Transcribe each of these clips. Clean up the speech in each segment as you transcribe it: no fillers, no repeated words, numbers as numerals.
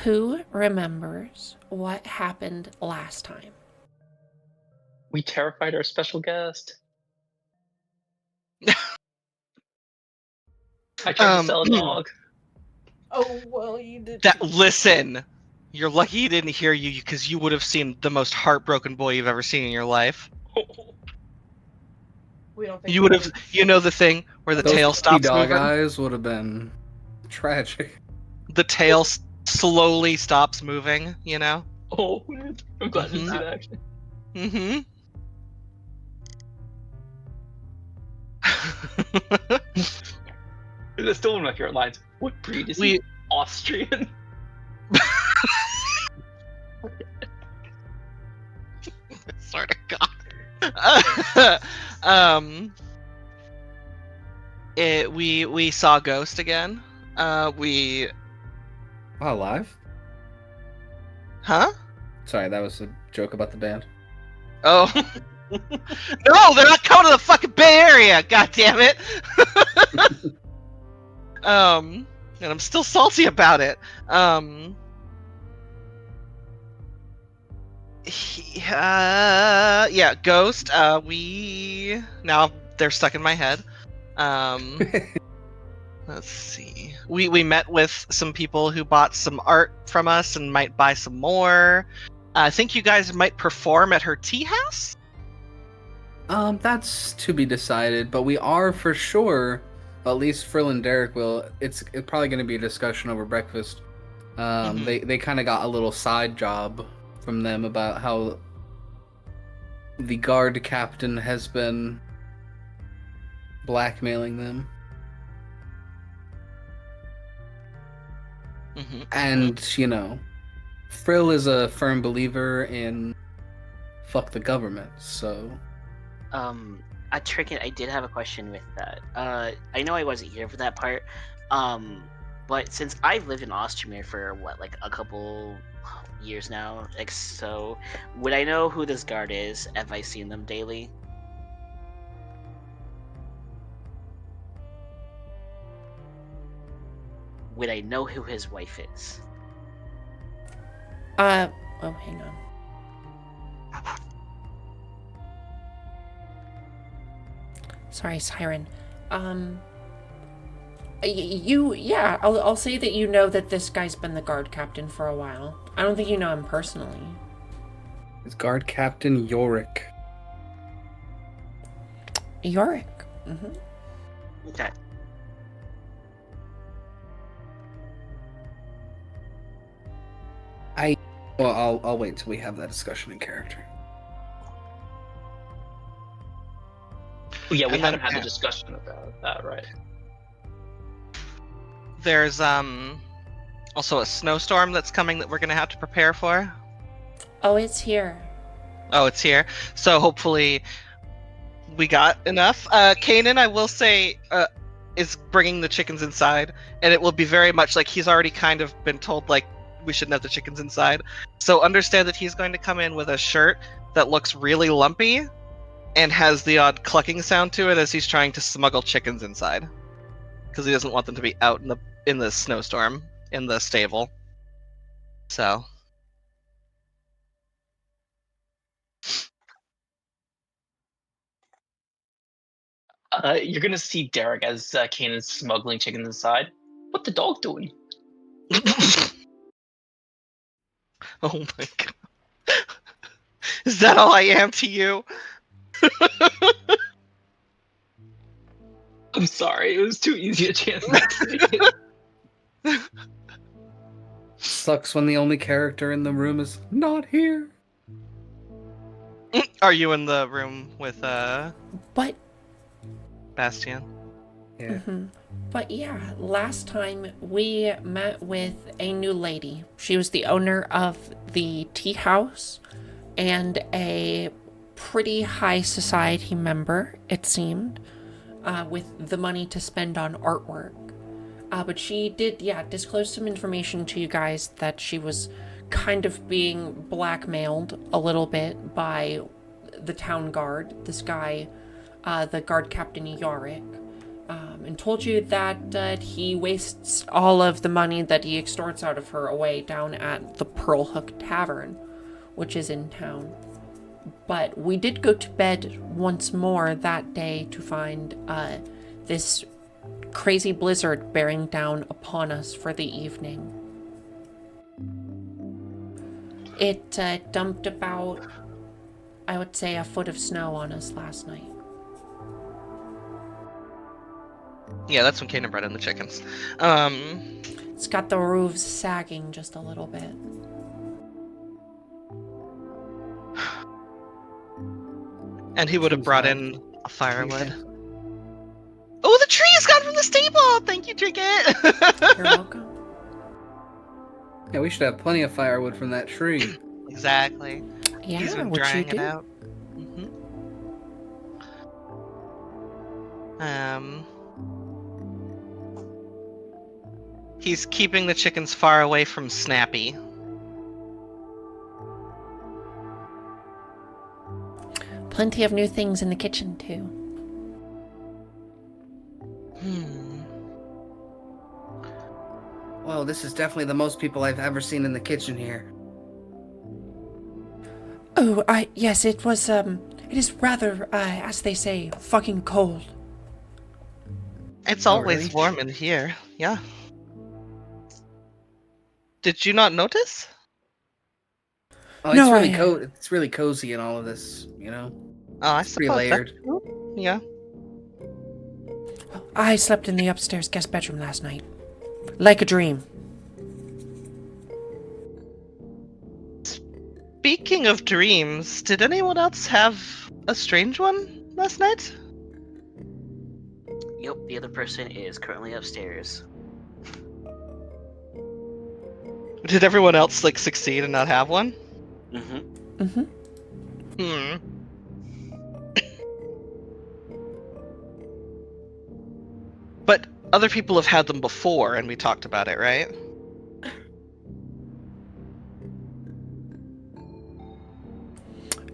Who remembers what happened last time? We terrified our special guest. I tried to sell a dog. Oh, well, you did. Listen, you're lucky he didn't hear you because you would have seen the most heartbroken boy you've ever seen in your life. We don't think You would have, you know, the thing where the Those tail puppy stops dog moving? eyes would have been tragic. The tail slowly stops moving, you know? Oh, I'm glad to see that actually. Mm-hmm. That's still one of my favorite lines. What breed is he? Austrian. Swear to God. We saw Ghost again. Oh, live? Huh? Sorry, that was a joke about the band. Oh. No, they're not coming to the fucking Bay Area. God damn it. And I'm still salty about it. Yeah, Ghost. Now they're stuck in my head. Let's see. We met with some people who bought some art from us and might buy some more. I think you guys might perform at her tea house. That's to be decided, but we are for sure, at least Frill and Derek will, it's probably going to be a discussion over breakfast. They kind of got a little side job from them about how the guard captain has been blackmailing them. And, you know, Frill is a firm believer in fuck the government, so... I did have a question with that. I know I wasn't here for that part, but since I've lived in Ostermere for, like a couple years now, like, so, would I know who this guard is? Have I seen them daily? Would I know who his wife is? Oh, hang on. Sorry, Siren. I'll say that you know that this guy's been the guard captain for a while. I don't think you know him personally. It's Guard Captain Yorick. Yorick. Mm-hmm. Okay. Well, I'll wait till we have that discussion in character. Yeah, we And haven't then- had a discussion about that, right? There's also a snowstorm that's coming that we're gonna have to prepare for. Oh, it's here. Oh, it's here. So hopefully we got enough. Kanan, I will say, is bringing the chickens inside, and it will be very much like he's already kind of been told, like, we shouldn't have the chickens inside. So understand that he's going to come in with a shirt that looks really lumpy and has the odd clucking sound to it as he's trying to smuggle chickens inside. Because he doesn't want them to be out in the snowstorm, in the stable. So... You're gonna see Derek as Kanan's smuggling chickens inside. What the dog doing? Oh my god. Is that all I am to you? I'm sorry, it was too easy a chance not to take it. Sucks when the only character in the room is not here. Are you in the room with But Bastian? Yeah. But yeah, last time we met with a new lady. She was the owner of the tea house and a pretty high society member, it seemed, with the money to spend on artwork. But she did, disclose some information to you guys that she was kind of being blackmailed a little bit by the town guard, this guy, the guard captain Yorick. And and told you that he wastes all of the money that he extorts out of her away down at the Pearl Hook Tavern, which is in town. But we did go to bed once more that day to find this crazy blizzard bearing down upon us for the evening. It dumped about, I would say, a foot of snow on us last night. Yeah, that's when Kanan brought in the chickens. It's got the roofs sagging just a little bit. And he would have Seems brought bad. in a firewood. Yeah. Oh, the tree is gone from the stable! Thank you, Trinket! You're welcome. Yeah, we should have plenty of firewood from that tree. Exactly. Yeah, He's been what you drying it do? out. He's keeping the chickens far away from Snappy. Plenty of new things in the kitchen, too. Well, this is definitely the most people I've ever seen in the kitchen here. Oh, yes, it is rather, as they say, fucking cold. It's Oh, always really? warm in here. Yeah. Did you not notice? Oh, No, it's really cozy in all of this, you know? Oh, I It's pretty suppose that's layered. true. Yeah. I slept in the upstairs guest bedroom last night. Like a dream. Speaking of dreams, did anyone else have a strange one last night? Yep, the other person is currently upstairs. Did everyone else like succeed and not have one? Mm-hmm. Mm-hmm. But other people have had them before, and we talked about it, right?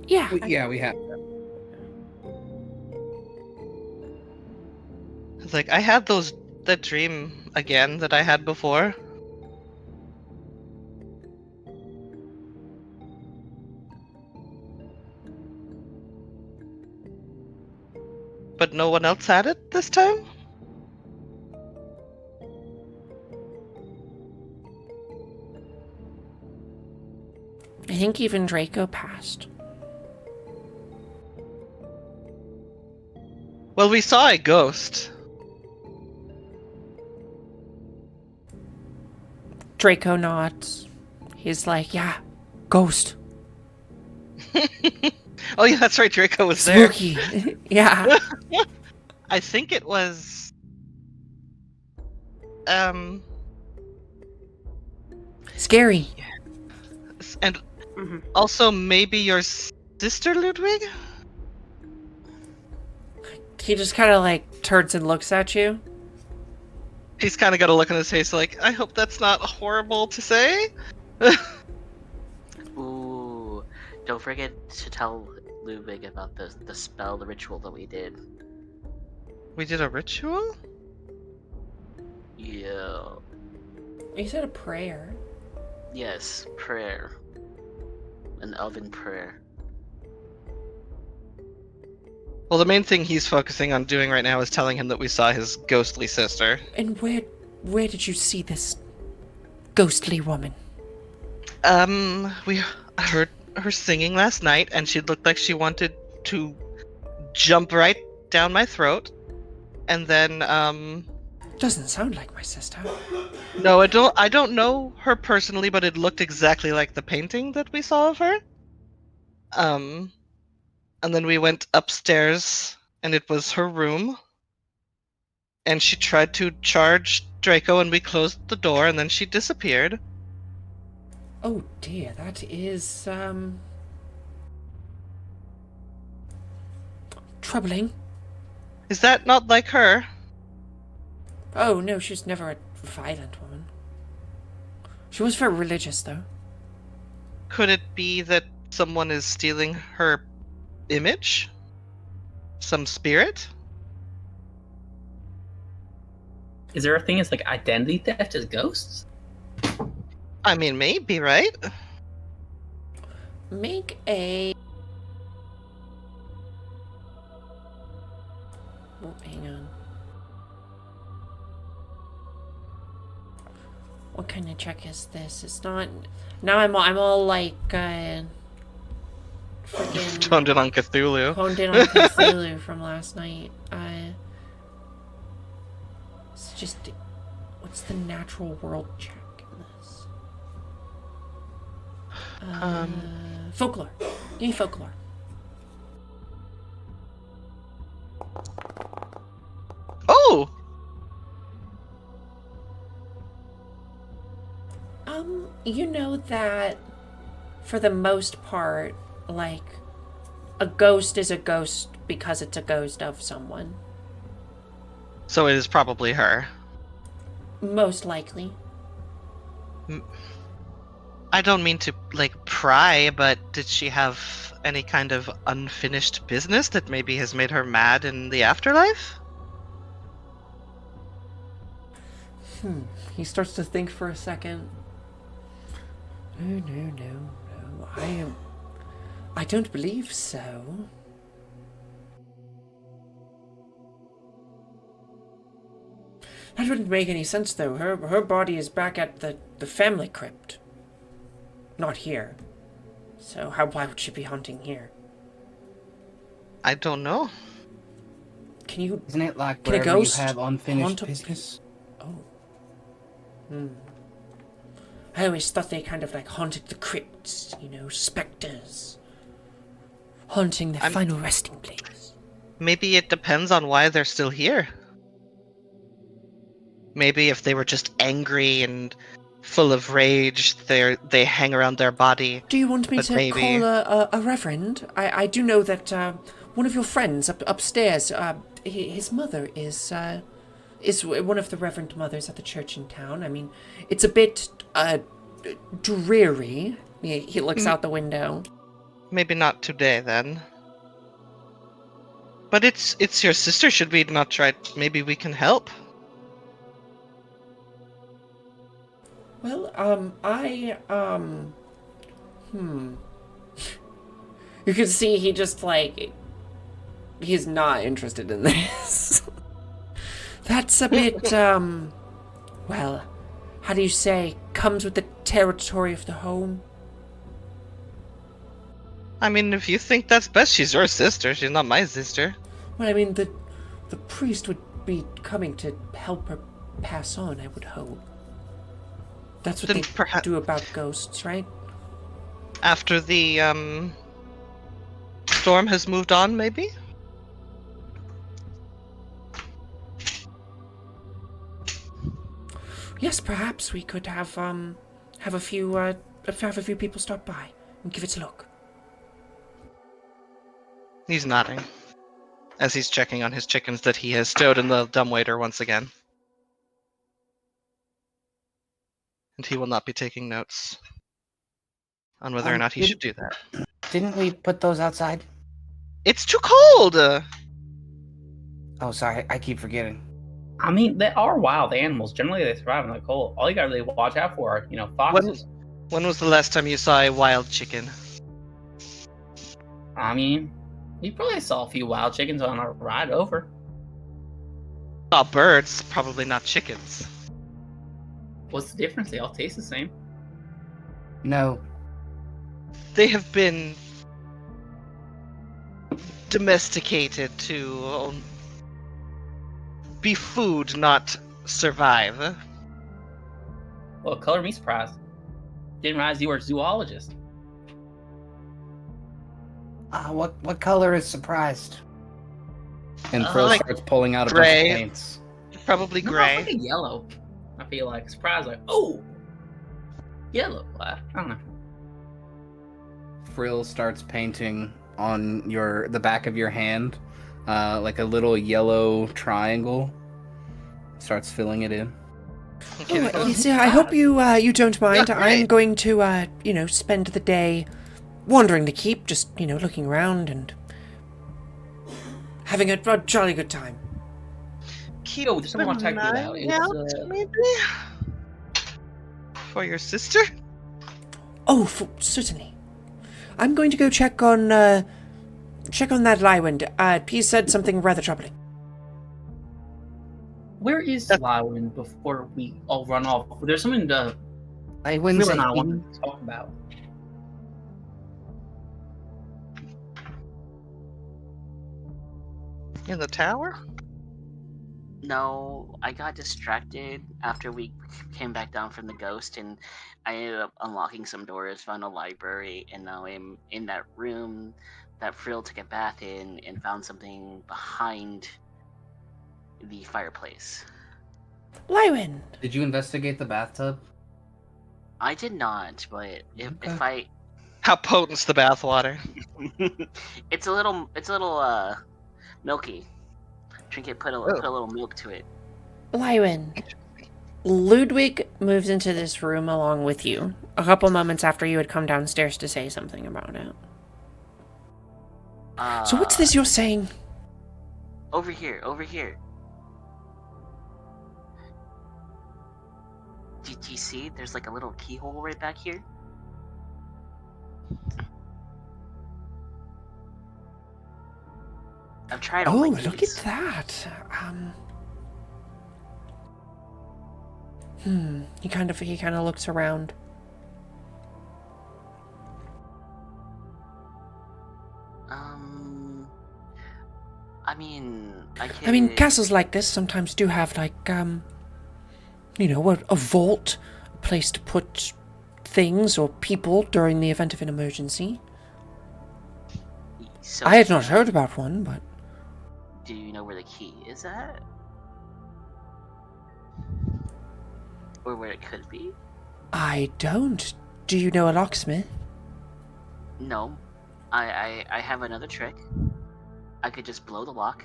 Yeah. Yeah, we have. It's like I had that dream again that I had before. But no one else had it this time? I think even Draco passed. Well, we saw a ghost. Draco nods. He's like, yeah, ghost. Oh yeah, that's right, Draco was there. Spooky. Yeah. I think it was Scary. and Mhm. also maybe your sister Ludwig? He just kind of like turns and looks at you. He's kind of got a look on his face like, I hope that's not horrible to say. Ooh, don't forget to tell Ludwig about the spell, the ritual that we did. We did a ritual? Yeah. He said a prayer. Yes, prayer. An oven prayer. Well, the main thing he's focusing on doing right now is telling him that we saw his ghostly sister. And where did you see this ghostly woman? We heard her singing last night, and she looked like she wanted to jump right down my throat. And then, Doesn't sound like my sister. no, I don't know her personally, but it looked exactly like the painting that we saw of her. And then we went upstairs, and it was her room. And she tried to charge Draco, and we closed the door, and then she disappeared. Oh dear, that is troubling. Is that not like her? Oh no, she's never a violent woman. She was very religious though. Could it be that someone is stealing her image? Some spirit? Is there a thing as like identity theft as ghosts? I mean, maybe, right? Make a... Oh, hang on. What kind of check is this? It's not... Now I'm all like, freaking... Toned in on Cthulhu. Honed in on Cthulhu from last night. It's just... What's the natural world check in this? Folklore. Give me folklore. Oh! You know that for the most part, like, a ghost is a ghost because it's a ghost of someone. So it is probably her. Most likely. I don't mean to, like, pry, but did she have any kind of unfinished business that maybe has made her mad in the afterlife? He starts to think for a second. No. I don't believe so. That wouldn't make any sense, though. Her body is back at the family crypt. Not here. So why would she be hunting here? I don't know. Can you... Isn't it like Can a wherever you ghost have unfinished haunt a- business? I always thought they kind of like haunted the crypts, you know, specters. Haunting their final resting place. Maybe it depends on why they're still here. Maybe if they were just angry and full of rage, they hang around their body. Do you want me But to maybe- call a reverend? I do know that one of your friends upstairs, his mother is one of the reverend mothers at the church in town. I mean, it's a bit dreary. He looks out the window. Maybe not today then. But it's your sister. Should we not try? Maybe we can help. Well, You can see he just, like, he's not interested in this. That's a bit, well, how do you say, comes with the territory of the home? I mean, if you think that's best, she's your sister. She's not my sister. Well, I mean, the priest would be coming to help her pass on, I would hope. That's what Then they perhaps- do about ghosts, right? After the storm has moved on, maybe. Yes, perhaps we could have a few people stop by and give it a look. He's nodding as he's checking on his chickens that he has stowed in the dumbwaiter once again. And he will not be taking notes on whether or not he should do that. Didn't we put those outside? It's too cold! Oh, sorry, I keep forgetting. I mean, they are wild animals. Generally, they thrive in the cold. All you gotta really watch out for are, foxes. When was the last time you saw a wild chicken? I mean, you probably saw a few wild chickens on our ride over. Saw birds, probably not chickens. What's the difference? They all taste the same. No. They have been domesticated to be food, not survive. Well, color me surprised. Didn't realize you were a zoologist. What color is surprised? And Frill like starts pulling out a gray. bunch of paints. Probably No, gray. it's like a yellow. I feel like surprised, like, oh, yellow. I don't know. Frill starts painting on the back of your hand, like a little yellow triangle. Starts filling it in. Okay. Oh, yes, I hope you don't mind. Yeah, I'm right. going to spend the day wandering the keep, just looking around and having a jolly good time. keep Yo, just want to check it out. an eye out, It's maybe? For your sister? Oh, certainly. I'm going to go check on that Lywind. He said something rather troubling. where is Lywin before we all run off? There's something Phil Lywin's and I a wanted to talk about. In the tower? No, I got distracted after we came back down from the ghost, and I ended up unlocking some doors, found a library, and now I'm in that room that Frill took a bath in, and found something behind the fireplace. Lywind! Did you investigate the bathtub? I did not, but if Okay. How potent's the bathwater? it's a little milky. Drink it, put a little milk to it. Lywind. Ludwig moves into this room along with you, a couple moments after you had come downstairs to say something about it. So what's this you're saying? Over here. Do you see? There's like a little keyhole right back here. I've tried all my Look keys. at that. He kind of looks around. I mean, Castles like this sometimes do have like a vault, a place to put things or people during the event of an emergency. So I had not heard about one, but do you know where the key is at? Or where it could be? I don't. Do you know a locksmith? No. I have another trick. I could just blow the lock.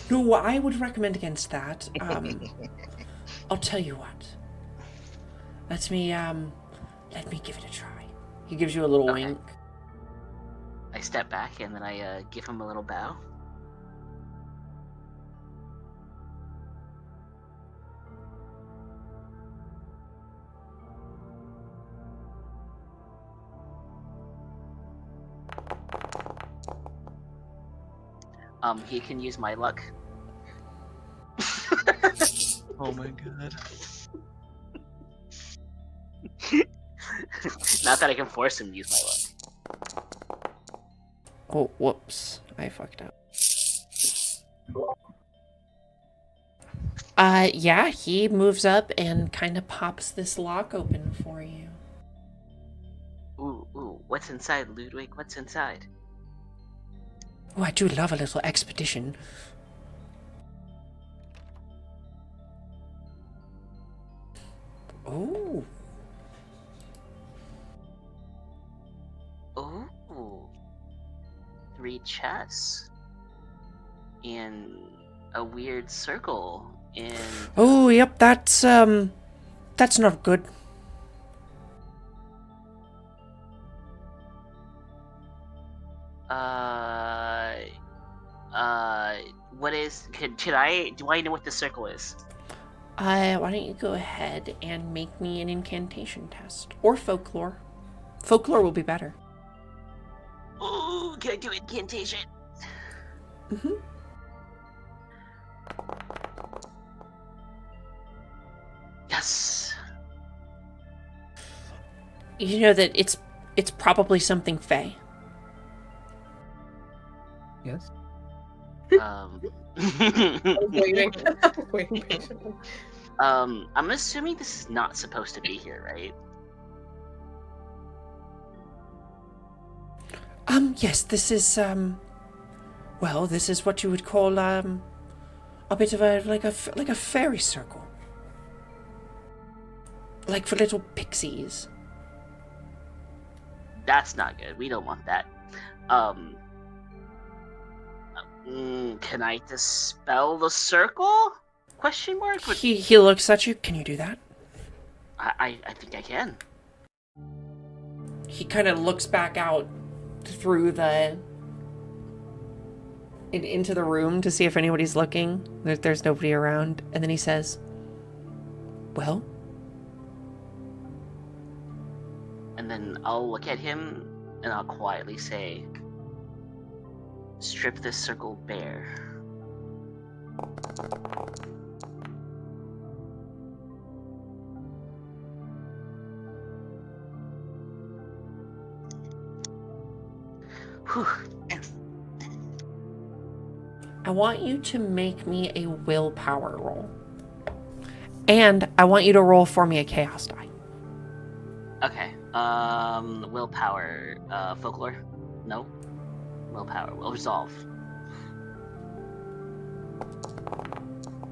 No, I would recommend against that. I'll tell you what. Let me give it a try. He gives you a little wink. I step back and then I give him a little bow. He can use my luck. Oh my god. Not that I can force him to use my luck. Oh, whoops. I fucked up. Yeah, he moves up and kind of pops this lock open for you. Ooh, what's inside, Ludwig? What's inside? Oh, I do love a little expedition. Oh. Ooh. 3 chests. And a weird circle. And Oh, yep, that's not good. what is? Do I know what the circle is? Why don't you go ahead and make me an incantation test or folklore? Folklore will be better. Ooh, can I do incantation? Mm-hmm. Yes. You know that it's probably something fey. Yes. I'm Waiting patiently. I'm assuming this is not supposed to be here, right? Yes, this is this is what you would call a bit of a fairy circle. Like for little pixies. That's not good. We don't want that. Can I dispel the circle? Question mark? He looks at you. Can you do that? I think I can. He kind of looks back out through the into the room to see if anybody's looking. There's nobody around. And then he says, well? And then I'll look at him and I'll quietly say, strip this circle bare. Whew. I want you to make me a willpower roll. And I want you to roll for me a chaos die. Okay. Willpower. Folklore? No. Willpower. Will resolve.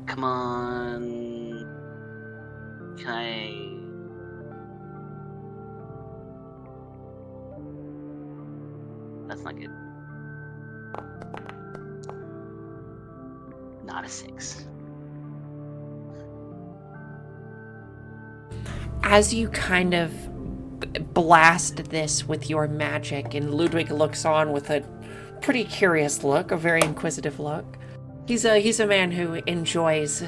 Come on. Can I... That's not good. Not a 6. As you kind of blast this with your magic, and Ludwig looks on with a pretty curious look, a very inquisitive look. He's a man who enjoys,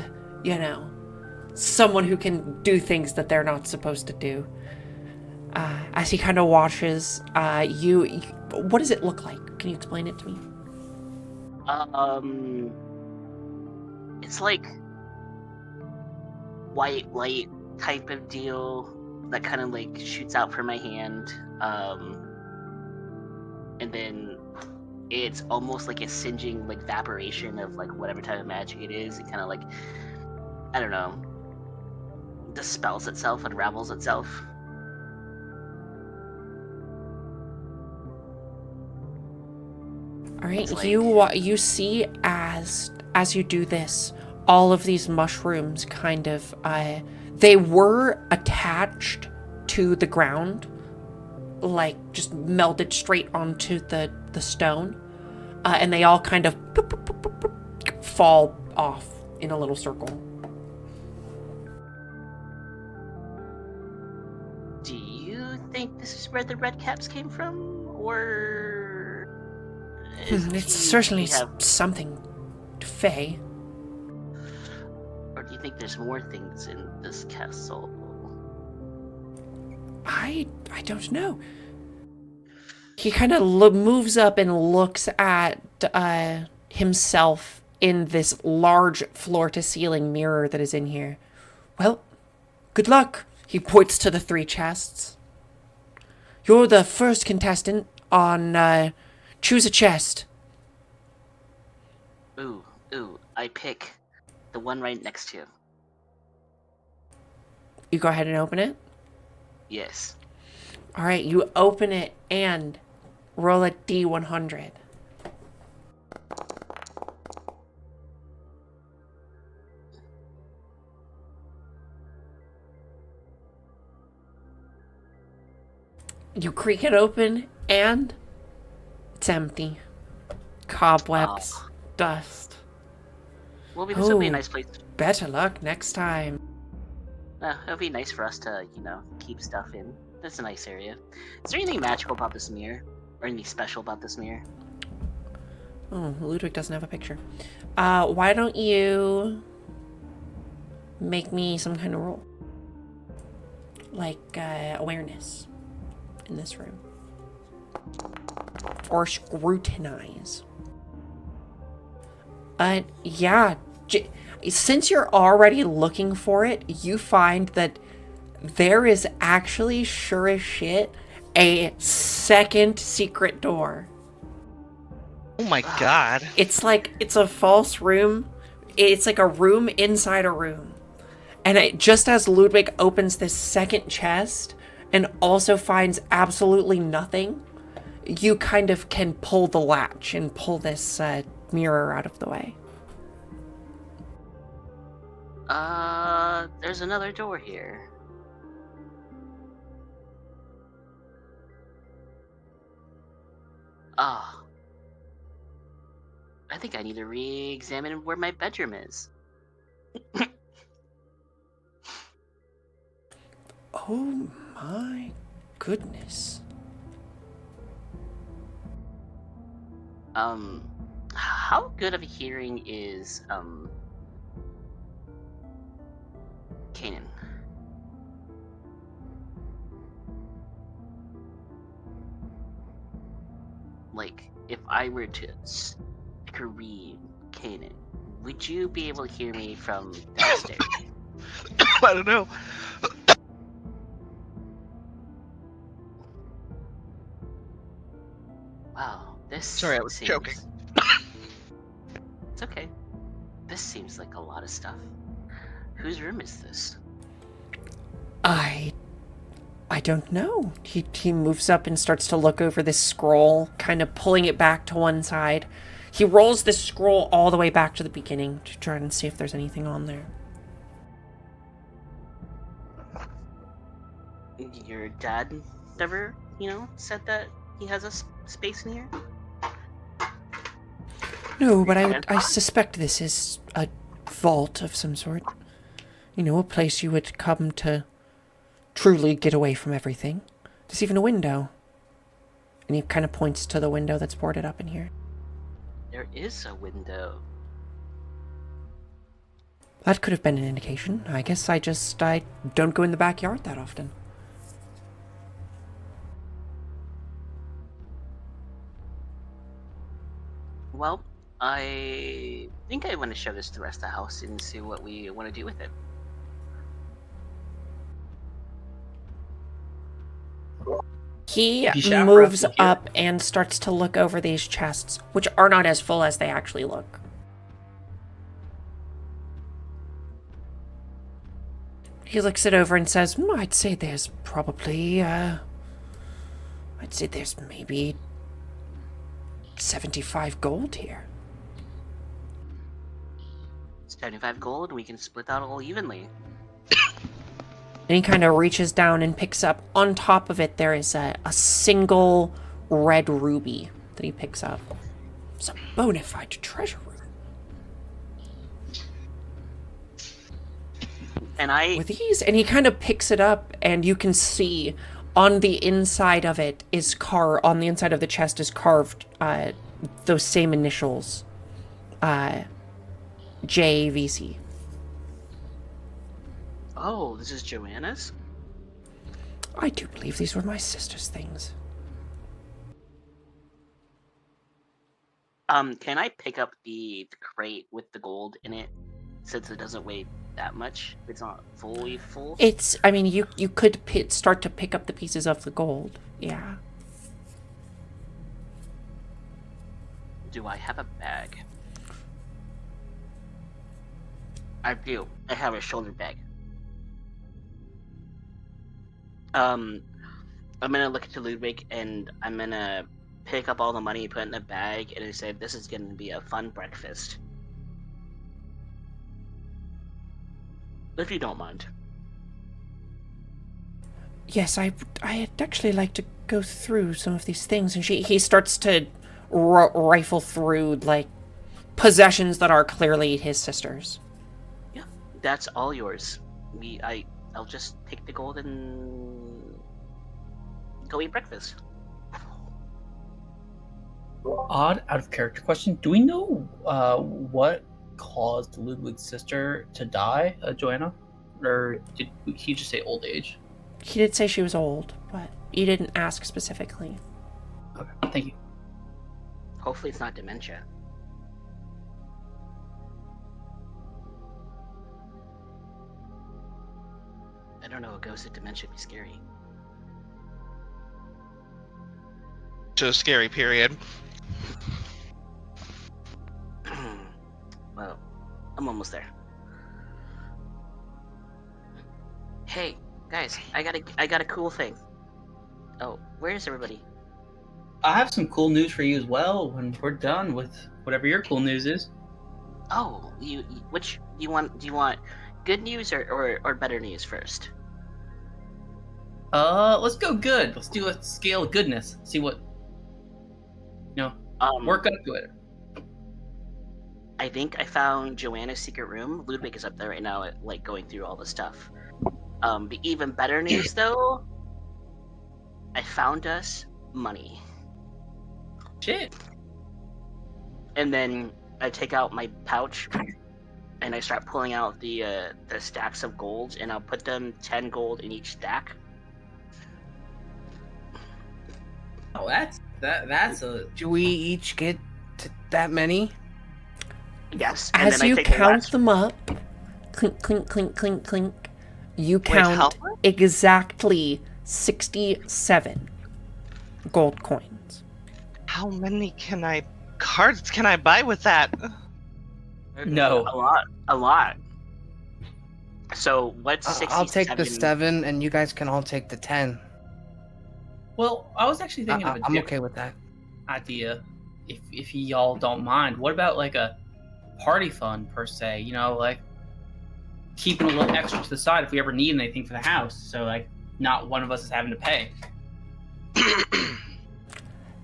someone who can do things that they're not supposed to do. As he kind of watches you, what does it look like? Can you explain it to me? It's like white light type of deal that kind of like shoots out from my hand, and then it's almost like a singeing like vaporation of like whatever type of magic it is. It kind of like, I don't know, dispels itself, unravels itself. All right, It's you see as you do this, all of these mushrooms kind of they were attached to the ground, like just melted straight onto the stone, and they all kind of fall off in a little circle. Do you think this is where the red caps came from, or It's certainly something fey. Or do you think there's more things in this castle? I don't know. He kind of moves up and looks at himself in this large floor-to-ceiling mirror that is in here. Well, good luck. He points to the 3 chests. You're the first contestant on choose a chest. Ooh, I pick the one right next to you. You go ahead and open it. Yes. All right, you open it and roll a D100. You creak it open and it's empty. Cobwebs, dust. Well, this would be a Oh. nice place. Better luck next time. It would be nice for us to, keep stuff in. That's a nice area. Is there anything magical about this mirror? Or anything special about this mirror? Oh, Ludwig doesn't have a picture. Why don't you make me some kind of roll? Like, awareness in this room. Or scrutinize. Yeah. Since you're already looking for it, you find that there is actually, sure as shit, a second secret door. Oh my god. It's a false room. It's like a room inside a room. And just as Ludwig opens this second chest and also finds absolutely nothing, you kind of can pull the latch and pull this mirror out of the way. There's another door here. Ah. I think I need to re-examine where my bedroom is. Oh my goodness. how good of a hearing is Kanan? Like, if I were to scream Kanan, would you be able to hear me from downstairs? I don't know. Wow, this Sorry, I was seems... joking. It's okay. This seems like a lot of stuff. Whose room is this? I don't know. He moves up and starts to look over this scroll, kind of pulling it back to one side. He rolls this scroll all the way back to the beginning to try and see if there's anything on there. Your dad never, said that he has a space in here? No, but I suspect this is a vault of some sort. A place you would come to truly get away from everything. There's even a window. And he kind of points to the window that's boarded up in here. There is a window. That could have been an indication. I guess I don't go in the backyard that often. Well, I think I want to show this to the rest of the house and see what we want to do with it. He If you shout moves for us, we'll hear up and starts to look over these chests, which are not as full as they actually look. He looks it over and says, I'd say there's probably, there's maybe 75 gold here. 75 gold, we can split that all evenly. And he kind of reaches down and picks up. On top of it, there is a single red ruby that he picks up. It's a bona fide treasure room. And I... With these, and he kind of picks it up, and you can see on the inside of it is on the inside of the chest is carved those same initials, JVC. Oh, this is Joanna's? I do believe these were my sister's things. Can I pick up the crate with the gold in it, since it doesn't weigh that much? It's not fully full? You could start to pick up the pieces of the gold, yeah. Do I have a bag? I do. I have a shoulder bag. I'm gonna look to Ludwig and I'm gonna pick up all the money, put it in a bag, and I say, this is gonna be a fun breakfast. If you don't mind. Yes, I'd actually like to go through some of these things. And he starts to rifle through, like, possessions that are clearly his sister's. Yeah, that's all yours. I'll just take the gold and go eat breakfast. Odd, out of character question. Do we know what caused Ludwig's sister to die, Joanna? Or did he just say old age? He did say she was old, but he didn't ask specifically. Okay, thank you. Hopefully it's not dementia. I don't know, a ghost of dementia would be scary. To a scary period. Well, I'm almost there. Hey, guys, I got a cool thing. Oh, where is everybody? I have some cool news for you as well when we're done with whatever your cool news is. Oh, which do you want good news or better news first? Let's go good. Let's do a scale of goodness. See what work up to it. I think I found Joanna's secret room. Ludwig is up there right now, going through all the stuff. The even better news though, I found us money. Shit. And then I take out my pouch and I start pulling out the stacks of gold, and I'll put them 10 gold in each stack. Oh, that's a. Do we each get that many? Yes. And As then you I take the count last- them up, clink, clink, clink, clink, clink, you Wait, how count much? exactly 67 gold coins. How many cards can I buy with that? No. A lot. So what's 67? I'll take the 7, and you guys can all take the 10. Well, I was actually thinking of a I'm different okay with that. idea, if y'all don't mind. What about like a party fund per se? You know, like keeping a little extra to the side if we ever need anything for the house. So like, not one of us is having to pay.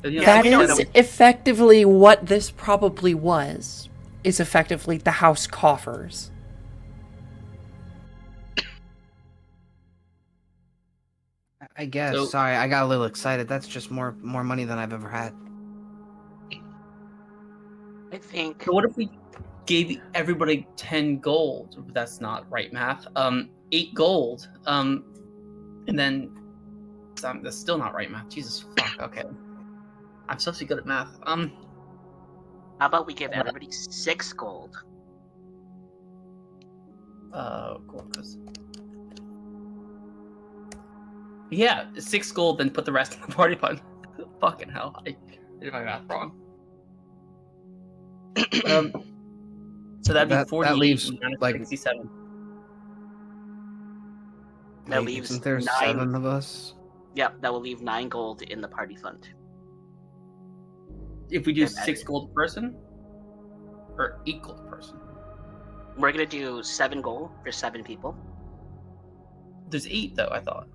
You know, That we know is effectively what this probably was. Is effectively the house coffers. I guess. So- Sorry, I got a little excited. That's just more money than I've ever had. I think. So what if we gave everybody 10 gold? That's not right math. 8 gold. And then that's still not right math. Jesus fuck. Okay. I'm supposed to be good at math. How about we give everybody 6 gold? Gold. Yeah, 6 gold, then put the rest in the party fund. Fucking hell. I did my math wrong. So that'd be That 48 leaves, minus like- 67. That Wait, leaves isn't there 9. 7 of us? Yep, that will leave 9 gold in the party fund. If we do Yeah, 6 gold a person? Or 8 gold a person? We're gonna do 7 gold for 7 people. There's 8 though, I thought.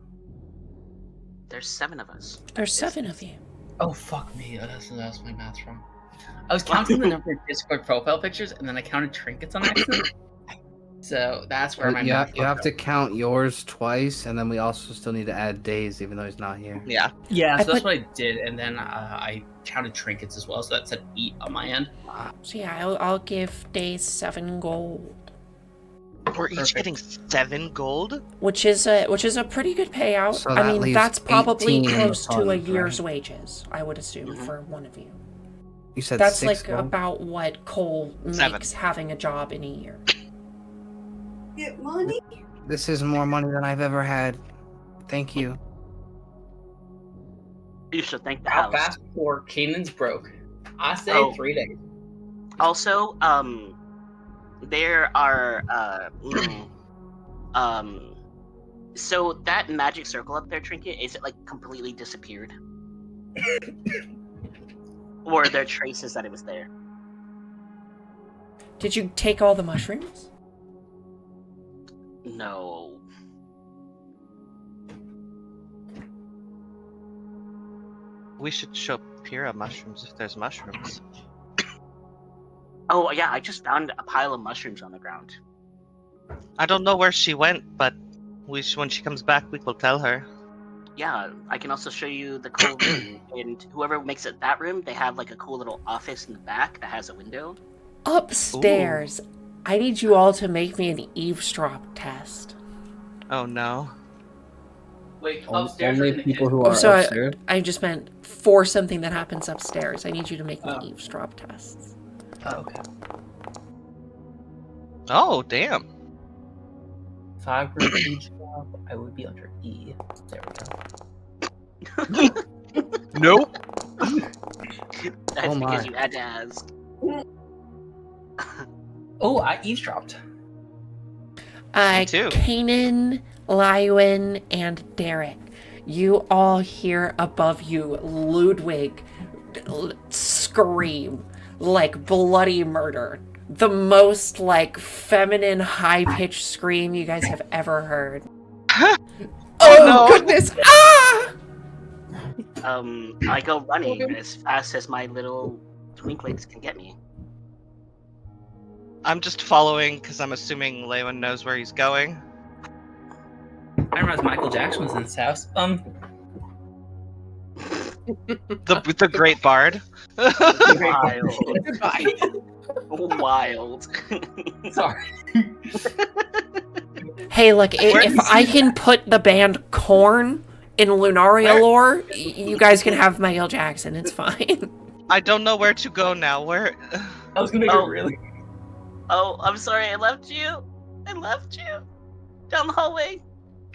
There's 7 of us. There's 7 of you. Oh fuck me, that's my math wrong. I was counting the number of Discord profile pictures and then I counted trinkets on accident. So that's where my You math have fucked to up. count yours twice, and then we also still need to add days, even though he's not here. Yeah. Yeah, I so that's put- what I did, and then I counted trinkets as well, so that said 8 on my end. So yeah, I'll give Days 7 gold, We're each Perfect. getting 7 gold? which is a pretty good payout. So I that mean, leaves that's probably 18 in the close to a fund, year's right? wages, I would assume, Mhm. for one of you. You said That's 6 like gold? about what Cole 7. makes having a job in a year. Get money? This is more money than I've ever had. Thank you. You should thank the How house. fast before Kanan's broke? I say Oh. 3 days. Also, there are so that magic circle up there, Trinket, is it like completely disappeared? Or are there traces that it was there? Did you take all the mushrooms? No. We should show Pyrrha mushrooms if there's mushrooms. Oh yeah, I just found a pile of mushrooms on the ground. I don't know where she went, but when she comes back, we will tell her. Yeah, I can also show you the cool room. And whoever makes it that room, they have like a cool little office in the back that has a window. Upstairs. I need you all to make me an eavesdrop test. Oh no. Wait, upstairs or Only in the people kitchen? who Oh, are sorry. upstairs. I just meant for something that happens upstairs. I need you to make me Oh. eavesdrop tests. Oh, okay. Oh, damn. If I were each job, I would be under E. There we go. Nope. That's Oh, because my. you had to ask. Oh, I eavesdropped. Me too. Kanan, Lywin, and Derek. You all hear above you Ludwig scream like bloody murder. The most like feminine high-pitched scream you guys have ever heard. Oh no. goodness! Ah! I go running as fast as my little twinklings can get me. I'm just following because I'm assuming Lewin knows where he's going. I didn't realize Michael Jackson was in this house. The great bard. Wild. Goodbye. Wild. Sorry. Hey, look, Where if is I he? can put the band Korn in Lunaria Where? lore, you guys can have Michael Jackson. It's fine. I don't know where to go now. Where? I was gonna make Oh. it really. Oh, I'm sorry, I left you. Down the hallway.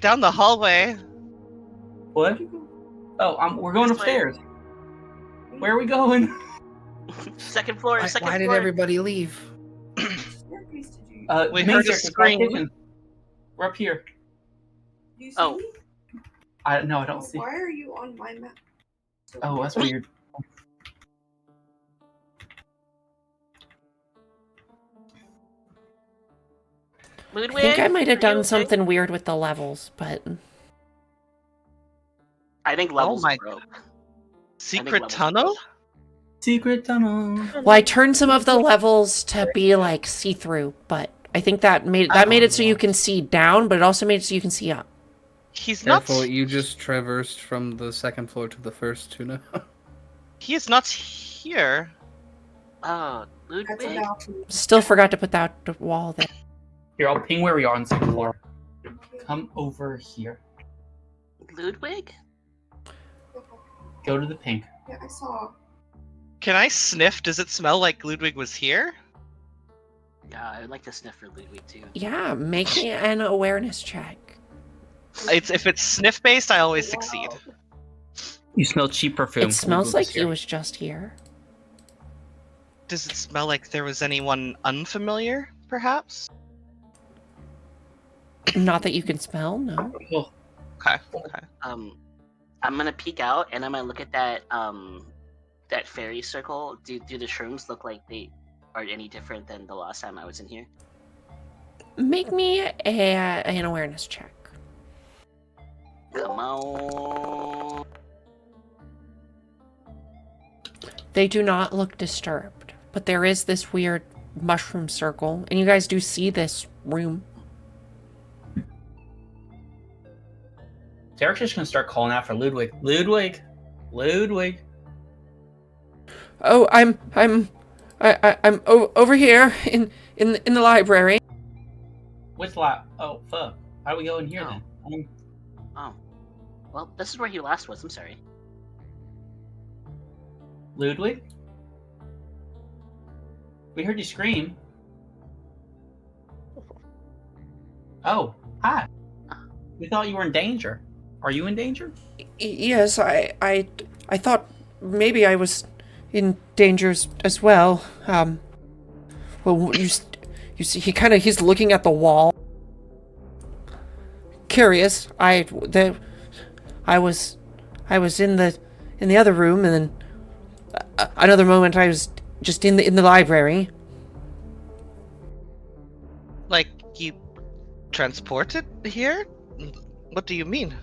Down the hallway. What? Oh, we're going This way. upstairs. Where are we going? Second floor. Why did everybody leave? Staircase did you? We the main heard a staircase, scream. back kitchen. We're up here. Do you see Oh. me? I don't see. Why are you on my map? Oh, that's weird. I think I might have done something weird with the levels, but I think levels my broke. Secret levels tunnel? broke. Secret tunnel. well, I turned some of the levels to be like see-through, but I think that made it so you can see down, but it also made it so you can see up. He's Careful, not. you just traversed from the second floor to the first, Tuna. He is not here. Oh, That's a Ludwig? balcony. Still forgot to put that wall there. Here, I'll ping where we are on the second floor. Come over here. Ludwig? Go to the pink. Yeah, I saw. Can I sniff? Does it smell like Ludwig was here? Yeah, I would like to sniff for Ludwig too. Yeah, make me an awareness check. If it's sniff based, I always succeed. You smell cheap perfume. It smells like he was just here. Does it smell like there was anyone unfamiliar, perhaps? Not that you can smell, no. Oh, Okay. I'm gonna peek out and I'm gonna look at that that fairy circle. Do the shrooms look like they are any different than the last time I was in here? Make me an awareness check. Come on. They do not look disturbed, but there is this weird mushroom circle, and you guys do see this room. Derek's just gonna start calling out for Ludwig. Ludwig. Oh, I'm over here in the library. Which lap? Oh, fuck. How do we go in here then? Oh. Well, this is where he last was. I'm sorry. Ludwig? We heard you scream. Oh, hi. We thought you were in danger. Are you in danger? Yes, I thought maybe I was in danger as well. Well, you see, he's looking at the wall. Curious. I was in the other room, and then another moment I was just in the library. Like you transported here? What do you mean?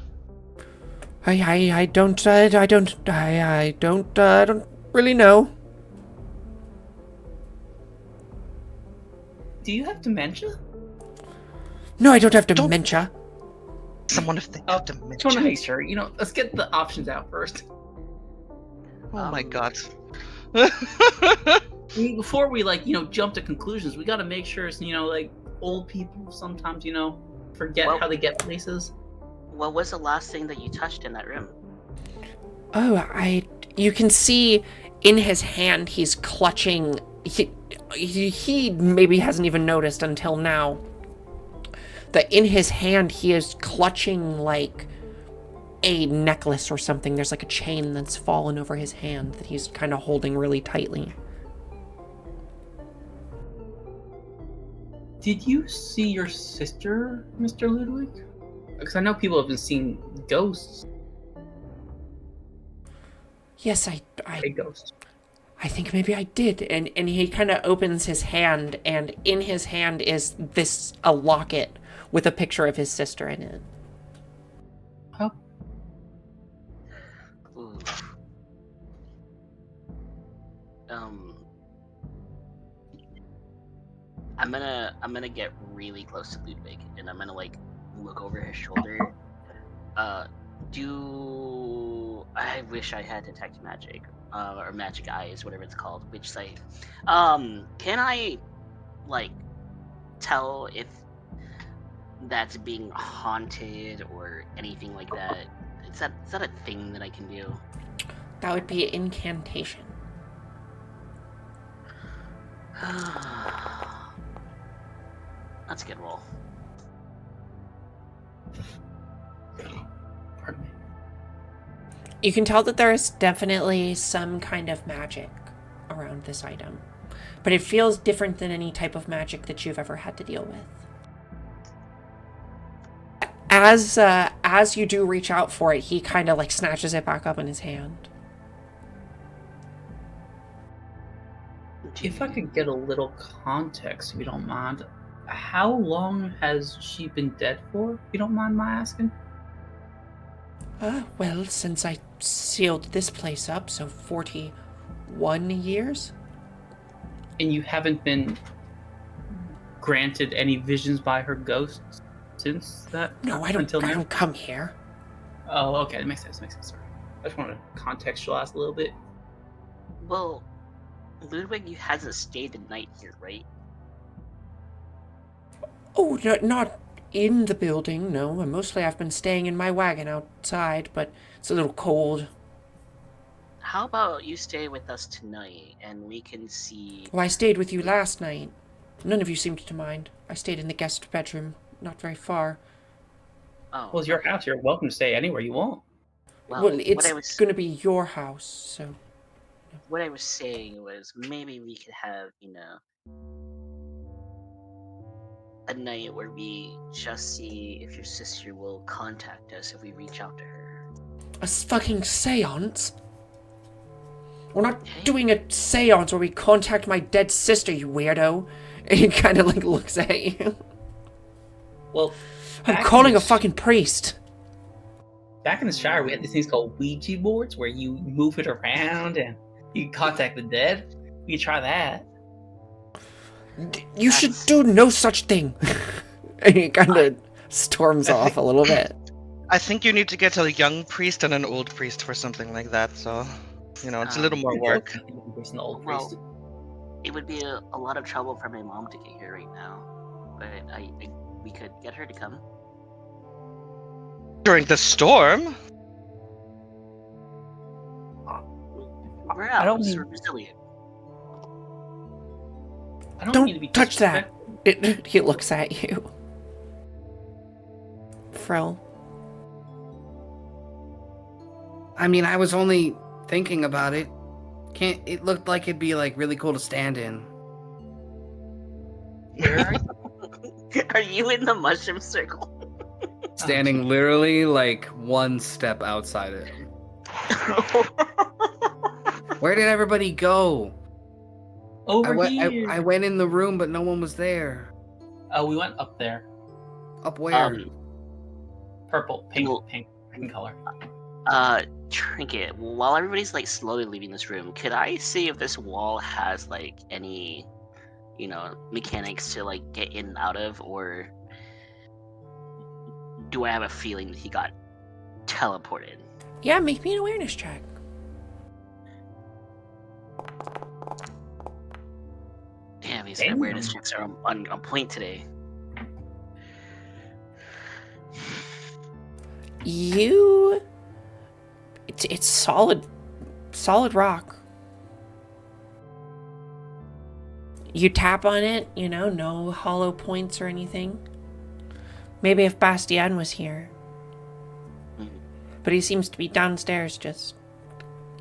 I don't really know. Do you have dementia? No, I don't have dementia. Someone if they have Just want dementia. to make sure. Let's get the options out first. Oh my god. Before we jump to conclusions, we got to make sure it's old people sometimes forget Well- how to get places. What was the last thing that you touched in that room? Oh, you can see in his hand he's clutching. He maybe hasn't even noticed until now that in his hand he is clutching like a necklace or something. There's like a chain that's fallen over his hand that he's kind of holding really tightly. Did you see your sister, Mr. Ludwig? Because I know people have been seeing ghosts. Yes, Big ghosts. I think maybe I did. And he kind of opens his hand, and in his hand is a locket with a picture of his sister in it. Ooh. I'm gonna get really close to Ludwig, and I'm gonna look over his shoulder. Do I I wish I had detect magic, or magic eyes, whatever it's called. Which sight? Can I, like, tell if that's being haunted or anything like that? Is that a thing that I can do? That would be an incantation. That's a good roll. Pardon me. You can tell that there is definitely some kind of magic around this item, but it feels different than any type of magic that you've ever had to deal with. As you do reach out for it, he kind of like snatches it back up in his hand. If I could get a little context, if you don't mind, how long has she been dead for? If you don't mind my asking. Well, since I sealed this place up, so 41 years? And you haven't been granted any visions by her ghost since that? No, I Until now? don't come here. Oh, okay, that makes sense. Sorry. I just wanted to contextualize a little bit. Well, Ludwig, you hasn't stayed the night here, right? Oh, not in the building, no. Mostly I've been staying in my wagon outside, but it's a little cold. How about you stay with us tonight, and we can see... Well, I stayed with you last night. None of you seemed to mind. I stayed in the guest bedroom, not very far. Oh, Well, it's your house. You're welcome to stay anywhere you want. Well, it's going to be your house, so... What I was saying was maybe we could have, a night where we just see if your sister will contact us if we reach out to her. A fucking seance? We're not doing a seance where we contact my dead sister, you weirdo. And he kind of like looks at you. Well, I'm calling a fucking priest. Back in the Shire, we had these things called Ouija boards where you move it around and you can contact the dead. We could try that. You should do no such thing. And he kind of storms off a little bit. I think you need to get a young priest and an old priest for something like that, so, it's a little more work. Well, it would be a lot of trouble for my mom to get here right now, but we could get her to come. During the storm? We're I don't out, mean- we're resilient. I don't mean to be Don't touch that. disrespectful. He looks at you. Frill. I mean, I was only thinking about it. It looked like it'd be like really cool to stand in. Where are you? Are you in the mushroom circle? Standing literally like one step outside it. Where did everybody go? Over here. I went in the room, but no one was there. Oh, we went up there. Up where? Purple, pink, Well- pink color. Trinket, while everybody's like slowly leaving this room, could I see if this wall has like any, mechanics to like get in and out of, or do I have a feeling that he got teleported? Yeah, make me an awareness check. Damn, these Damn. awareness checks are on point today. It's solid rock. You tap on it, no hollow points or anything. Maybe if Bastien was here. Mhm. But he seems to be downstairs just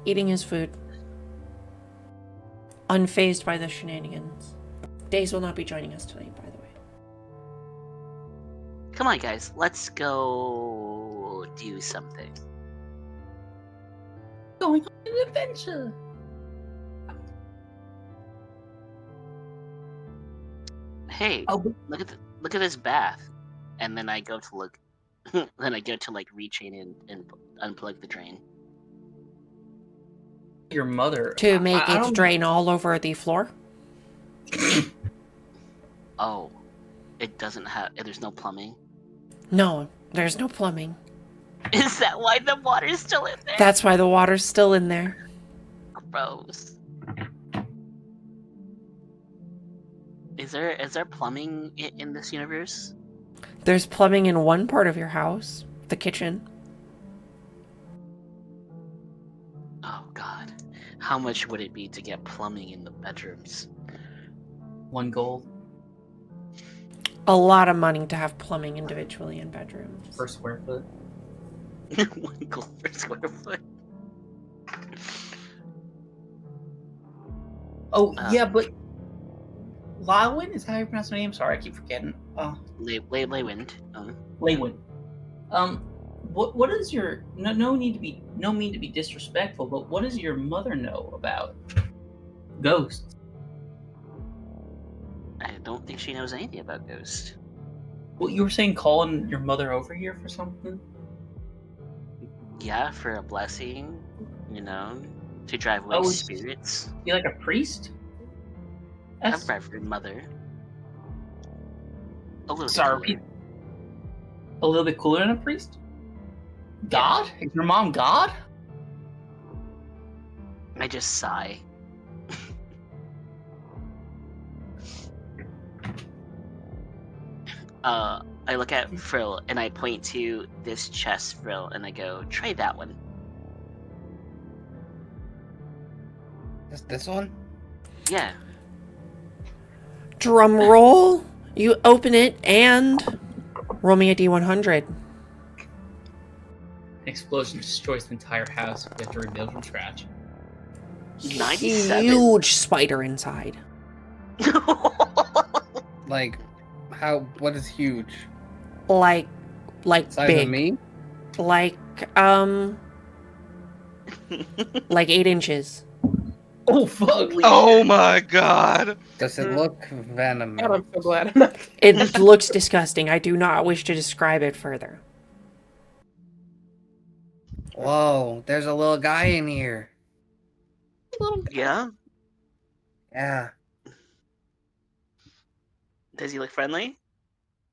eating his food. Unfazed by the shenanigans. Days will not be joining us tonight, by the way. Come on, guys, let's go do something. Going on an adventure. Hey, Oh, look at this bath, and then I go to look. Then I go to like rechain and unplug the drain. your mother. To make I it don't- drain all over the floor? Oh, it doesn't have. There's no plumbing. No, there's no plumbing. Is that why the water's still in there? That's why the water's still in there. Gross. Is there plumbing in this universe? There's plumbing in one part of your house, the kitchen. Oh God, how much would it be to get plumbing in the bedrooms? 1 gold A lot of money to have plumbing individually in bedrooms. per square foot. 1 gold per square foot. Oh yeah, but Lywin, is that how you pronounce my name? Sorry, I keep forgetting. Leywind. Lewin. What is your no mean to be disrespectful, but what does your mother know about ghosts? I don't think she knows anything about ghosts. Well, you were saying calling your mother over here for something? Yeah, for a blessing, to drive away Oh, spirits. You like a priest? A That's reverend mother. A little sorry. bit A little bit cooler than a priest? God? Is your mom God? I just sigh. I look at Frill and I point to this chest, Frill, and I go, try that one. This one? Yeah. Drum roll. You open it and roll me a D100. An explosion destroys the entire house. We have to rebuild from scratch. 97. Huge spider inside. Like, how? What is huge? Like Size big. of me? Like 8 inches. Oh fuck! Oh my god. Does it look venomous? God, I'm so glad I'm not. It looks disgusting. I do not wish to describe it further. Whoa, there's a little guy in here. Yeah? Yeah. Does he look friendly?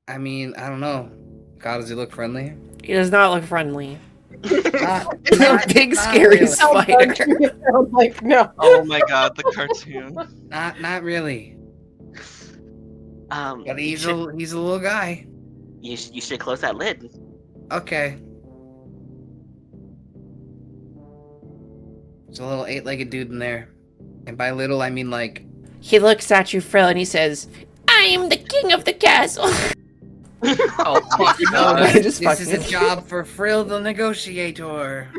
I mean, I don't know. God, does he look friendly? He does not look friendly. Not, A big scary really. spider. I'm like, no. Oh my god, the cartoon. Not really. But You he's should, a little guy. you should close that lid. Okay. There's a little 8-legged dude in there. And by little, I mean like... He looks at you, Frill, and he says, I am the king of the castle. Oh fuck! No, I this, just this is a fucking- job for Frill the Negotiator.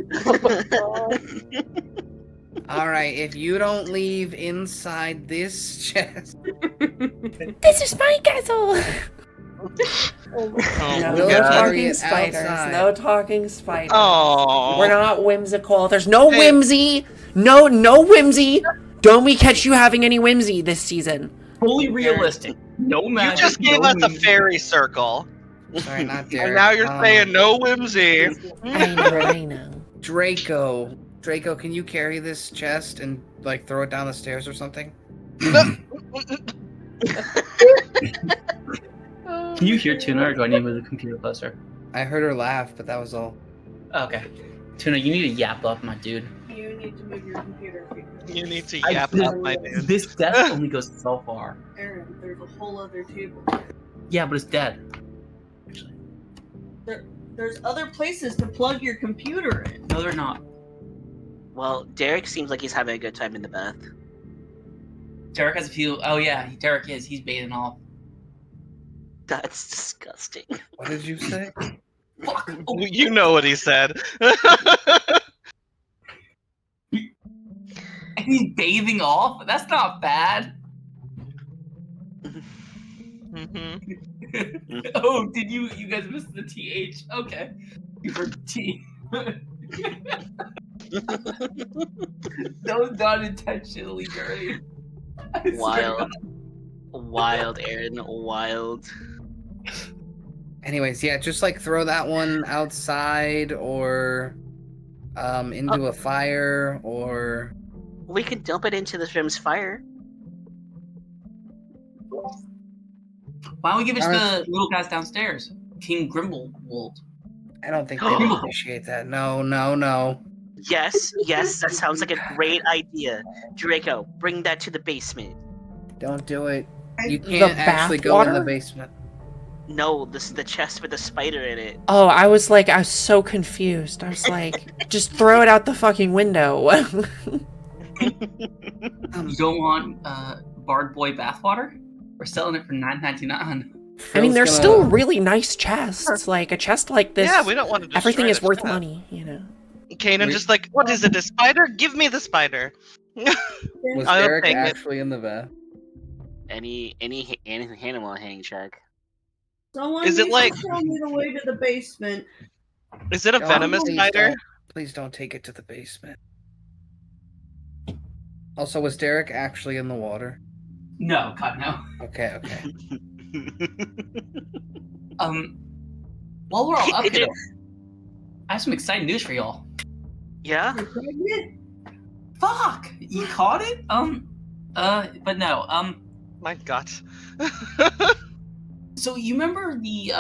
Alright, if you don't leave inside this chest... This is my castle. Oh No, We'll my god. carry talking it spiders. outside. No talking spiders. Oh. We're not whimsical. There's no Hey. whimsy. No whimsy. Don't we catch you having any whimsy this season? Fully realistic. No You magic. just gave no us a whimsy. fairy circle. Sorry, not Derek. And now you're saying no whimsy. I know. Draco. Draco, can you carry this chest and, like, throw it down the stairs or something? Can you hear Tuna, or do I need to move the computer closer? I heard her laugh, but that was all. Okay. Tuna, you need to yap up, my dude. You need to move your computer. You need to I- yap up, my dude. This desk only goes so far. Aaron, there's a whole other table. Yeah, but it's dead. Actually, There's other places to plug your computer in. no, they're not. Well, Derek seems like he's having a good time in the bath. Derek has a few. Oh yeah, Derek is. He's bathing off. That's disgusting. What did you say? Fuck. Oh, You know what he said. he's bathing off. That's not bad. Mhm. Oh, did you guys miss the TH? Okay. You heard T. That was not intentionally dirty. I swear to Wild. God. Wild, Aaron. Wild. Anyways, yeah, just like throw that one outside or into a fire or We could dump it into the Shrim's fire. Why don't we give it to Alright. the little guys downstairs? King Grimblewold. I don't think they'd appreciate that. No. Yes, that sounds like a great idea. Draco, bring that to the basement. Don't do it. You The can't actually go in the bathwater? basement. No, this is the chest with the spider in it. Oh, I was so confused. I was like, just throw it out the fucking window. You don't want Bard Boy bathwater? We're selling it for $9.99. I mean, Phil's they're gonna- still really nice chests. Like, a chest like this, Yeah, we don't want to destroy everything is the worth chest. money, you know? Kanan We- just like, what is it, a spider? Give me the spider. Was I'll Derek take it. actually in the bath? Any animal hang check. Someone Is it needs like- to show me the way to the basement. Is it a Don't- venomous please spider? don't- Please don't take it to the basement. Also, was Derek actually in the water? No, God, no. Okay. While we're all up here, though, I have some exciting news for y'all. Yeah? You're pregnant? Fuck! You caught it? But no, My God. so you remember the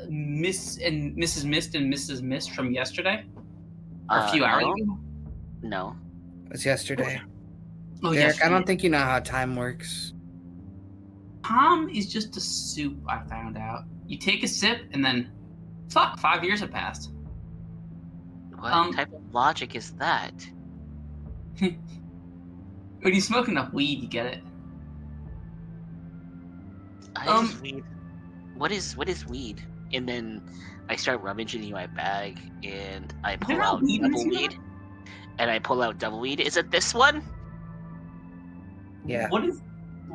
Miss and Mrs. Mist and Mrs. Mist from yesterday? Or a few hours no. ago? No. It was yesterday. Oh, Derek, yes. I don't think you know how time works. Tom is just a soup, I found out. You take a sip and then, fuck, 5 years have passed. What type of logic is that? When you smoke enough weed, you get it. I just weed. What is weed? And then I start rummaging in my bag and I pull there out not weed in this double weed. And I pull out double weed. Is it this one? Yeah. What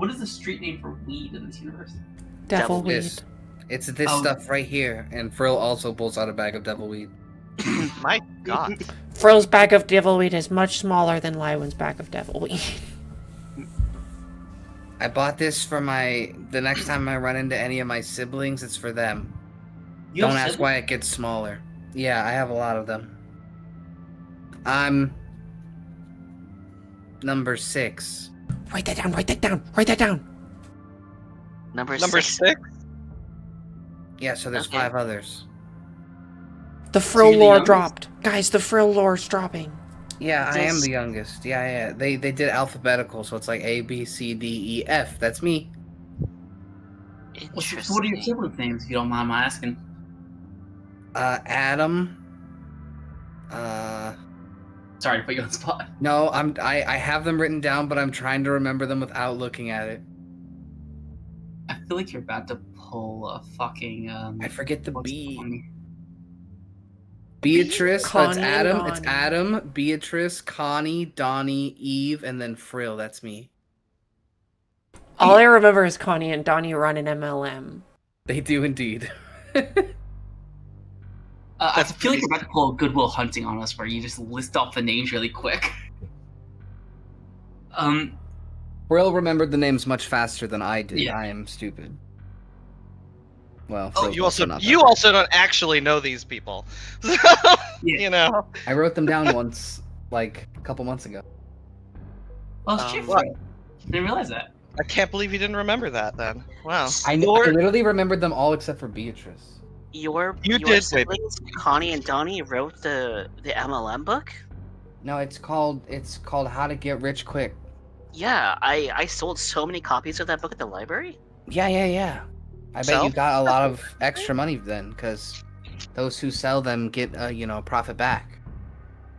is the street name for weed in this universe? Devil weed. This. It's this Oh. stuff right here. And Frill also pulls out a bag of devil weed. My God. Frill's bag of devil weed is much smaller than Lywin's bag of devil weed. I bought this for the next time I run into any of my siblings, it's for them. You Don't have ask siblings? why it gets smaller. Yeah, I have a lot of them. I'm number 6. Write that down. Number Number 6. 6? Yeah, so there's Okay. 5 others. The Frill you're the lore youngest? dropped. Guys, the Frill lore's dropping. Yeah, I am This- the youngest. Yeah. They did alphabetical, so it's like A, B, C, D, E, F. That's me. What are your Interesting. siblings' names, if you don't mind my asking? Adam. Sorry to put you on the spot. No, I have them written down, but I'm trying to remember them without looking at it. I feel like you're about to pull a fucking. I forget the what's B. one? Beatrice. That's Connie and Adam. It's Donnie. Adam, Beatrice, Connie, Donnie, Eve, and then Frill. That's me. All I remember is Connie and Donnie run an MLM. They do indeed. I feel like you're about to pull a Goodwill Hunting on us, where you just list off the names really quick. Frill remembered the names much faster than I did. Yeah. I am stupid. Well, Oh, Frill's You also not you that also don't actually know these people. So, Yeah. you know. bad. I wrote them down once, like a couple months ago. Well, Um, shit, what? Fred. Didn't realize that. I can't believe you didn't remember that then. Wow. I literally remembered them all except for Beatrice. Your You did, baby. siblings, Connie and Donnie, wrote the MLM book? No, it's called How to Get Rich Quick. Yeah, I sold so many copies of that book at the library. Yeah. I bet Sell? you got a lot of extra money then, because those who sell them get profit back.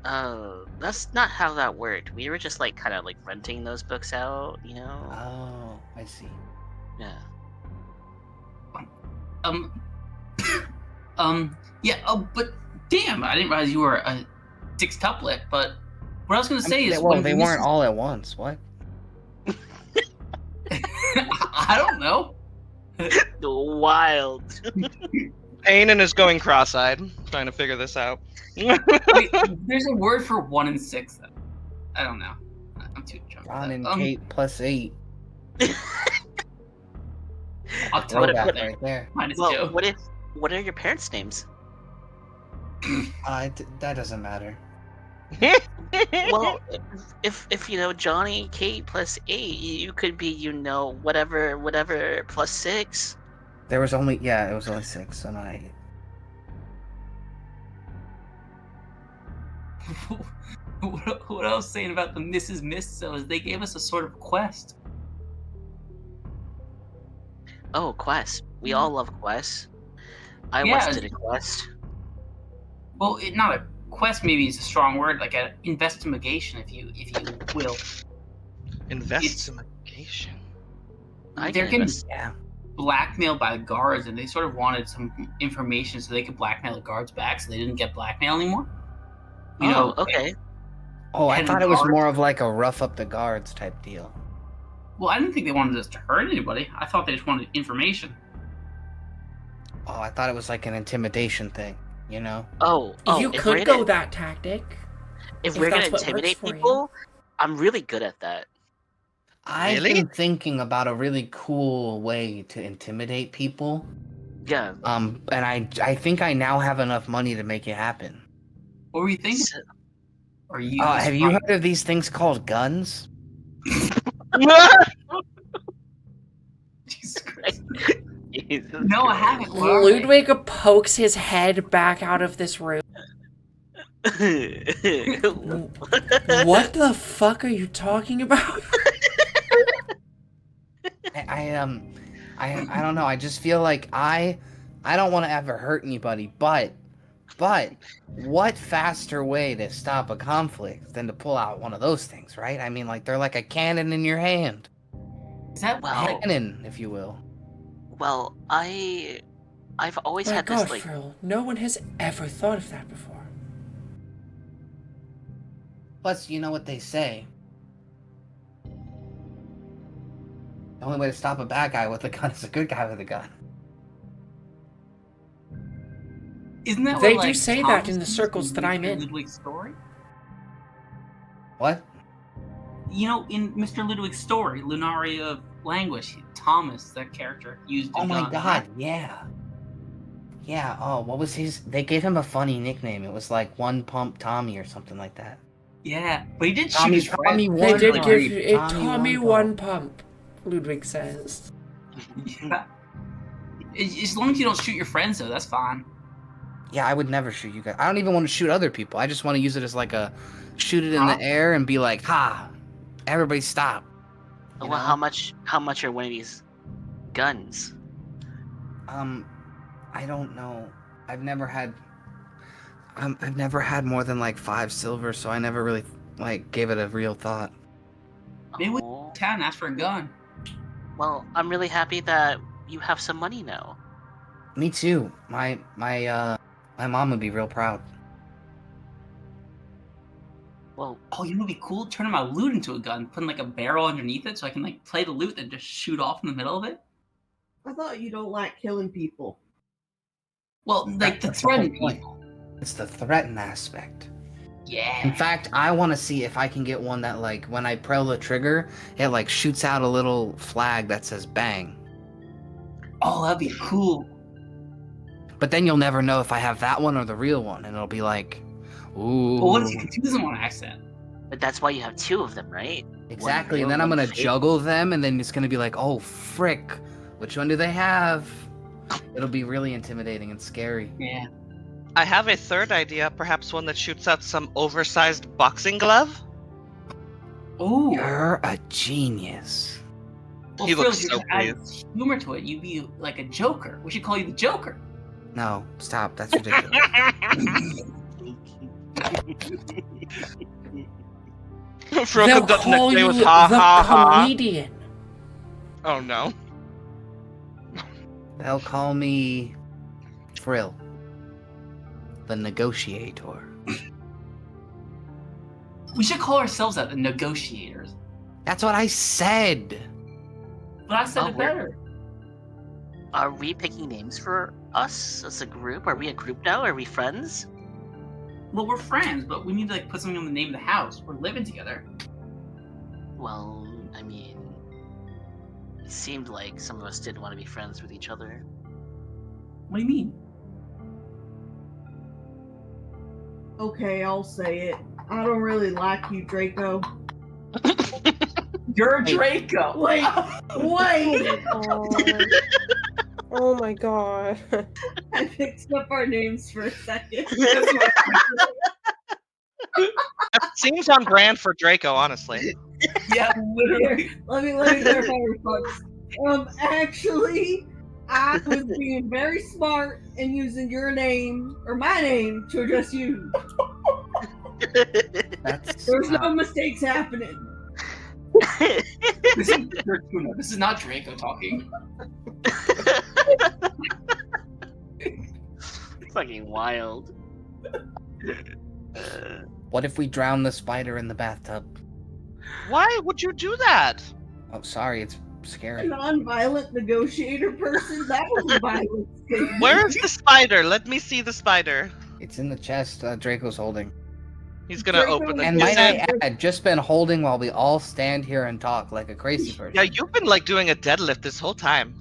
That's not how that worked. We were just kind of renting those books out, Oh, I see. Yeah. Yeah. Oh, but damn, I didn't realize you were a sextuplet. But what I was gonna say is, well, when they Mrs. weren't all at once. What? I don't know. Wild. Aiden is going cross-eyed, trying to figure this out. Wait, there's a word for 1 and 6. Then. I don't know. I'm too drunk. for Ron that. and Kate plus 8. I'll tell you Throwback that there. right there. Minus Well, 2. what are your parents' names? That doesn't matter. Well, if Johnny, Kate plus 8, you could be whatever plus 6. There was only it was only 6, so not 8. what I was saying about the Mrs. Misto is they gave us a sort of quest. Oh, quest. We all love quests. I Yeah. once did a quest. Well, not a quest. Maybe is a strong word, like an investigation, if you will. Investigation. I They're can getting invest. blackmailed by the guards, and they sort of wanted some information so they could blackmail the guards back, so they didn't get blackmail anymore. You know, Okay. Oh, I head of thought the it was guards. more of like a rough up the guards type deal. Well, I didn't think they wanted us to hurt anybody. I thought they just wanted information. Oh, I thought it was like an intimidation thing, you know? Oh, You if we're could go gonna, that tactic. if if we're gonna that's what works intimidate for you. people, I'm really good at that. I've Really? been thinking about a really cool way to intimidate people. Yeah. And I think I now have enough money to make it happen. What were you thinking? So- Or you? Have you heard of these things called guns? Jesus Christ. Jesus No, I Christ. haven't. What are they? Ludwig pokes his head back out of this room. What the fuck are you talking about? I don't know. I just feel like I don't want to ever hurt anybody, but what faster way to stop a conflict than to pull out one of those things, right? I mean, like they're like a cannon in your hand, Is that Wow. like, cannon, if you will. Well, I've always My had God, this like. Frill, no one has ever thought of that before. Plus, you know what they say. The only way to stop a bad guy with a gun is a good guy with a gun. isn't that They what, do like, say Thomas that in the used circles in that I'm Mr. in. Ludwig's story? What? You know, in Mr. Ludwig's story, Lunaria of Languish, Thomas, that character, used a Oh my gun. God, yeah. Yeah, oh, what was his... They gave him a funny nickname. It was like One Pump Tommy or something like that. Yeah, but he did shoot Tommy, his friend. Tommy They One did Pump. give it Tommy Tommy one pump, Ludwig says. Yeah. As long as you don't shoot your friends, though, that's fine. Yeah, I would never shoot you guys. I don't even want to shoot other people. I just want to use it as like a... Shoot it in Huh? the air and be like, ha! Everybody stop. You Well, know? how much are one of these guns? I don't know. I've never had more than like 5 silver, so I never really like gave it a real thought. Maybe we Oh, town ask for a gun. well, I'm really happy that you have some money now. Me too. My mom would be real proud. Well, Oh, you know what'd be cool? Turning my loot into a gun, putting like a barrel underneath it so I can like play the loot and just shoot off in the middle of it. I thought you don't like killing people. Well, like the That's the whole threaten point. people. It's the threaten aspect. In Yeah. fact, I want to see if I can get one that like when I pull the trigger, it like shoots out a little flag that says bang. Oh, that'd be cool. But then you'll never know if I have that one or the real one, and it'll be like, ooh. Well, what if you confuse them on accident? but that's why you have 2 of them, right? Exactly, One and then I'm real, gonna one fake. juggle them, and then it's gonna be like, oh frick, which one do they have? It'll be really intimidating and scary. Yeah. I have a third idea, perhaps one that shoots out some oversized boxing glove. Ooh. You're a genius. Well, He Phil, looks if so you add humor to it, you'd be like a Joker. We should call you the Joker. No, stop. That's ridiculous. Fro They'll comes up the next call day you with the ha ha ha. comedian. Oh no. They'll call me Frill, the negotiator. We should call ourselves that, the Negotiators. That's what I said. But I said Oh, it we're- better. Are we picking names for us as a group? Are we a group now? Are we friends? Well, we're friends, but we need to like put something on the name of the house. We're living together. Well, I mean, it seemed like some of us didn't want to be friends with each other. What do you mean? Okay, I'll say it. I don't really like you, Draco. You're a Draco. Wait, wait! Oh my god. I picked up our names for a second. That seems on brand for Draco, honestly. Yeah, literally. Here, let me clarify your response. Actually, I was being very smart and using your name or my name to address you. That's There's no not. mistakes happening. This is Fortuna. This is not Draco talking. Fucking wild. What if we drown the spider in the bathtub? Why would you do that? Oh, sorry, it's A scary. non-violent negotiator person? That was a violent statement. Where is the spider? Let me see the spider. It's in the chest Draco's holding. He's gonna Draco open And it. might Is I it? add, just been holding while we all stand here and talk like a crazy person. Yeah, you've been like doing a deadlift this whole time.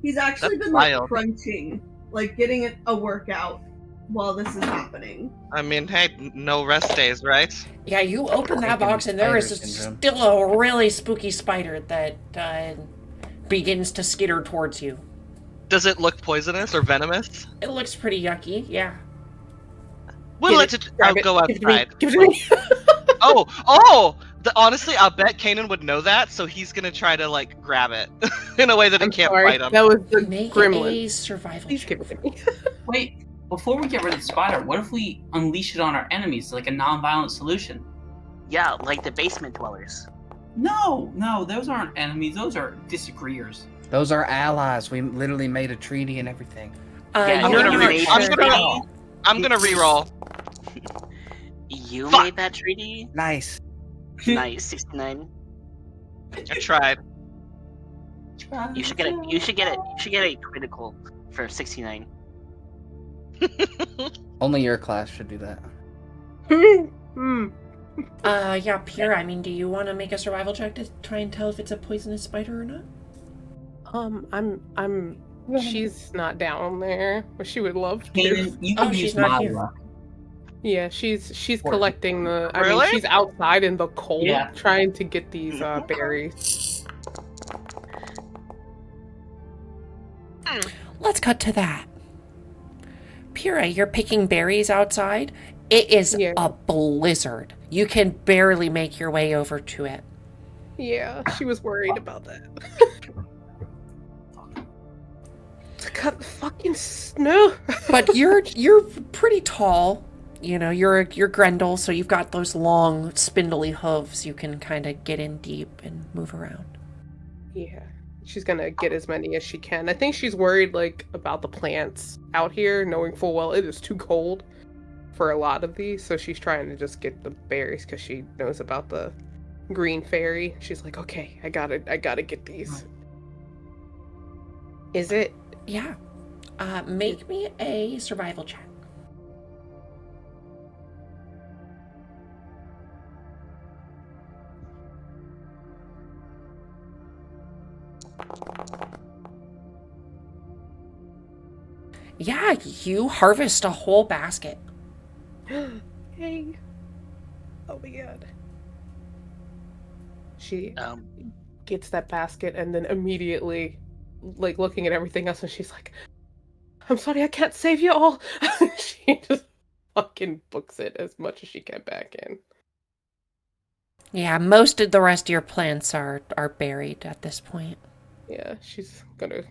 He's actually That's been like wild. crunching, like getting a workout while this is happening. I mean, hey, no rest days, right? Yeah, you open that Taking box and there is spider syndrome. still a really spooky spider that begins to skitter towards you. Does it look poisonous or venomous? It looks pretty yucky, yeah. We'll let it go Give it to me. outside. Give it to me. Oh! Honestly, I'll bet Kanan would know that, so he's gonna try to like grab it in a way that I'm it can't sorry. bite him. That was the Make gremlin. a survival Please check. give it to me. Wait, before we get rid of the spider, what if we unleash it on our enemies, like a non-violent solution? Yeah, like the basement dwellers. No, those aren't enemies. Those are disagreeers. Those are allies. We literally made a treaty and everything. Yeah, I'm you're gonna not re- sure. I'm gonna re-roll. You Fuck. made that treaty? Nice. Nice, 69. I tried. You should get it. You should get it. You should get a critical for 69. Only your class should do that. Yeah, Pure, I mean, do you want to make a survival check to try and tell if it's a poisonous spider or not? She's not down there, but she would love to. Kanan, you Oh, can she's use not my here. luck. Yeah, she's Or- collecting the. I mean, Really? she's outside in the cold Yeah. trying to get these berries. Let's cut to that. Pura, you're picking berries outside. It is Yeah. a blizzard. You can barely make your way over to it. Yeah, she was worried about that. To cut the fucking snow. But you're pretty tall. You know, you're Grendel, so you've got those long, spindly hooves. You can kind of get in deep and move around. Yeah, she's gonna get as many as she can. I think she's worried like about the plants out here, knowing full well it is too cold for a lot of these. So she's trying to just get the berries because she knows about the green fairy. She's like, okay, I gotta get these. Is it? Yeah. Make me a survival check. Yeah, you harvest a whole basket. Yay! Oh my god. She gets that basket and then immediately, like, looking at everything else, and she's like, I'm sorry, I can't save you all. She just fucking books it as much as she can back in. Yeah, most of the rest of your plants are buried at this point. Yeah, she's gonna,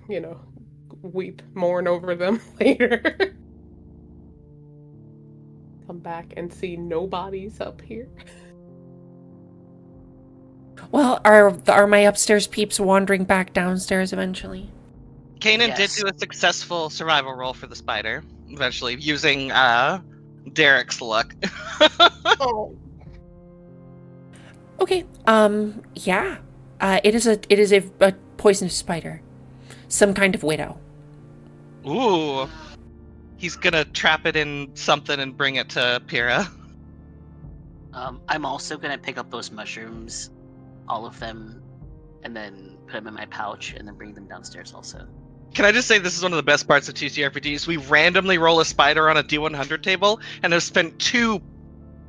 weep, mourn over them later. Come back and see no bodies up here. Well, are my upstairs peeps wandering back downstairs eventually? Kanan Yes. did do a successful survival roll for the spider, eventually, using Derek's luck. Oh. Okay. Yeah. It is a poisonous spider. Some kind of widow. Ooh. He's gonna trap it in something and bring it to Pyrrha. I'm also gonna pick up those mushrooms, all of them, and then put them in my pouch, and then bring them downstairs also. Can I just say this is one of the best parts of TTRPGs? We randomly roll a spider on a D100 table and have spent 2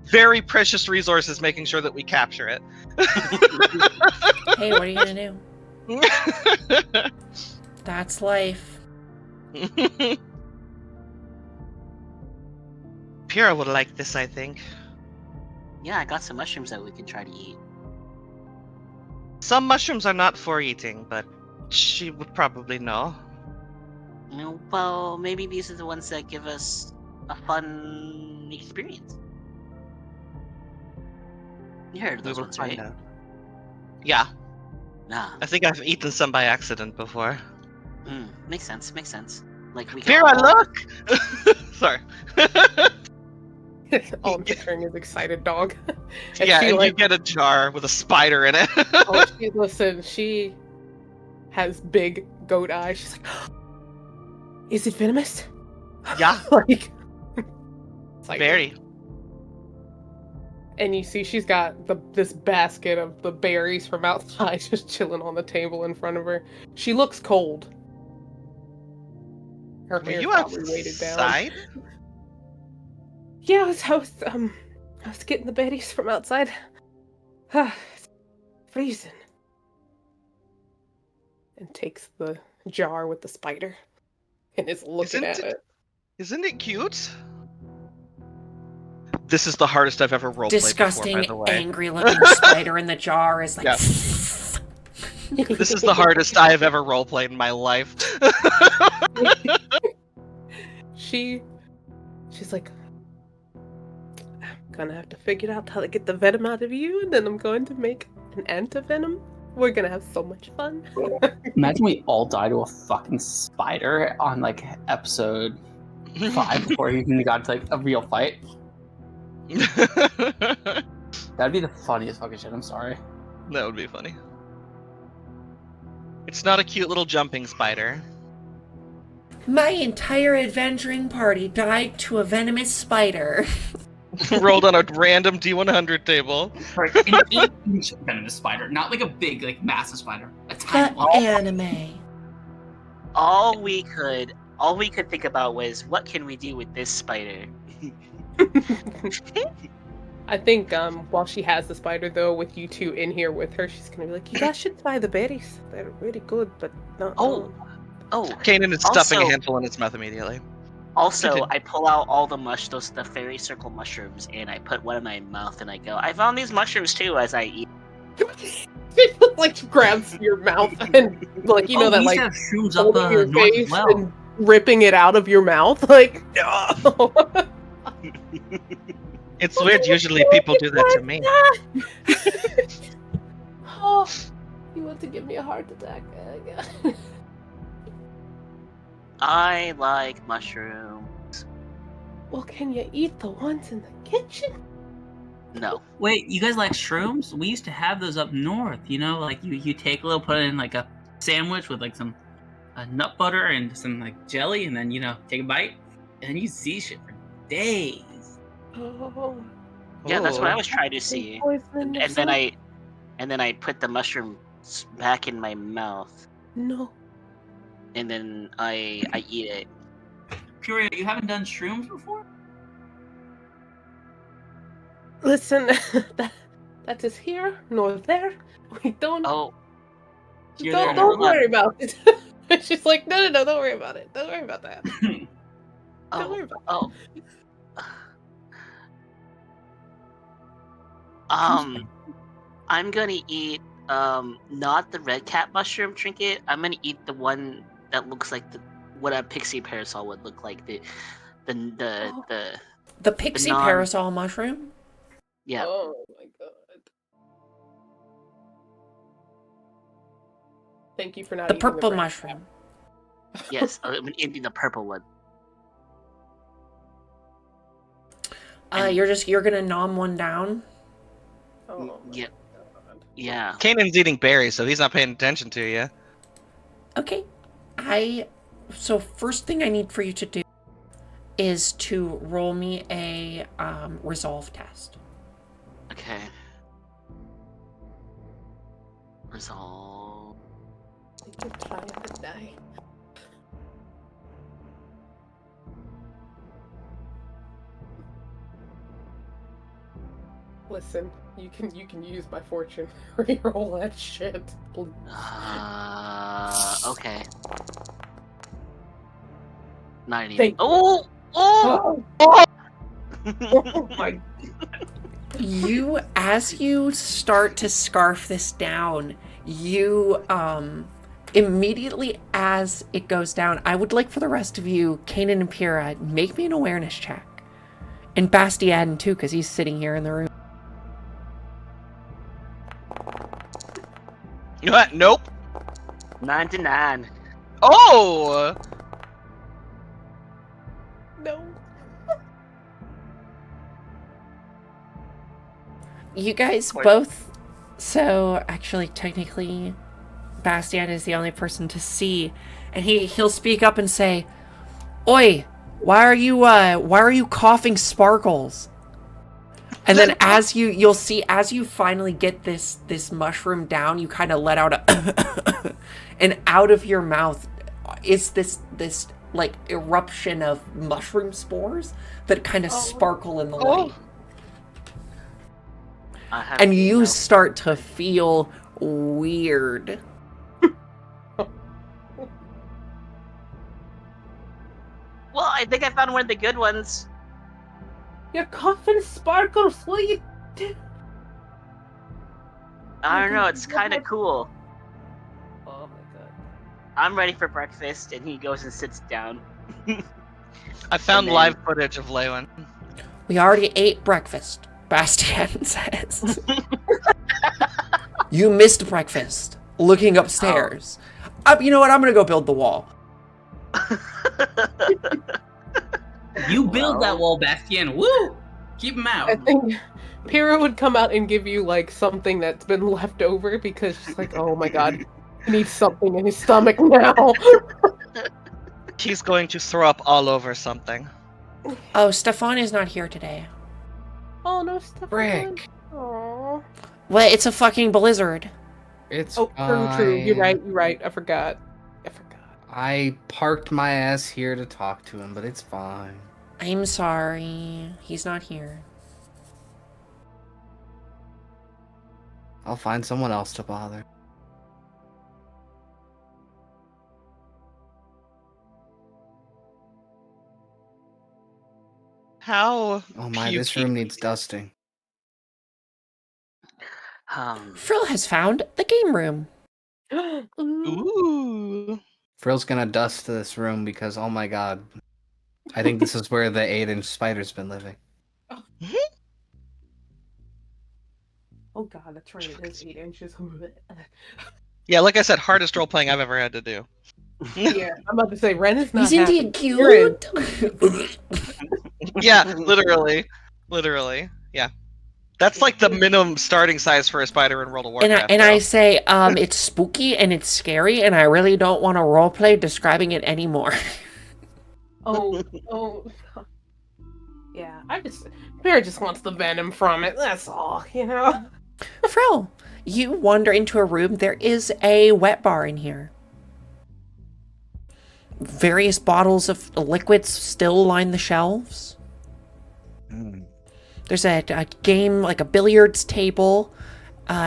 very precious resources making sure that we capture it. Hey, what are you gonna do? That's life. Pyrrha would like this, I think. Yeah, I got some mushrooms that we can try to eat. Some mushrooms are not for eating, but she would probably know. Well, maybe these are the ones that give us a fun experience. You heard of We those will ones, find right? out. Yeah, Nah. I think I've eaten some by accident before. Makes sense. Makes sense. Like we can Vera, all... look! Sorry. All I'm picturing is excited dog. Yeah, she, and you like, get a jar with a spider in it. oh, she has big goat eyes. She's like, is it venomous? Yeah. Like, Very. And you see she's got this basket of the berries from outside just chilling on the table in front of her. She looks cold. Her Were hair's you probably weighted down. outside? Yeah, I was getting the berries from outside. It's freezing. And takes the jar with the spider and is looking at it. Isn't it cute? This is the hardest I've ever roleplayed Disgusting, before, by the way. angry-looking spider in the jar is like. Yeah. This is the hardest I have ever roleplayed in my life. She's like, I'm gonna have to figure out how to get the venom out of you, and then I'm going to make an antivenom. We're gonna have so much fun. Imagine we all die to a fucking spider on like episode 5 before he even got to like a real fight. That'd be the funniest fucking shit. I'm sorry. That would be funny. It's not a cute little jumping spider. My entire adventuring party died to a venomous spider. Rolled on a random D100 table. Right, an 8-inch venomous spider, not like a big, like massive spider. A tiny The one. anime. All we could think about was, what can we do with this spider? I think while she has the spider though, with you two in here with her, she's gonna be like, you guys should try the berries. They're really good, but not. Oh, Kanan is stuffing a Also- handful in his mouth immediately. Also, Continue. I pull out all the fairy circle mushrooms, and I put one in my mouth, and I go, I found these mushrooms too, as I eat. Like grabs your mouth and like that we used like to have shrooms holding up your north as face well. and ripping it out of your mouth. Like no. It's weird, usually people do that to me. Oh, you want to give me a heart attack? I like mushrooms. Well, can you eat the ones in the kitchen? No. Wait, you guys like shrooms? We used to have those up north. You know, like you take a little, put it in like a sandwich with like some nut butter and some like jelly, and then take a bite, and you see shit for days. Oh, Yeah, that's what I Oh. was trying to see. poisoning And then yourself? I put the mushrooms back in my mouth, No. and then I eat it. Curia, you haven't done shrooms before? Listen, that is here nor there. We don't. Oh, You're there Don't now. worry about it. She's like, no, don't worry about it. Don't worry about that. Don't worry about oh. I'm gonna eat not the red cat mushroom trinket. I'm gonna eat the one that looks like what a pixie parasol would look like. The The pixie non- parasol mushroom? yeah. Oh my god. Thank you for not The eating purple red mushroom. Yes, I'm eating the purple one. You're gonna nom one down? cat. Oh my Yeah. god. Yeah. Kanan's eating berries, so he's not paying attention to you. Okay. So first thing I need for you to do is to roll me a resolve test. Okay. Resolve. You can try and die. Listen, you can use my fortune. Reroll that shit. Okay. Not even. Thank- Oh! Oh, oh my! As you start to scarf this down, you immediately as it goes down, I would like for the rest of you, Kanan and Pyrrha, make me an awareness check. And Bastian too, because he's sitting here in the room. Nope. 99. Oh! No. You guys both. So actually, technically, Bastian is the only person to see, and he'll speak up and say, "Oi, why are you coughing sparkles?" And then you'll see as you finally get this mushroom down, you kind of let out a and out of your mouth is this like eruption of mushroom spores that kind of sparkle in the light. And you start to feel weird. Well, I think I found one of the good ones. You're coughing sparkles. What are you doing? I don't know. It's kind of cool. Oh my god. I'm ready for breakfast, and he goes and sits down. I found then- live footage of Lewin. We already ate breakfast, Bastian says. You missed breakfast. Looking upstairs. You know what? I'm gonna go build the wall. You build that wall, Bastian. Woo! Keep him out. I think Pyrrha would come out and give you like something that's been left over because she's like, oh my god, he needs something in his stomach now. He's going to throw up all over something. Oh, Stefan is not here today. Oh no, stuff. Frick. Aww. Well, it's a fucking blizzard. It's Oh, true. You're fine. right. I forgot. I parked my ass here to talk to him, but it's fine. I'm sorry. He's not here. I'll find someone else to bother. How? Oh my, this room needs dusting. Frill has found the game room. Ooh. Frill's gonna dust this room because, oh my god. I think this is where the 8-inch spider's been living. Oh god, that's right. It is 8 inches. Yeah, like I said, hardest role playing I've ever had to do. Yeah, I'm about to say Ren is not. Isn't happy. he cute? Yeah, literally. Yeah. That's like the minimum starting size for a spider in World of Warcraft. And I say, it's spooky and it's scary, and I really don't want to roleplay describing it anymore. Oh. Yeah, Bear just wants the venom from it. That's all, you know. Frill, you wander into a room. There is a wet bar in here. Various bottles of liquids still line the shelves. There's a game, like a billiards table,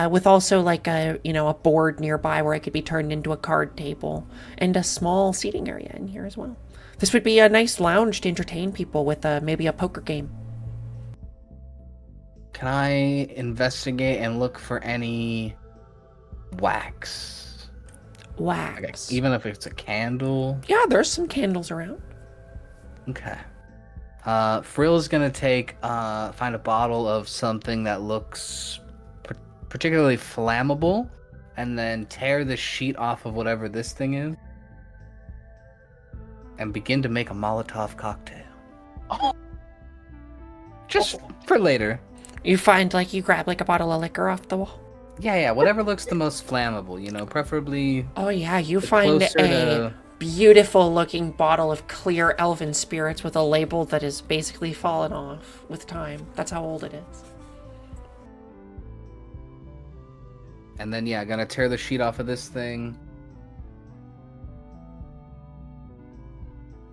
with also like a board nearby where it could be turned into a card table, and a small seating area in here as well. This would be a nice lounge to entertain people with maybe a poker game. Can I investigate and look for any wax? Wax. Even if it's a candle? Yeah, there's some candles around. Okay. Frill's gonna find a bottle of something that looks particularly flammable, and then tear the sheet off of whatever this thing is, and begin to make a Molotov cocktail. Just for later. You find, you grab, a bottle of liquor off the wall. Yeah, whatever looks the most flammable, preferably... Oh, yeah, you find closer to... beautiful-looking bottle of clear elven spirits with a label that is basically fallen off with time. That's how old it is. And then, gonna tear the sheet off of this thing.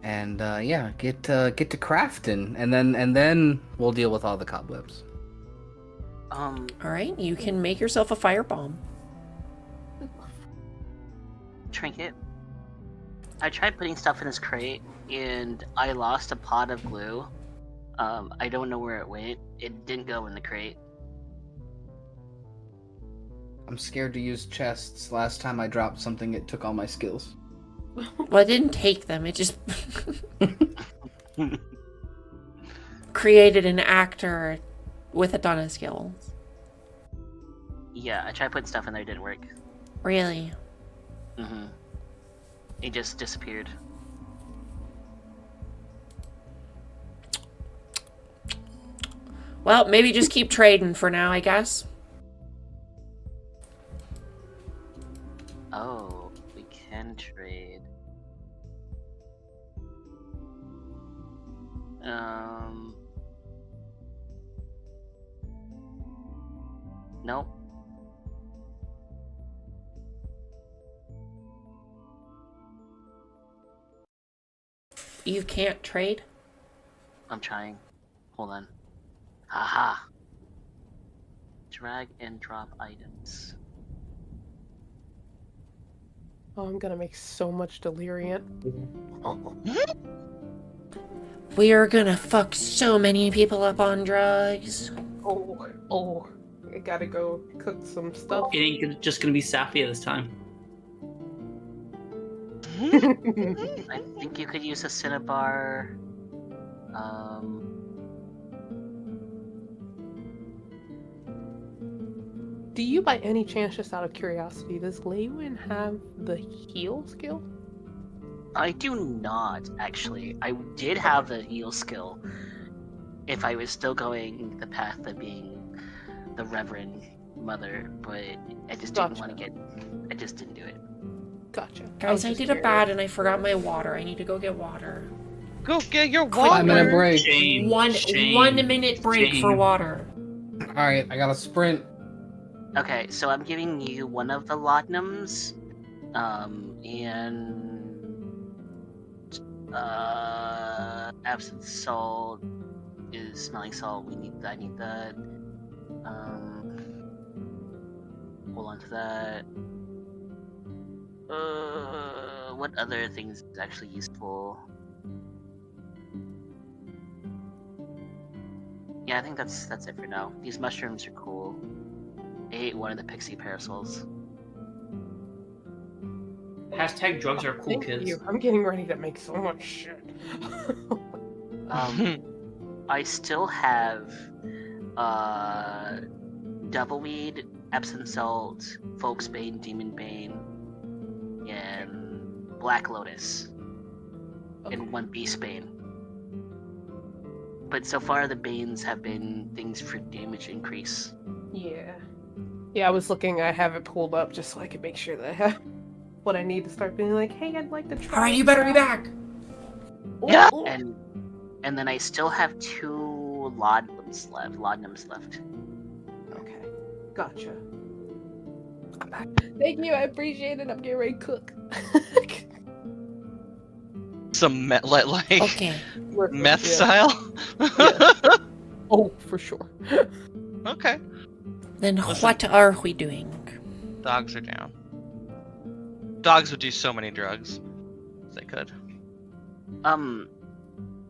And, get to crafting. And then we'll deal with all the cobwebs. All right, you can make yourself a firebomb. Trinket. I tried putting stuff in this crate, and I lost a pot of glue. I don't know where it went. It didn't go in the crate. I'm scared to use chests. Last time I dropped something, it took all my skills. Well, it didn't take them. It just created an actor with a ton of skills. Yeah, I tried putting stuff in there, it didn't work. Really? Mm-hmm. It just disappeared. Well, maybe just keep trading for now, I guess. Oh, we can trade. Nope. You can't trade? I'm trying. Hold on. Haha. Drag and drop items. Oh, I'm gonna make so much delirium. We are gonna fuck so many people up on drugs. Oh. I gotta go cook some stuff. It ain't just gonna be Safia this time. I think you could use a cinnabar. Do you, by any chance, just out of curiosity, does Lewin have the heal skill? I do not, actually. I did have the heal skill if I was still going the path of being the Reverend Mother, but I just didn't want to I just didn't do it. Gotcha. Guys, I did a bad and I forgot my water. I need to go get water. Go get your Quick, water. 5-minute break. Shame. One Shame. 1 minute break for Shame. water. Alright, I got a sprint. Okay, so I'm giving you one of the laudanums, and absent salt is smelling salt. I need that. Hold on to that. What other things is actually useful? Yeah, I think that's it for now. These mushrooms are cool. I ate one of the pixie parasols. Hashtag drugs are cool, Thank kids. you. I'm getting ready to make so much shit. I still have Doubleweed, Epsom Salt, Folksbane, Demon Bane, and Black Lotus, and one Beast Bane. But so far the Banes have been things for damage increase. Yeah. Yeah, I was looking, I have it pulled up just so I can make sure that I have what I need to start being like, hey, I'd like to try. Alright, you better be back. Yeah. And then I still have 2 laudanums left. Okay. Gotcha. I'm back. Thank you, I appreciate it. I'm getting ready to cook. Some like Okay. meth Yeah. style. Yeah. Oh, for sure. Okay. Then Listen. what are we doing? Dogs are down. Dogs would do so many drugs if they could.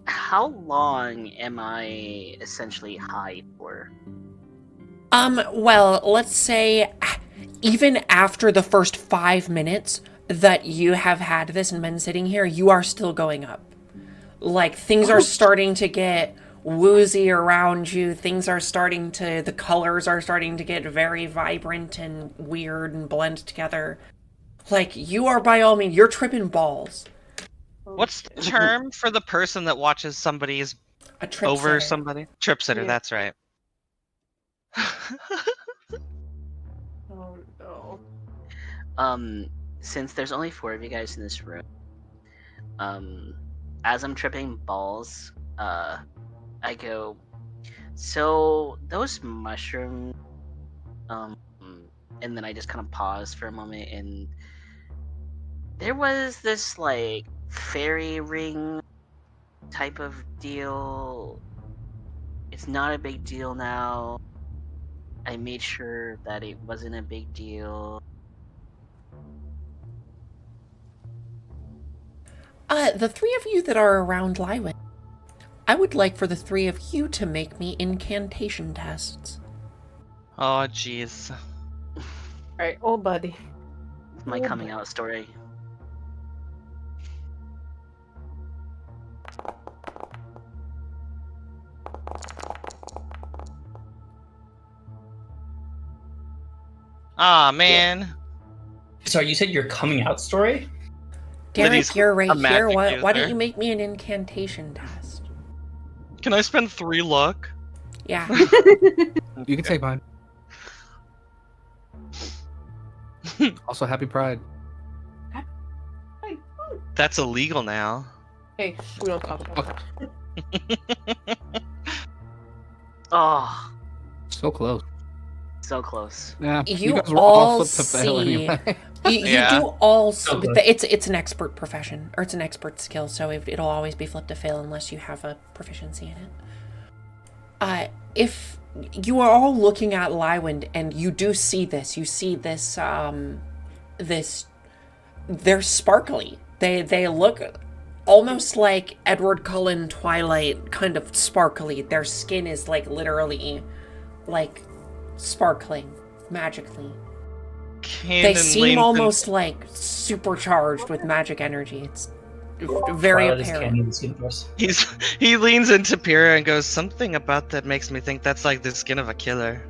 How long am I essentially high for? Well, let's say even after the first 5 minutes that you have had this and been sitting here, you are still going up. Like, things are starting to get woozy around you. The colors are starting to get very vibrant and weird and blend together. Like, you are by all means, you're tripping balls. What's the term for the person that watches somebody's A trip over sitter. somebody? Trip sitter, Yeah. that's right. Oh no. Since there's only 4 of you guys in this room, as I'm tripping balls, I go, so those mushrooms, and then I just kind of pause for a moment, and there was this, like, fairy ring type of deal. It's not a big deal now. I made sure that it wasn't a big deal. The 3 of you that are around Lywin, I would like for the 3 of you to make me incantation tests. Oh, jeez. Alright, old buddy. My coming out story. Aw, man. Sorry, you said your coming out story? Derek, he's you're right a here. magic Why don't user. you make me an incantation test? Can I spend 3 luck? Yeah. You can take mine. Also, happy Pride. That's illegal now. Hey, we don't talk about that. Oh, So close. so close. Yeah, You guys were all flipped to fail see- anyway. You Yeah. do all. Okay. It's an expert profession, or it's an expert skill, so it'll always be flip to fail unless you have a proficiency in it. If you are all looking at Lywind and you do see this, you see this. They're sparkly. They look almost like Edward Cullen Twilight, kind of sparkly. Their skin is like literally, like, sparkling magically. They Kanan seem leans almost like supercharged with magic energy. It's very Twilight is apparent. canon in this universe. he leans into Pyrrha and goes, something about that makes me think that's like the skin of a killer.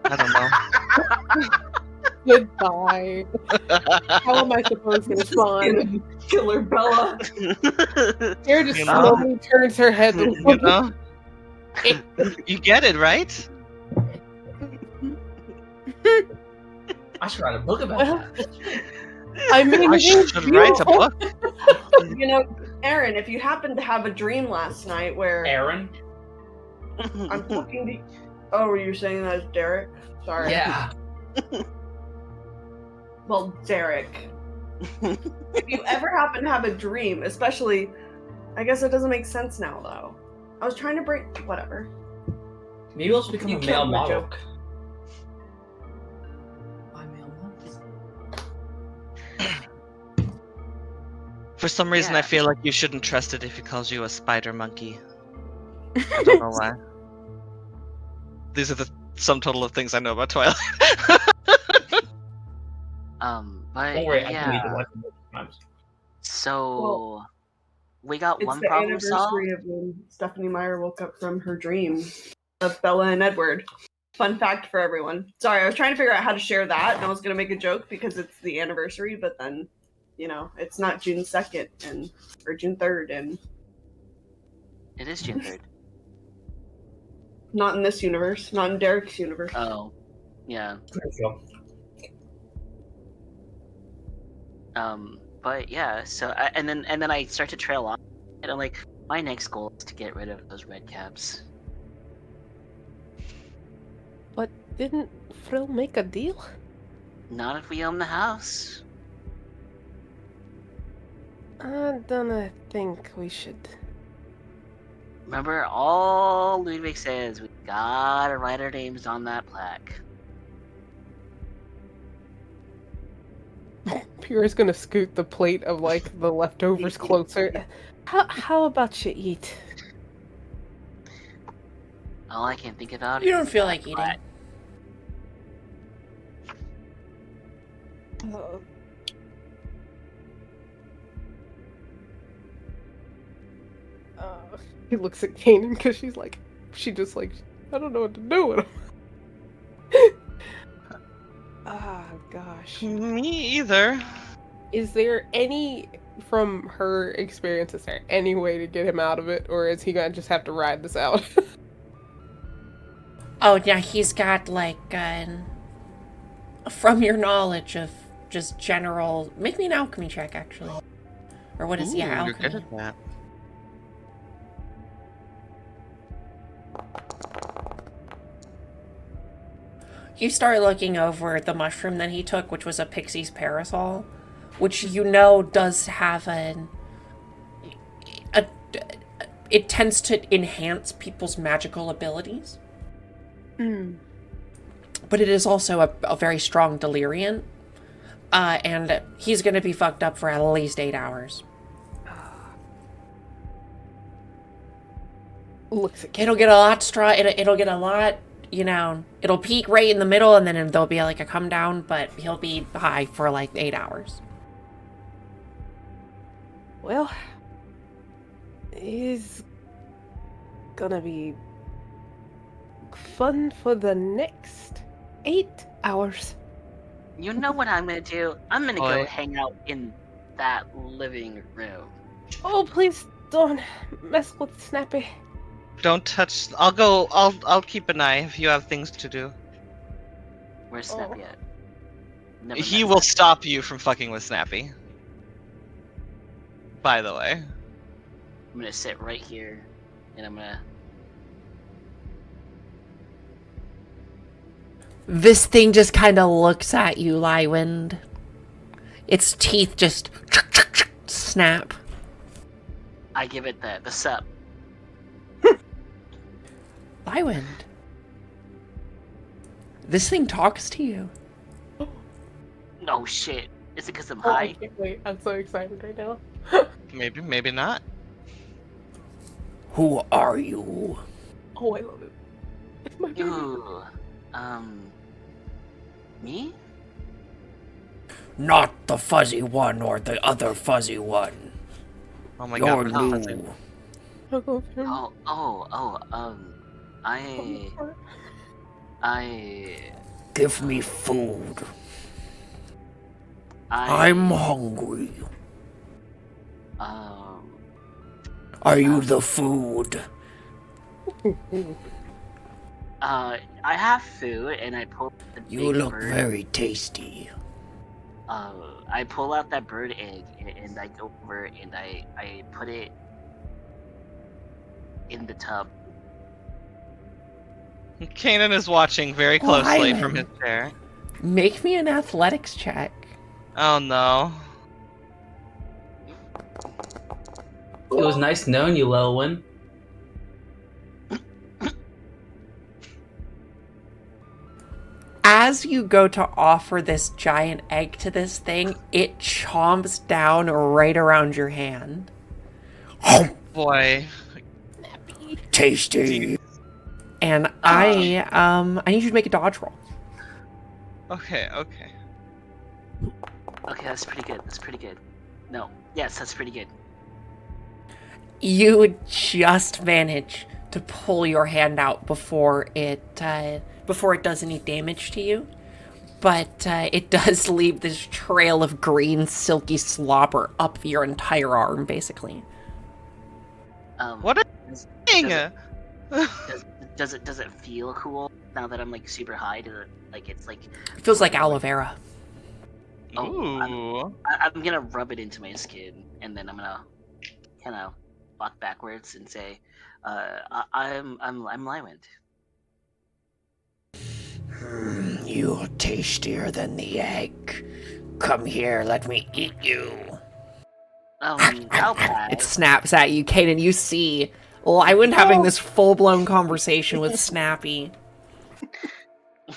I don't know. Goodbye. How am I supposed to respond? Killer Bella. Sarah just You know? slowly turns her head. to You look know? You get it, right? I should write a book about Well, that. I mean, I it is should write a beautiful. book. You know, Aaron, if you happen to have a dream last night where Aaron? I'm talking to. Oh, were you saying that as Derek? Sorry. Yeah. Well, Derek. If you ever happen to have a dream, especially, I guess it doesn't make sense now though. I was trying to bring whatever. Maybe I'll just become You a male killed my model. joke. My male model. For some reason, Yeah. I feel like you shouldn't trust it if he calls you a spider monkey. I don't know why. These are the sum total of things I know about Twilight. But Don't worry, I can yeah. read the weapon multiple times. So Well, we got It's one the problem solved. anniversary of when Stephanie Meyer woke up from her dream of Bella and Edward. Fun fact for everyone. Sorry, I was trying to figure out how to share that, and I was gonna make a joke because it's the anniversary, but then, you know, it's not June 2nd and or June 3rd, and It is June 3rd. not in this universe, not in Derek's universe. Oh, yeah. There you go. But yeah. So and then I start to trail on, and I'm like, my next goal is to get rid of those red caps. But didn't Frill make a deal? Not if we own the house. I don't think we should. Remember, all Ludwig says, we gotta write our names on that plaque. Pyrrha's gonna scoot the plate of like the leftovers closer. How about you eat? All I can think about You is don't feel that like eating. plaque. He looks at Kanan because she just like, I don't know what to do with him. Ah, gosh. Me either. Is there any, from her experience, is there any way to get him out of it, or is he gonna just have to ride this out? Oh, yeah, he's got, like, from your knowledge of just general... Make me an alchemy check, actually. Or what is, Ooh, yeah, you're good alchemy. at that. You start looking over the mushroom that he took, which was a pixie's parasol, which you know does have it tends to enhance people's magical abilities. But it is also a very strong deliriant. And he's going to be fucked up for at least 8 hours. Looks at It'll get a lot strong. It'll get a lot it'll peak right in the middle and then there'll be like a come down, but he'll be high for like 8 hours. Well, it's gonna be fun for the next 8 hours. You know what I'm gonna do? I'm gonna go Oi. hang out in that living room. Oh, please don't mess with Snappy. Don't touch. I'll keep an eye if you have things to do. Where's Snappy at? Never He met will Snappy. stop you from fucking with Snappy. By the way. I'm gonna sit right here, and I'm gonna. This thing just kind of looks at you, Lywind. Its teeth just snap. I give it the sup. Lywind. This thing talks to you. No shit. Is it because I'm Oh, I high? can't wait. I'm so excited right now. Maybe, maybe not. Who are you? Oh, I love it. It's my baby. Ooh. Me? Not the fuzzy one or the other fuzzy one. Oh my You're god. we're not new. touching. I love him. I Give me food. I'm hungry. Are you the food? I have food, and I pull the You big look bird. very tasty. I pull out that bird egg, and I go over and I put it in the tub. Kanan is watching very closely Lyman. from his chair. Make me an athletics check. Oh no. It was nice knowing you, Lilwyn. As you go to offer this giant egg to this thing, it chomps down right around your hand. Boy. Tasty. And I need you to make a dodge roll. Okay, okay. Okay, that's pretty good. That's pretty good. No, yes, that's pretty good. You would just manage to pull your hand out before it does any damage to you, but it does leave this trail of green silky slobber up your entire arm, basically. What a does, thing! does it feel cool now that I'm like super high? Does it like it's like? It feels like aloe vera. Ooh. I'm gonna rub it into my skin, and then I'm gonna kind of walk backwards and say, I'm Lywind. You're tastier than the egg. Come here, let me eat you. I'll pass. It snaps at you, Kaden. You see Lywind having this full-blown conversation with Snappy.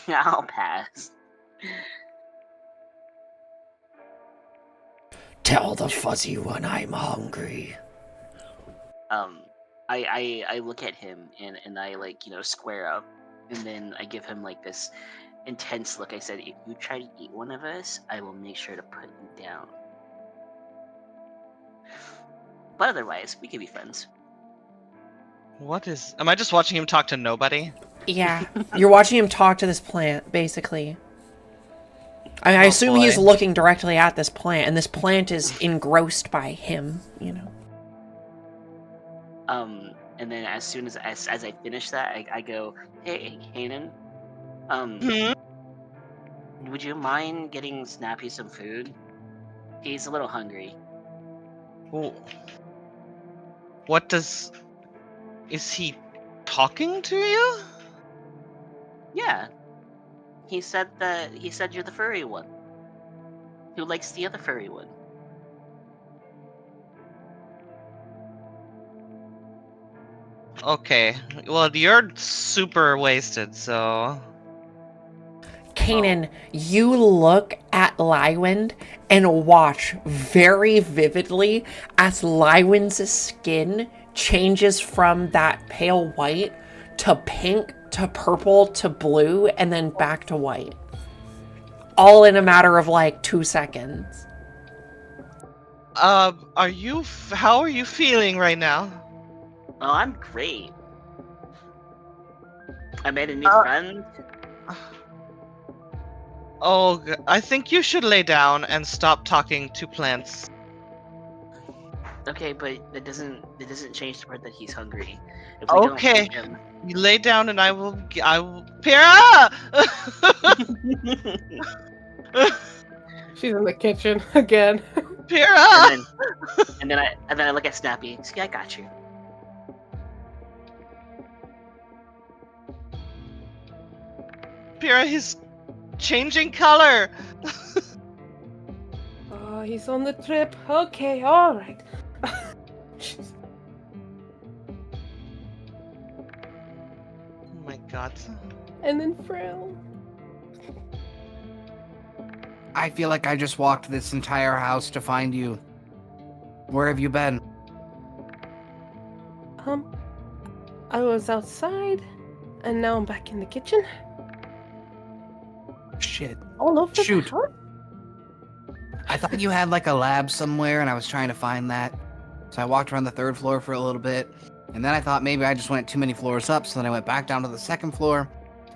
I'll pass. Tell the fuzzy one I'm hungry. I look at him and I like square up, and then I give him like this intense look. I said, if you try to eat one of us, I will make sure to put you down. But otherwise, we can be friends. What is... Am I just watching him talk to nobody? Yeah, you're watching him talk to this plant, basically. I assume boy. he's looking directly at this plant, and this plant is engrossed by him, And then as soon as I finish that, I go, hey, Kanan, would you mind getting Snappy some food? He's a little hungry. Ooh. What does... Is he talking to you? Yeah. He said you're the furry one. Who likes the other furry one? Okay. Well, you're super wasted, so... Kanan, you look at Lywind and watch very vividly as Lywind's skin changes from that pale white to pink to purple to blue and then back to white. All in a matter of like 2 seconds. How are you feeling right now? Oh, I'm great. I made a new friend. Oh, I think you should lay down and stop talking to plants. Okay, but it doesn't change the part that he's hungry. If we don't Okay, feed him. you lay down and I will. Pyrrha! She's in the kitchen again. Pyrrha! and then I look at Snappy. See, I got you. Pyrrha, he's changing color. Oh, he's on the trip. Okay, all right. Oh my god. And then Frill. I feel like I just walked this entire house to find you. Where have you been? I was outside, and now I'm back in the kitchen. Shit. All over Shoot. the house. I thought you had like a lab somewhere, and I was trying to find that. So I walked around the 3rd floor for a little bit, and then I thought maybe I just went too many floors up, so then I went back down to the 2nd floor,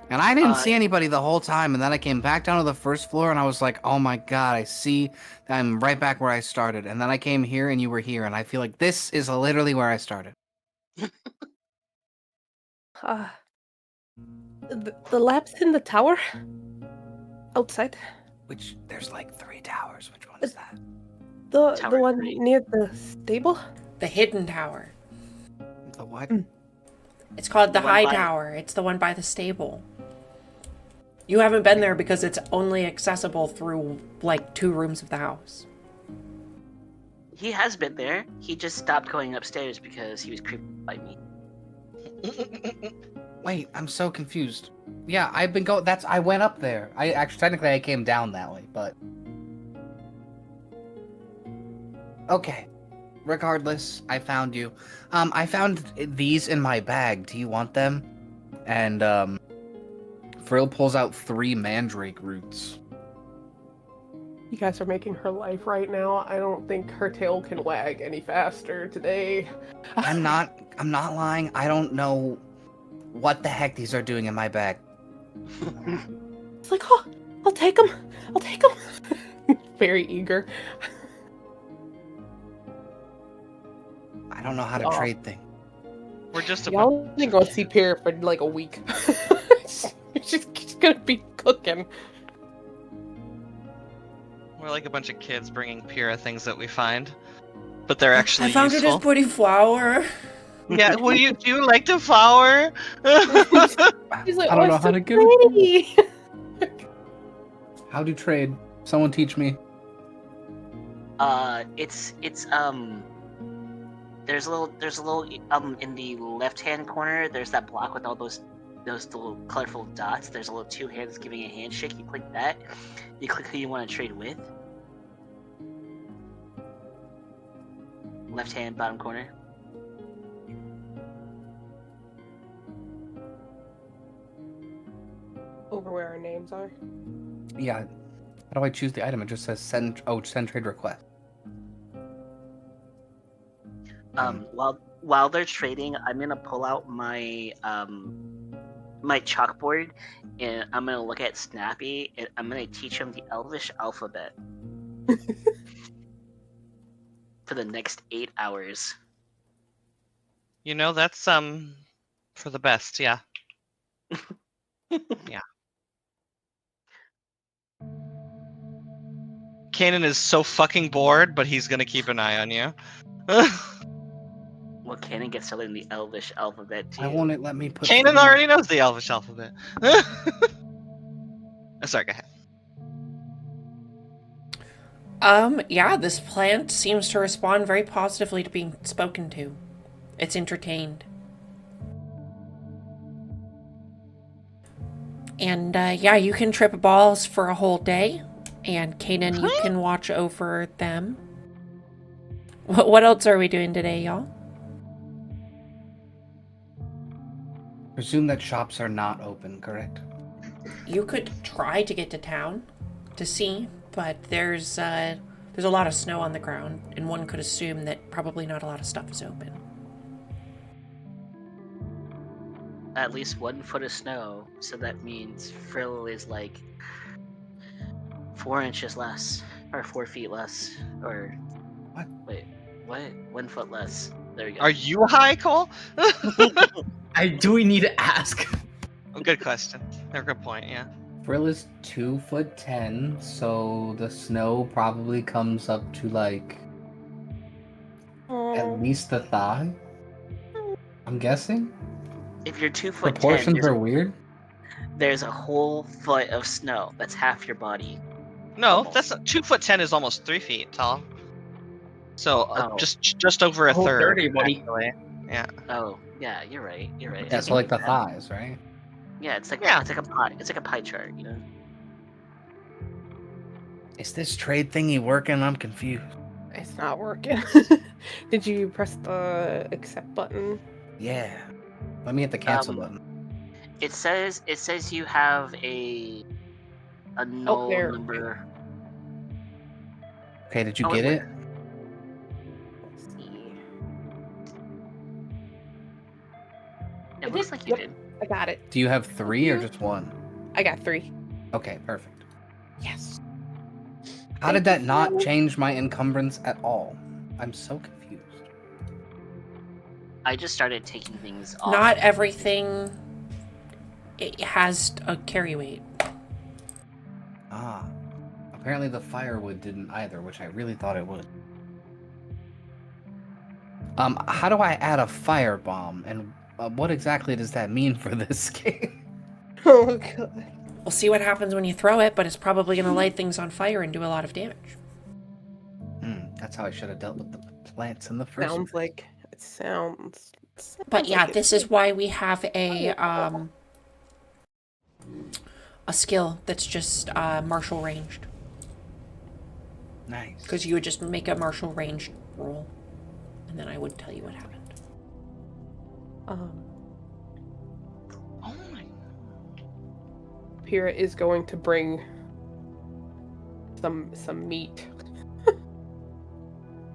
and I didn't see anybody the whole time, and then I came back down to the 1st floor, and I was like, oh my god, I see I'm right back where I started, and then I came here, and you were here, and I feel like this is literally where I started. The lab's in the tower. Outside. Which, there's like 3 towers. Which one is that? The one near the stable? The hidden tower. The what? It's called the The one high by- tower. It's the one by the stable. You haven't been there because it's only accessible through like 2 rooms of the house. He has been there. He just stopped going upstairs because he was creeped by me. Wait, I'm so confused. Yeah, I've been going. I went up there. I actually technically I came down that way, but okay. Regardless, I found you. I found these in my bag. Do you want them? And Frill pulls out 3 mandrake roots. You guys are making her life right now. I don't think her tail can wag any faster today. I'm not lying. I don't know what the heck these are doing in my bag. It's like, oh, I'll take them. I'll take them. Very eager. I don't know how to trade things. We're just Y'all ain't gonna see Pierre for like a week. She's gonna be cooking. We're like a bunch of kids bringing Pyrrha things that we find, but they're actually I found useful. her this pretty flower. Yeah, do you like the flower? She's like, I don't know it's how so to give it. pretty. How to trade? Someone teach me. There's a little in the left-hand corner. There's that block with all those little colorful dots. There's a little 2 hands giving a handshake. You click that. You click who you want to trade with. Left hand bottom corner. Over where our names are. Yeah. How do I choose the item? It just says send trade request. While they're trading, I'm gonna pull out my my chalkboard, and I'm gonna look at Snappy, and I'm gonna teach him the Elvish alphabet for the next 8 hours. You know, that's for the best, yeah. Yeah. Kanan is so fucking bored, but he's gonna keep an eye on you. Well, Kanan gets to learn the Elvish alphabet too. Why won't it let me put? Kanan 3? already knows the Elvish alphabet. Sorry, go ahead. Yeah, this plant seems to respond very positively to being spoken to. It's entertained. And, yeah, you can trip balls for a whole day. And, Kanan, you can watch over them. What else are we doing today, y'all? Presume that shops are not open, correct? You could try to get to town to see, but there's a lot of snow on the ground, and one could assume that probably not a lot of stuff is open. At least 1 foot of snow, so that means Frill is like 4 inches less, or 4 feet less, or What? Wait, what? 1 foot less. There we go. Are you high, Cole? Do we need to ask? Oh, good question. A good point. Yeah. Frill is 2'10", so the snow probably comes up to like at least the thigh. I'm guessing. If you're 2'10", Proportions are weird. there's a whole foot of snow. That's half your body. No, Almost. that's 2'10" is almost 3 feet tall. So Oh. just over a Whole third. third of your body. Actually. Yeah. Oh, yeah, you're right. You're right. Yeah, so like the thighs, right? Yeah, it's like Yeah. it's like a pie. It's like a pie chart, you know. Is this trade thingy working? I'm confused. It's not working. Did you press the accept button? Yeah. Let me hit the cancel button. It says you have a null there. number. Okay, did you Oh, get wait. it? Let's see. It looks like you did. I got it. Do you have 3 or just 1? I got 3. Okay, perfect. Yes. How did that not change my encumbrance at all? I'm so confused. I just started taking things off. Not everything it has a carry weight. Ah. Apparently the firewood didn't either, which I really thought it would. How do I add a firebomb, and what exactly does that mean for this game? Oh god. We'll see what happens when you throw it, but it's probably going to light things on fire and do a lot of damage. That's how I should have dealt with the plants in the first Sounds place. like it sounds. But yeah, like this is why we have a skill that's just martial ranged. Nice. Because you would just make a martial ranged roll, and then I would tell you what happened. Oh my. Pyrrha is going to bring some meat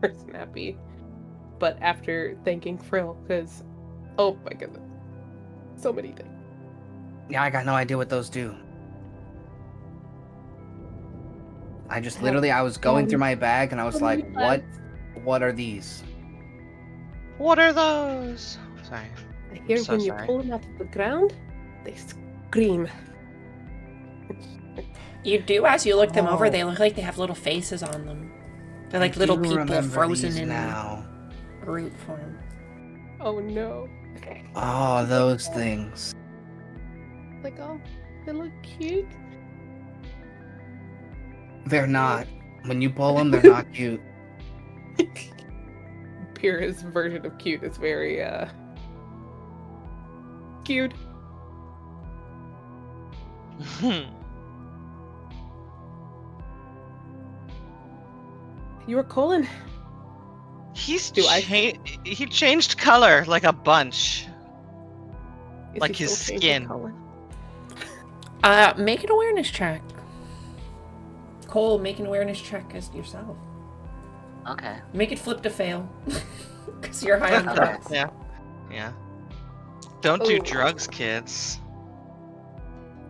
for Snappy, but after thanking Frill, because oh my goodness, so many things. Yeah, I got no idea what those do. I just literally, I was going through my bag and I was like, what are these? What are those? Sorry. I hear so when you sorry. pull them out of the ground, they scream. You do, as you look them over, Oh. they look like they have little faces on them. They're like I little do people remember frozen these in now. root form. Oh no. Okay. Oh, those things. Like, oh, they look cute. They're not. When you pull them, they're not cute. Pyrrha's version of cute is very cute. You were Colin. He's Do I- he changed color like a bunch. Is Like he his still changing skin. color? Make an awareness check. Cole, make an awareness check as yourself. Okay. Make it flip to fail. Because you're high on Okay. drugs. Yeah. Don't do Ooh. drugs, kids.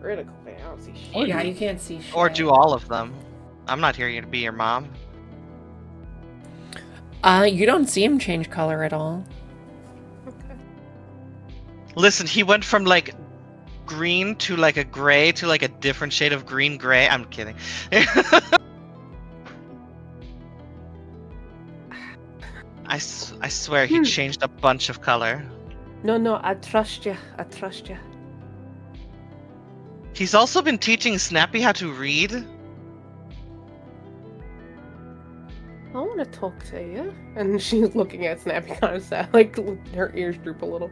Critical fail. I don't see shit. Yeah, you can't see shit. Or do all of them. I'm not here to be your mom. You don't see him change color at all. Okay. Listen, he went from like green to like a gray to like a different shade of green gray. I'm kidding. I swear he changed a bunch of color. No, I trust you. I trust you. He's also been teaching Snappy how to read. I want to talk to you. And she's looking at Snappy kind of sad. Like, her ears droop a little.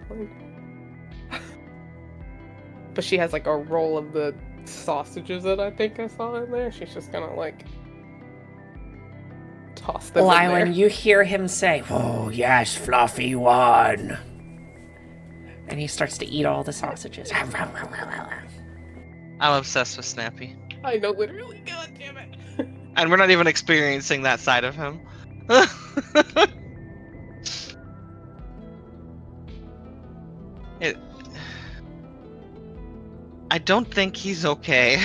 But she has like a roll of the sausages that I think I saw in there. She's just gonna like toss them in Lylan, there. you hear him say, "Oh, yes, fluffy one. And he starts to eat all the sausages. I'm obsessed with Snappy. I know, literally. God damn it. And we're not even experiencing that side of him. It, I don't think he's okay.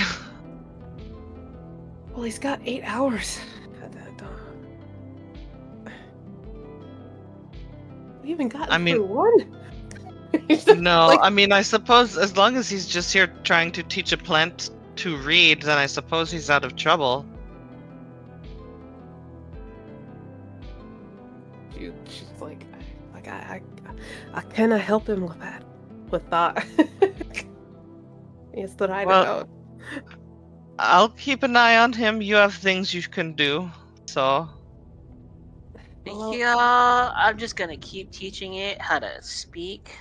Well, he's got 8 hours. We even got I mean- through one. No, Like- I mean, I suppose as long as he's just here trying to teach a plant to read, then I suppose he's out of trouble. She's like I cannot help him with that. It's the right Well- about. I'll keep an eye on him. You have things you can do, so. Well, Yeah, I'm just gonna keep teaching it how to speak.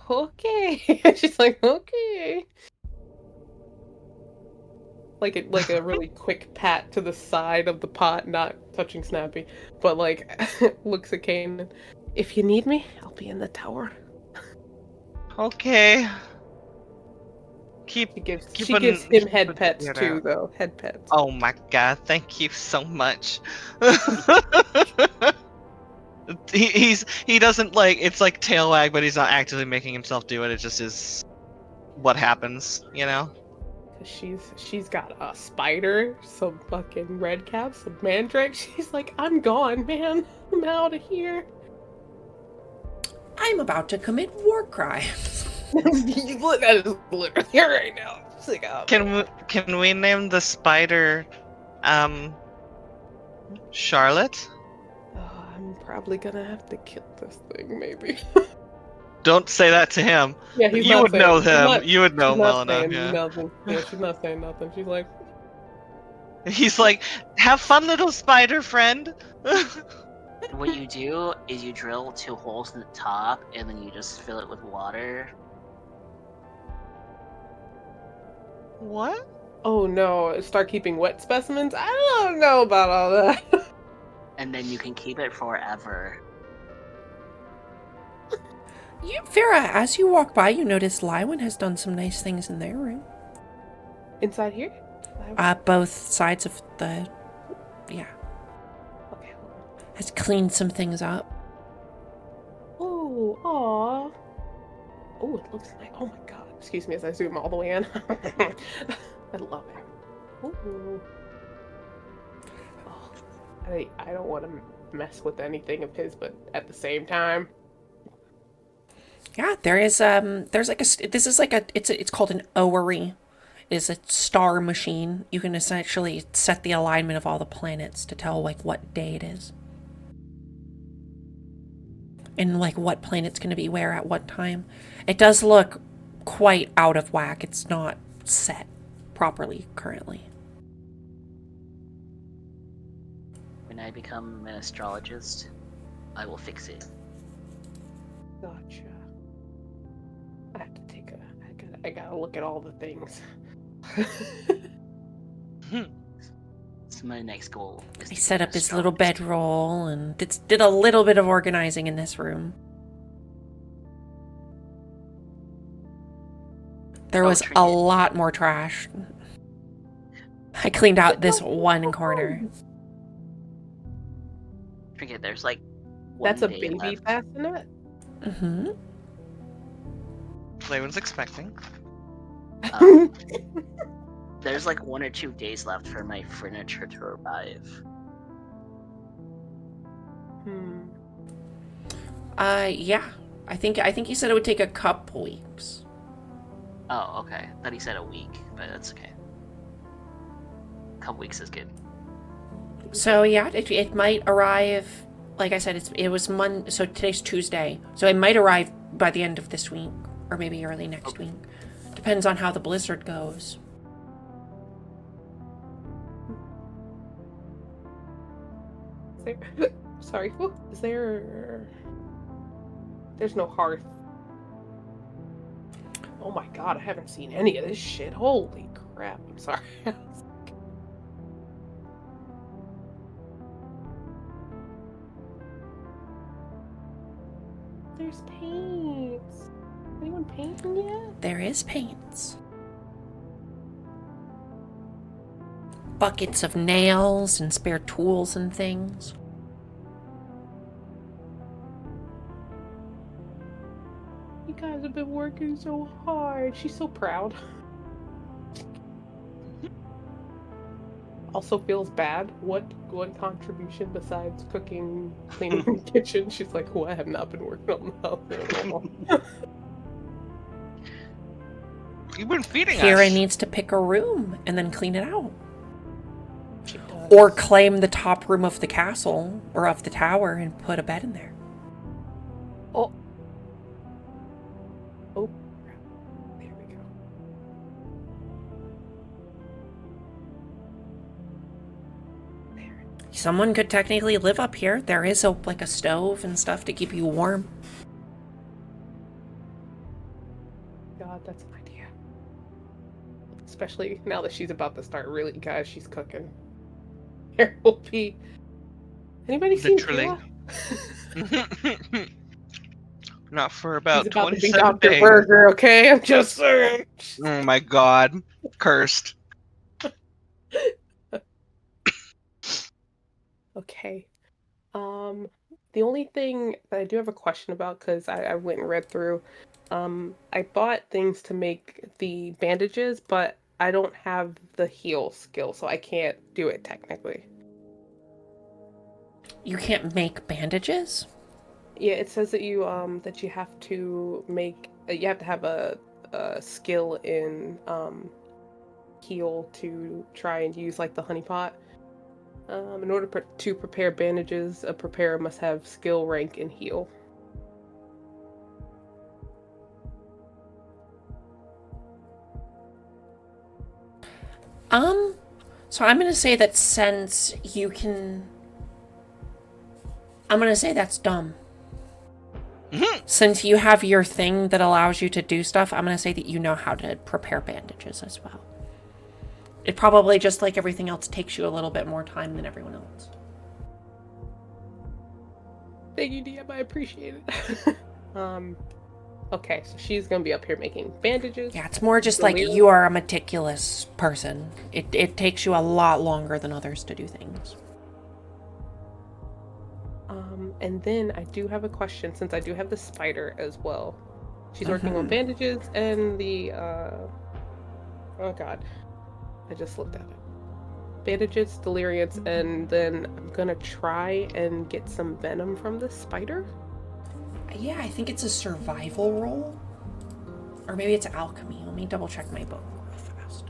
Okay. She's like, okay. Like a really quick pat to the side of the pot, not touching Snappy, but like looks at Kane. If you need me, I'll be in the tower. Okay. Keep. She gives him head pets it too, out. though. Head pets. Oh my god! Thank you so much. He doesn't like it's like tail wag, but he's not actively making himself do it. It just is what happens, you know. She's got a spider, some fucking red cap, some mandrake. She's like, I'm gone, man. I'm out of here. I'm about to commit war crimes. That is literally here right now. She's like, oh, Can we name the spider, Charlotte? oh, I'm probably gonna have to kill this thing, maybe. Don't say that to him. Yeah, he's You not would saying- know she's him. not- You would know she's him well not enough. saying Yeah. nothing. Yeah, she's not saying nothing. She's like, He's like, have fun, little spider friend. What you do is you drill 2 holes in the top, and then you just fill it with water. What? oh no, start keeping wet specimens? I don't know about all that. And then you can keep it forever. Vera, as you walk by, you notice Lywin has done some nice things in their room. Inside here? Both sides of the... Yeah. Okay. Has cleaned some things up. Oh, aw. Oh, it looks like. Oh my god. Excuse me as I zoom all the way in. I love it. Ooh. Oh, I don't want to mess with anything of his, but at the same time. Yeah, there's like this is like it's called an owery. It is a star machine. You can essentially set the alignment of all the planets to tell like what day it is. And like what planet's going to be where at what time. It does look quite out of whack. It's not set properly currently. When I become an astrologist, I will fix it. Gotcha. I have to take I gotta look at all the things. So my next goal is He to set be an up his little astrologist. bedroll and did a little bit of organizing in this room. There was a Trinket. lot more trash. I cleaned out this one corner. Trinket, there's like That's a 1 day baby left. bassinet? Mm-hmm. Layman's expecting. There's like 1 or 2 days left for my furniture to arrive. Yeah. I think he said it would take a couple weeks. Oh, okay. Thought he said a week, but that's okay. A couple weeks is good. So yeah, it might arrive. Like I said, it was so today's Tuesday, so it might arrive by the end of this week or maybe early next week. Depends on how the blizzard goes. Sorry. Is there? There's no hearth. Oh my god, I haven't seen any of this shit. Holy crap! I'm sorry. there's paints. Anyone painting yet? There is paints. Buckets of nails and spare tools and things. You guys have been working so hard. She's so proud. Also feels bad. What contribution besides cooking, cleaning the kitchen? She's like, "Oh, I have not been working on the house." You've been feeding us. Kira needs to pick a room and then clean it out. She does. Or claim the top room of the castle or of the tower and put a bed in there. Oh, there we go. There. Someone could technically live up here. There is a stove and stuff to keep you warm. God, that's an idea. Especially now that she's about to start really, guys, she's cooking. There will be. Anybody seen Literally. Kira? Not for about She's about to be 27 Dr. days. Burger, okay? I'm just saying. Oh my god. Cursed. Okay. The only thing that I do have a question about, because I went and read through, I bought things to make the bandages, but I don't have the heal skill, so I can't do it technically. You can't make bandages? Yeah, it says that you have to make you have to have a skill in heal to try and use like the honeypot. In order to prepare bandages, a preparer must have skill rank in heal. So I'm gonna say that since you can... I'm gonna say that's dumb. Since you have your thing that allows you to do stuff, I'm gonna say that you know how to prepare bandages as well. It probably, just like everything else, takes you a little bit more time than everyone else. Thank you, DM. I appreciate it. Okay, so she's gonna be up here making bandages. Yeah, it's more just like you are a meticulous person. It takes you a lot longer than others to do things. And then I do have a question, since I do have the spider as well. She's working on bandages and the oh god, I just looked at it. Bandages, deliriants, and then I'm gonna try and get some venom from the spider. Yeah, I think it's a survival roll. Or maybe it's alchemy. Let me double check my book real fast.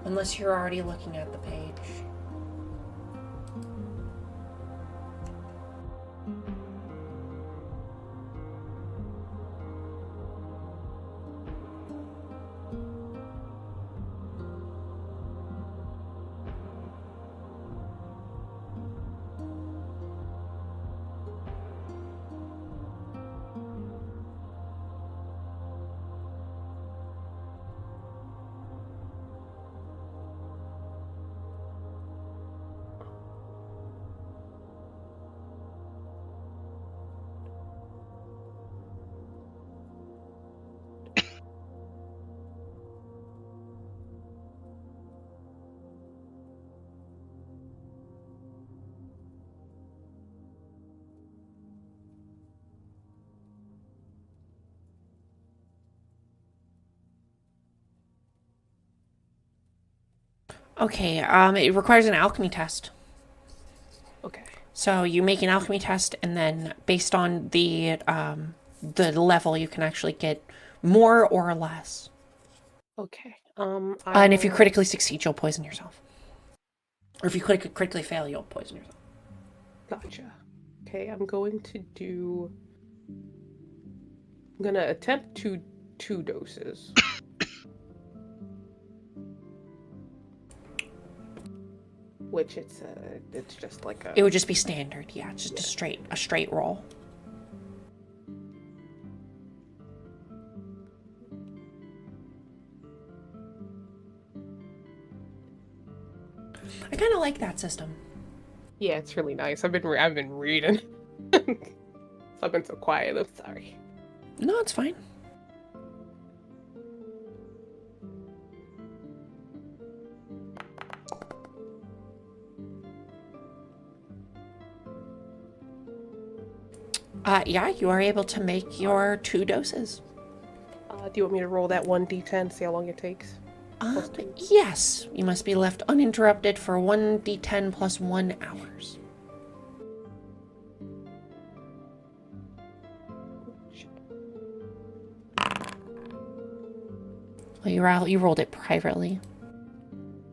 Unless you're already looking at the page. Okay, it requires an alchemy test. Okay. So you make an alchemy test, and then based on the level, you can actually get more or less. Okay. And if you critically succeed, you'll poison yourself. Or if you critically fail, you'll poison yourself. Gotcha. Okay, I'm gonna attempt two doses. Which it's just like a... It would just be standard, yeah. It's just a straight roll. I kind of like that system. Yeah, it's really nice. I've been reading. I've been so quiet. I'm sorry. No, it's fine. Yeah, you are able to make your 2 doses. Do you want me to roll that 1d10, see how long it takes? Yes, you must be left uninterrupted for 1d10 plus 1 hours. Well, you rolled it privately.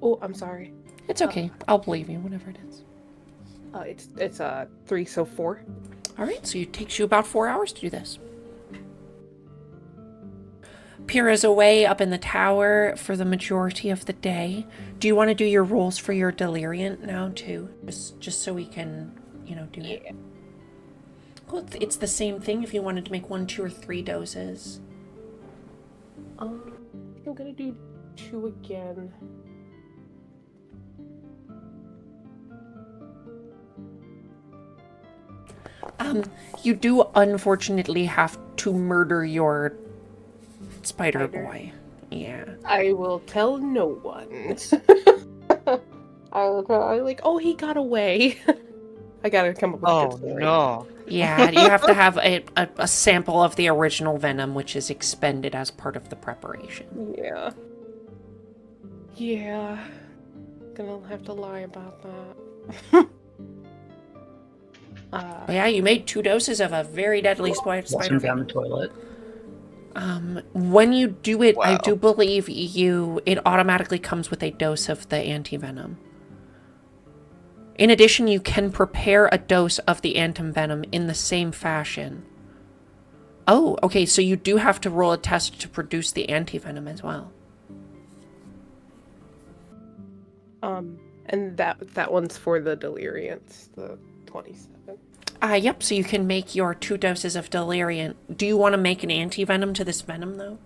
Oh, I'm sorry. It's okay. I'll believe you, whatever it is. It's 3, so 4. All right, so it takes you about 4 hours to do this. Pyrrha's away up in the tower for the majority of the day. Do you want to do your rolls for your deliriant now too? Just so we can, do it. Well, it's the same thing if you wanted to make 1, 2, or 3 doses. I think I'm gonna do 2 again. You do unfortunately have to murder your spider boy. Yeah. I will tell no one. Oh, he got away. I gotta come up with a good story. No. Yeah, you have to have a sample of the original venom, which is expended as part of the preparation. Yeah. Yeah. Gonna have to lie about that. Yeah, you made 2 doses of a very deadly spider Down venom. the toilet. When you do it, I Wow. do believe it automatically comes with a dose of the antivenom. In addition, you can prepare a dose of the antivenom in the same fashion. Oh, okay, so you do have to roll a test to produce the antivenom as well. And that one's for the deliriants, the 27. Yep, so you can make your 2 doses of deliriant. Do you want to make an antivenom to this venom, though?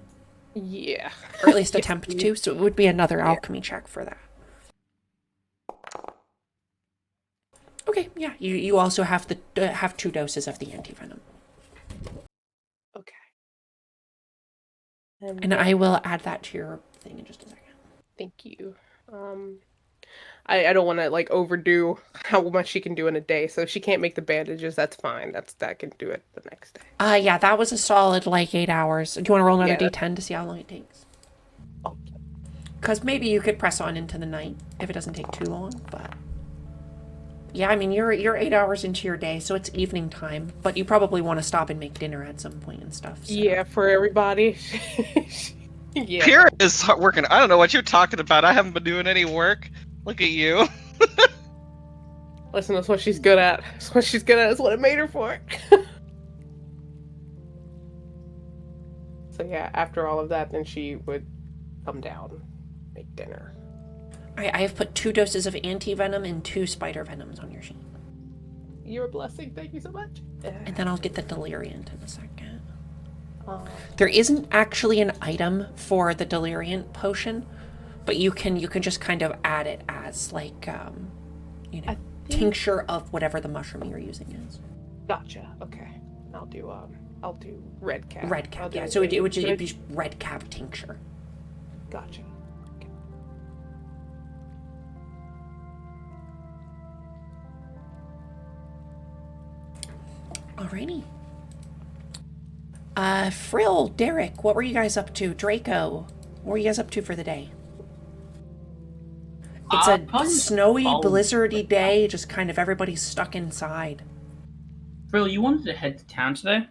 Yeah. Or at least attempt to, so it would be another alchemy check for that. Okay, yeah, you also have have 2 doses of the antivenom. Okay. And I will add that to your thing in just a second. Thank you. I don't want to overdo how much she can do in a day. So if she can't make the bandages, that's fine. That can do it the next day. Yeah, that was a solid 8 hours. Do you want to roll another d10 to see how long it takes? Okay. Because maybe you could press on into the night if it doesn't take too long. But yeah, I mean you're 8 hours into your day, so it's evening time. But you probably want to stop and make dinner at some point and stuff. So. Yeah, for everybody. Yeah. Pyrrha is working. I don't know what you're talking about. I haven't been doing any work. Look at you. Listen, that's what she's good at. That's what she's good at. That's what it made her for. So yeah, after all of that, then she would come down, make dinner. I have put 2 doses of antivenom and 2 spider venoms on your sheet. You're a blessing. Thank you so much. And then I'll get the deliriant in a second. There isn't actually an item for the deliriant potion, but you can just kind of add it as tincture of whatever the mushroom you're using is. Gotcha. Okay. I'll do red cap. Red cap, yeah. So it would be red cap tincture. Gotcha. Okay. Alrighty. Frill, Derek, what were you guys up to? Draco, what were you guys up to for the day? It's a snowy, blizzardy day, just kind of everybody's stuck inside. Frill, you wanted to head to town today?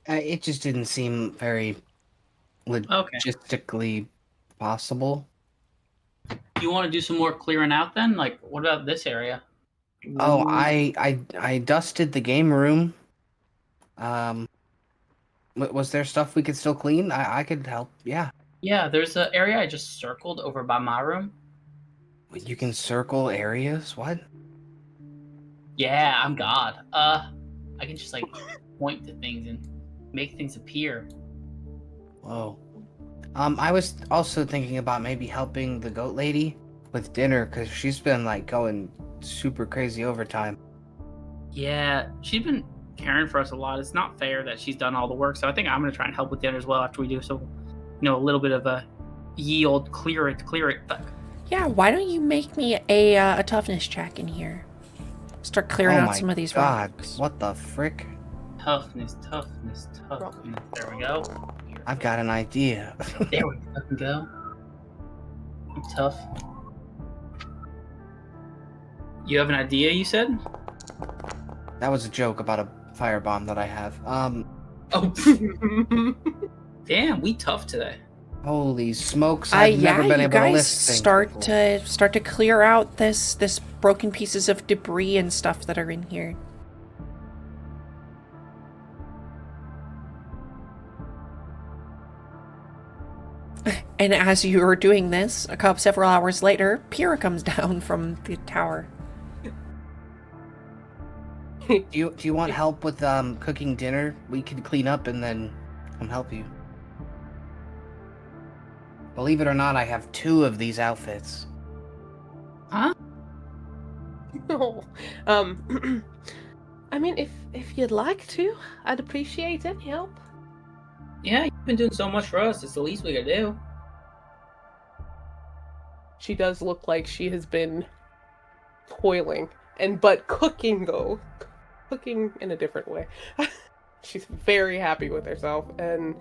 It just didn't seem very logistically possible. You want to do some more clearing out then? What about this area? Oh, I dusted the game room. Was there stuff we could still clean? I could help. Yeah. Yeah, there's an area I just circled over by my room. You can circle areas? What? Yeah, I'm God. I can just point to things and make things appear. Whoa. I was also thinking about maybe helping the goat lady with dinner because she's been going super crazy overtime. Yeah, she's been caring for us a lot. It's not fair that she's done all the work. So I think I'm going to try and help with dinner as well after we do. So, a little bit of a yield, clear it. But Yeah, why don't you make me a toughness check in here? Start clearing out some of these rocks. What the frick? toughness. There we go. I've got an idea. There we fucking go. I'm tough. You have an idea, you said? That was a joke about a firebomb that I have. Oh. Damn, we tough today. Holy smokes! I've never been able to lift things start to clear out this broken pieces of debris and stuff that are in here. And as you are doing this, several hours later, Pyrrha comes down from the tower. Do you want help with cooking dinner? We can clean up and then come help you. Believe it or not, I have 2 of these outfits. Huh? No. I mean, if you'd like to, I'd appreciate any help. Yeah, you've been doing so much for us. It's the least we could do. She does look like she has been toiling, but cooking though. Cooking in a different way. She's very happy with herself, and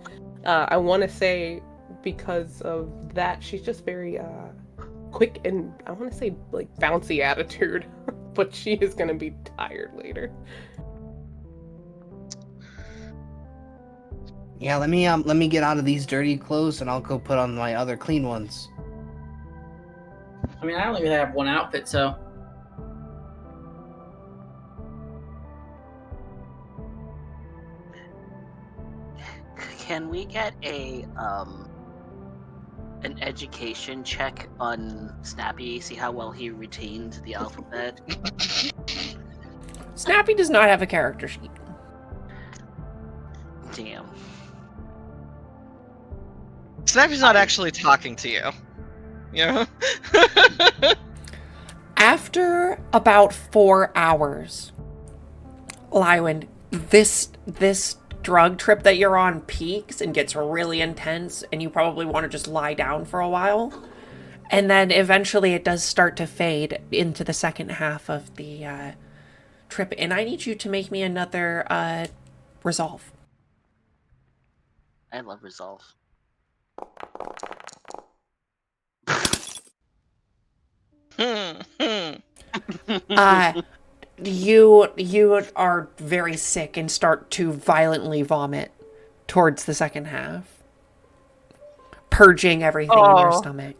I want to say because of that, she's just very quick and I want to say like bouncy attitude, but she is gonna be tired later. Yeah, let me get out of these dirty clothes and I'll go put on my other clean ones. I mean, I only really have one outfit, so. Can we get an education check on Snappy? See how well he retained the alphabet. Snappy does not have a character sheet. Damn. Snappy's not actually talking to you. You know? After about 4 hours, Lywin, this drug trip that you're on peaks and gets really intense, and you probably want to just lie down for a while. And then eventually it does start to fade into the second half of the trip. And I need you to make me another resolve. I love resolve. You are very sick and start to violently vomit towards the second half, purging everything in your stomach.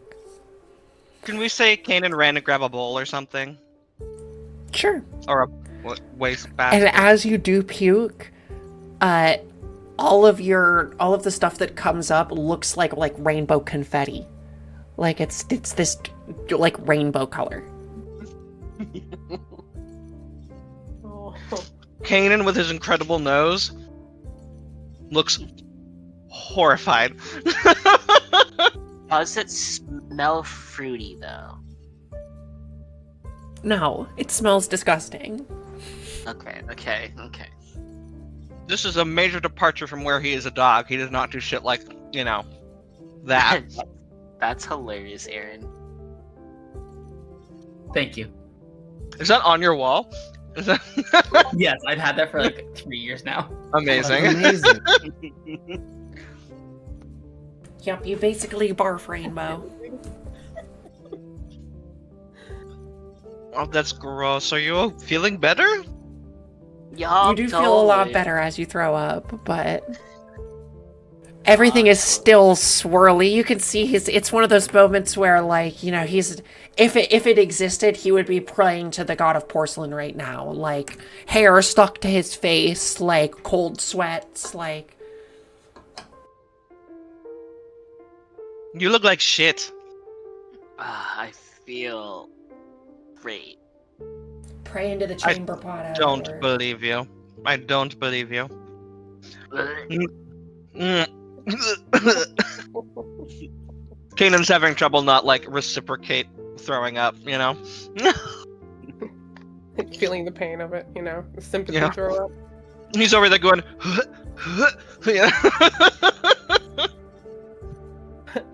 Can we say Kanan ran to grab a bowl or something? Sure. Or a waste basket? And as you do puke, all of the stuff that comes up looks like rainbow confetti. Like it's this like rainbow color. Kanan, with his incredible nose, looks horrified. Does it smell fruity, though? No, it smells disgusting. Okay. This is a major departure from where he is a dog. He does not do shit like, that. That's hilarious, Aaron. Thank you. Is that on your wall? Is that... Yes, I've had that for 3 years now. Amazing. Amazing. Yep, you basically barf rainbow. Oh, that's gross. Are you feeling better? Yeah, You do feel a lot better as you throw up, but everything is still swirly. You can see it's one of those moments where he's if it existed, he would be praying to the god of porcelain right now. Like hair stuck to his face, like cold sweats, like You look like shit. I feel great. pray into the chamber pot. I don't believe you. I don't believe you. Kanan's having trouble not reciprocate throwing up, Feeling the pain of it, the sympathy Yeah. throw up. He's over there going, yeah.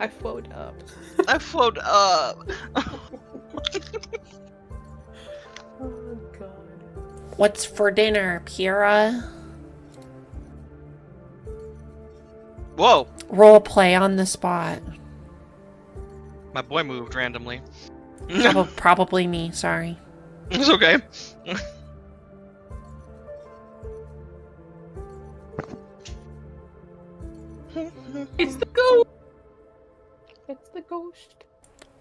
I float up. I float up. Oh god. What's for dinner, Pyrrha? Whoa, Role play on the spot. my boy moved randomly. Probably me, sorry. It's okay. It's the ghost. It's the ghost.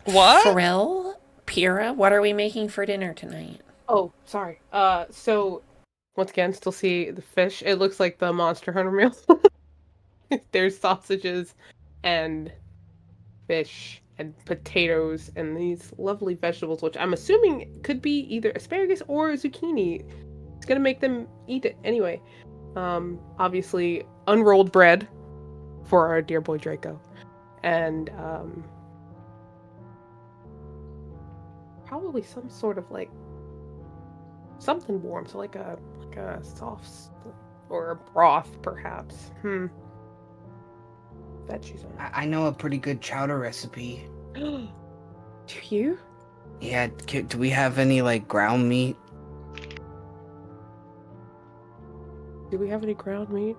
What? Frill? Pyrrha, what are we making for dinner tonight? Oh, sorry. So once again, still see the fish. It looks like the Monster Hunter meal. There's sausages and fish and potatoes and these lovely vegetables, which I'm assuming could be either asparagus or zucchini. It's gonna make them eat it anyway. Obviously unrolled bread for our dear boy Draco, and probably some sort of like something warm, so like a soft or a broth perhaps. Veggies on I know a pretty good chowder recipe. it. Do you? Yeah, do we have any like ground meat? Do we have any ground meat?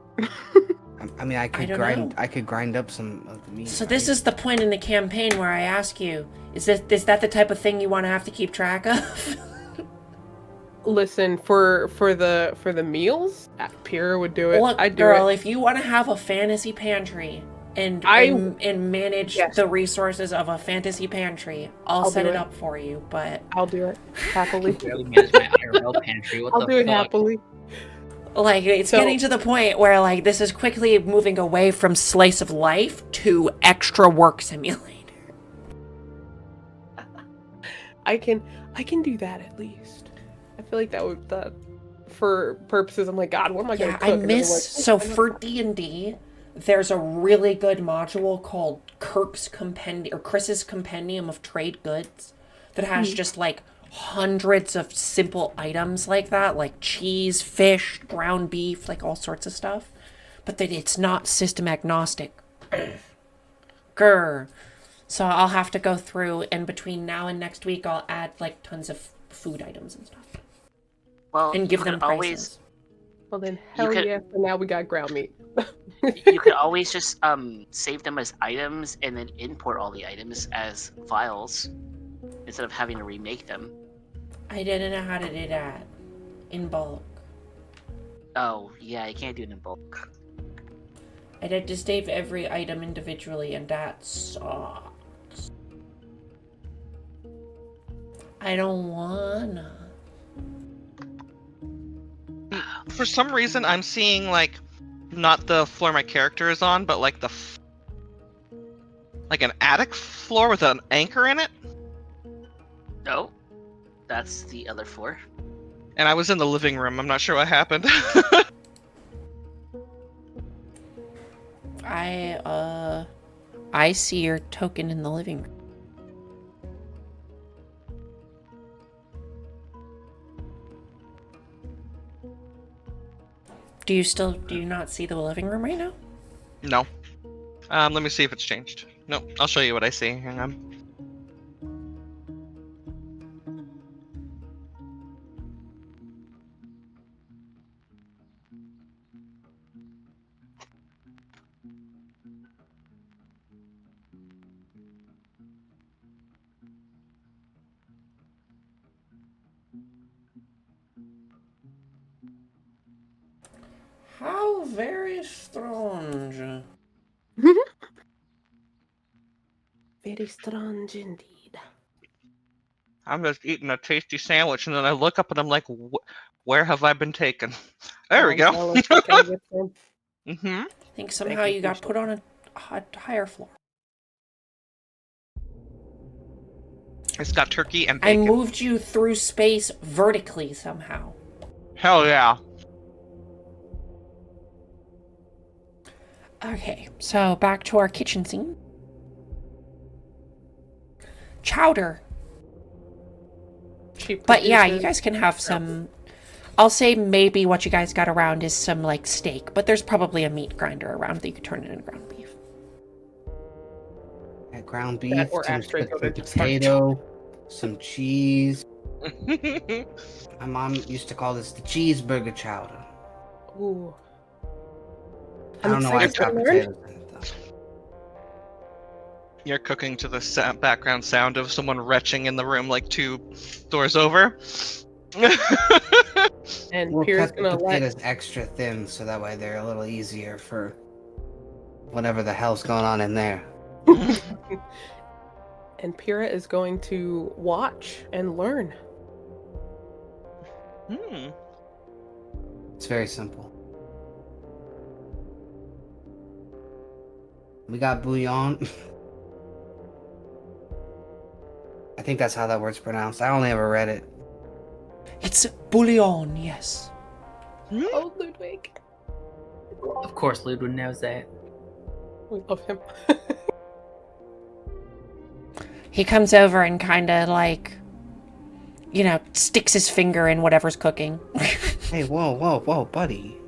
I mean, I could don't know. I could grind up some of the meat. So this is the point in the campaign where I ask you, is that the type of thing you want to have to keep track of? Listen, for the meals, Pyrrha would do it. Look, I'd do girl, it. if you want to have a fantasy pantry and manage Yes. the resources of a fantasy pantry, I'll set do it it. up for you. But I'll do it happily. Barely manage my IRL pantry. What I'll the do it fuck? happily. like, it's So- getting to the point where like this is quickly moving away from slice of life to extra work simulator. I can do that at least. I feel like that for purposes. I'm like, God, what am I gonna Yeah, cook? I And then I'm miss like, so for D&D, there's a really good module called Kirk's Compendium or Chris's Compendium of Trade Goods that has just like hundreds of simple items like that, like cheese, fish, ground beef, like all sorts of stuff. But that it's not system agnostic. Grr. So I'll have to go through, and between now and next week, I'll add like tons of food items and stuff, Well, and give you them could prices. always well then, hell could- yeah! So now we got ground meat. you could always just save them as items and then import all the items as files instead of having to remake them. I didn't know how to do that in bulk. Oh yeah, you can't do it in bulk. I had to save every item individually, and that sucks. I don't wanna. For some reason, I'm seeing like not the floor my character is on, but like like an attic floor with an anchor in it. No, that's the other floor. And I was in the living room. I'm not sure what happened. I see your token in the living room. Do you not see the living room right now? No. Let me see if it's changed. Nope. I'll show you what I see. Hang on. How very strange. Very strange indeed. I'm just eating a tasty sandwich, and then I look up and I'm like, where have I been taken? There we go. Mm-hmm. I think somehow you got put on a higher floor. It's got turkey and I bacon. moved you through space vertically somehow. Hell yeah. Okay, so back to our kitchen scene. Chowder. She But yeah, you produces- guys can have some I'll say maybe what you guys got around is some, like, steak, but there's probably a meat grinder around that you could turn it into ground beef. Ground That beef, or some actually go to potato, some cheese. My mom used to call this the cheeseburger chowder. Ooh. I don't know why I excited got to learn. potatoes in it, though. You're cooking to the background sound of someone retching in the room like 2 doors over. And We'll Pierre's cut the gonna let potatoes extra thin so that way they're a little easier for whatever the hell's going on in there. and Pyrrha is going to watch and learn. Hmm. It's very simple. We got bouillon. I think that's how that word's pronounced. I only ever read it. It's bouillon, yes. Oh, Ludwig. Of course, Ludwig knows that. We love him. He comes over and kind of, like, you know, sticks his finger in whatever's cooking. Hey, whoa, buddy.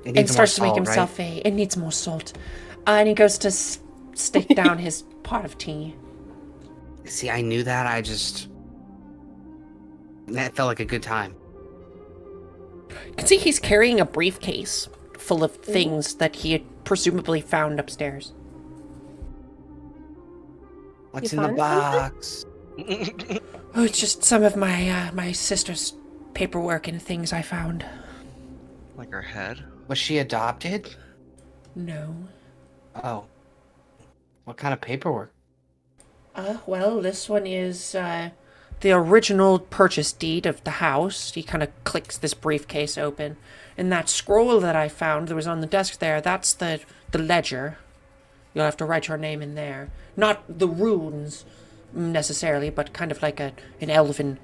It And needs more starts to make salt, himself right? it needs more salt. And he goes to stick down his pot of tea. See, I knew that. That felt like a good time. You can see he's carrying a briefcase full of things that he had presumably found upstairs. What's You in the found box? Oh, it's just some of my my sister's paperwork and things I found. Like her head. Was she adopted? No. Oh. What kind of paperwork? Well, this one is the original purchase deed of the house. He kind of clicks this briefcase open. And that scroll that I found that was on the desk there, that's the ledger. You'll have to write your name in there. Not the runes, necessarily, but kind of like an elven...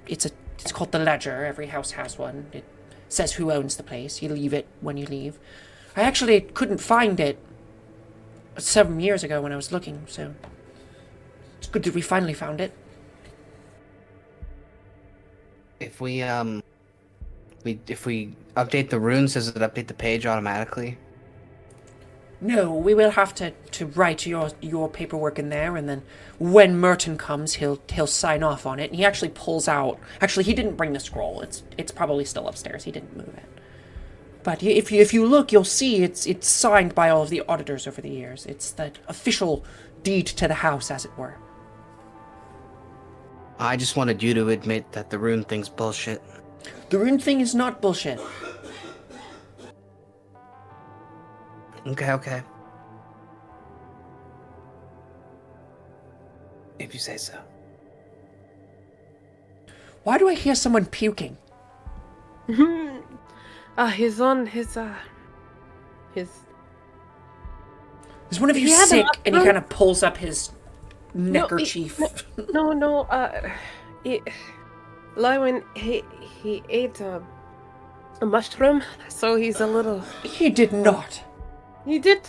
It's called the ledger. Every house has one. It says who owns the place. You leave it when you leave. I actually couldn't find it 7 years ago when I was looking, so... It's good that we finally found it. If we update the runes, does it update the page automatically? No, we will have to write your paperwork in there, and then when Merton comes, he'll sign off on it. And he actually pulls out... Actually, he didn't bring the scroll. It's probably still upstairs. He didn't move it. But if you look, you'll see it's signed by all of the auditors over the years. It's the official deed to the house, as it were. I just wanted you to admit that the rune thing's bullshit. The rune thing is not bullshit. Okay. If you say so. Why do I hear someone puking? He's on his Is one of you He had sick? a- And he kind of pulls up his neckerchief. No, Lywin, he ate a mushroom, so he's a little... He did not. He did.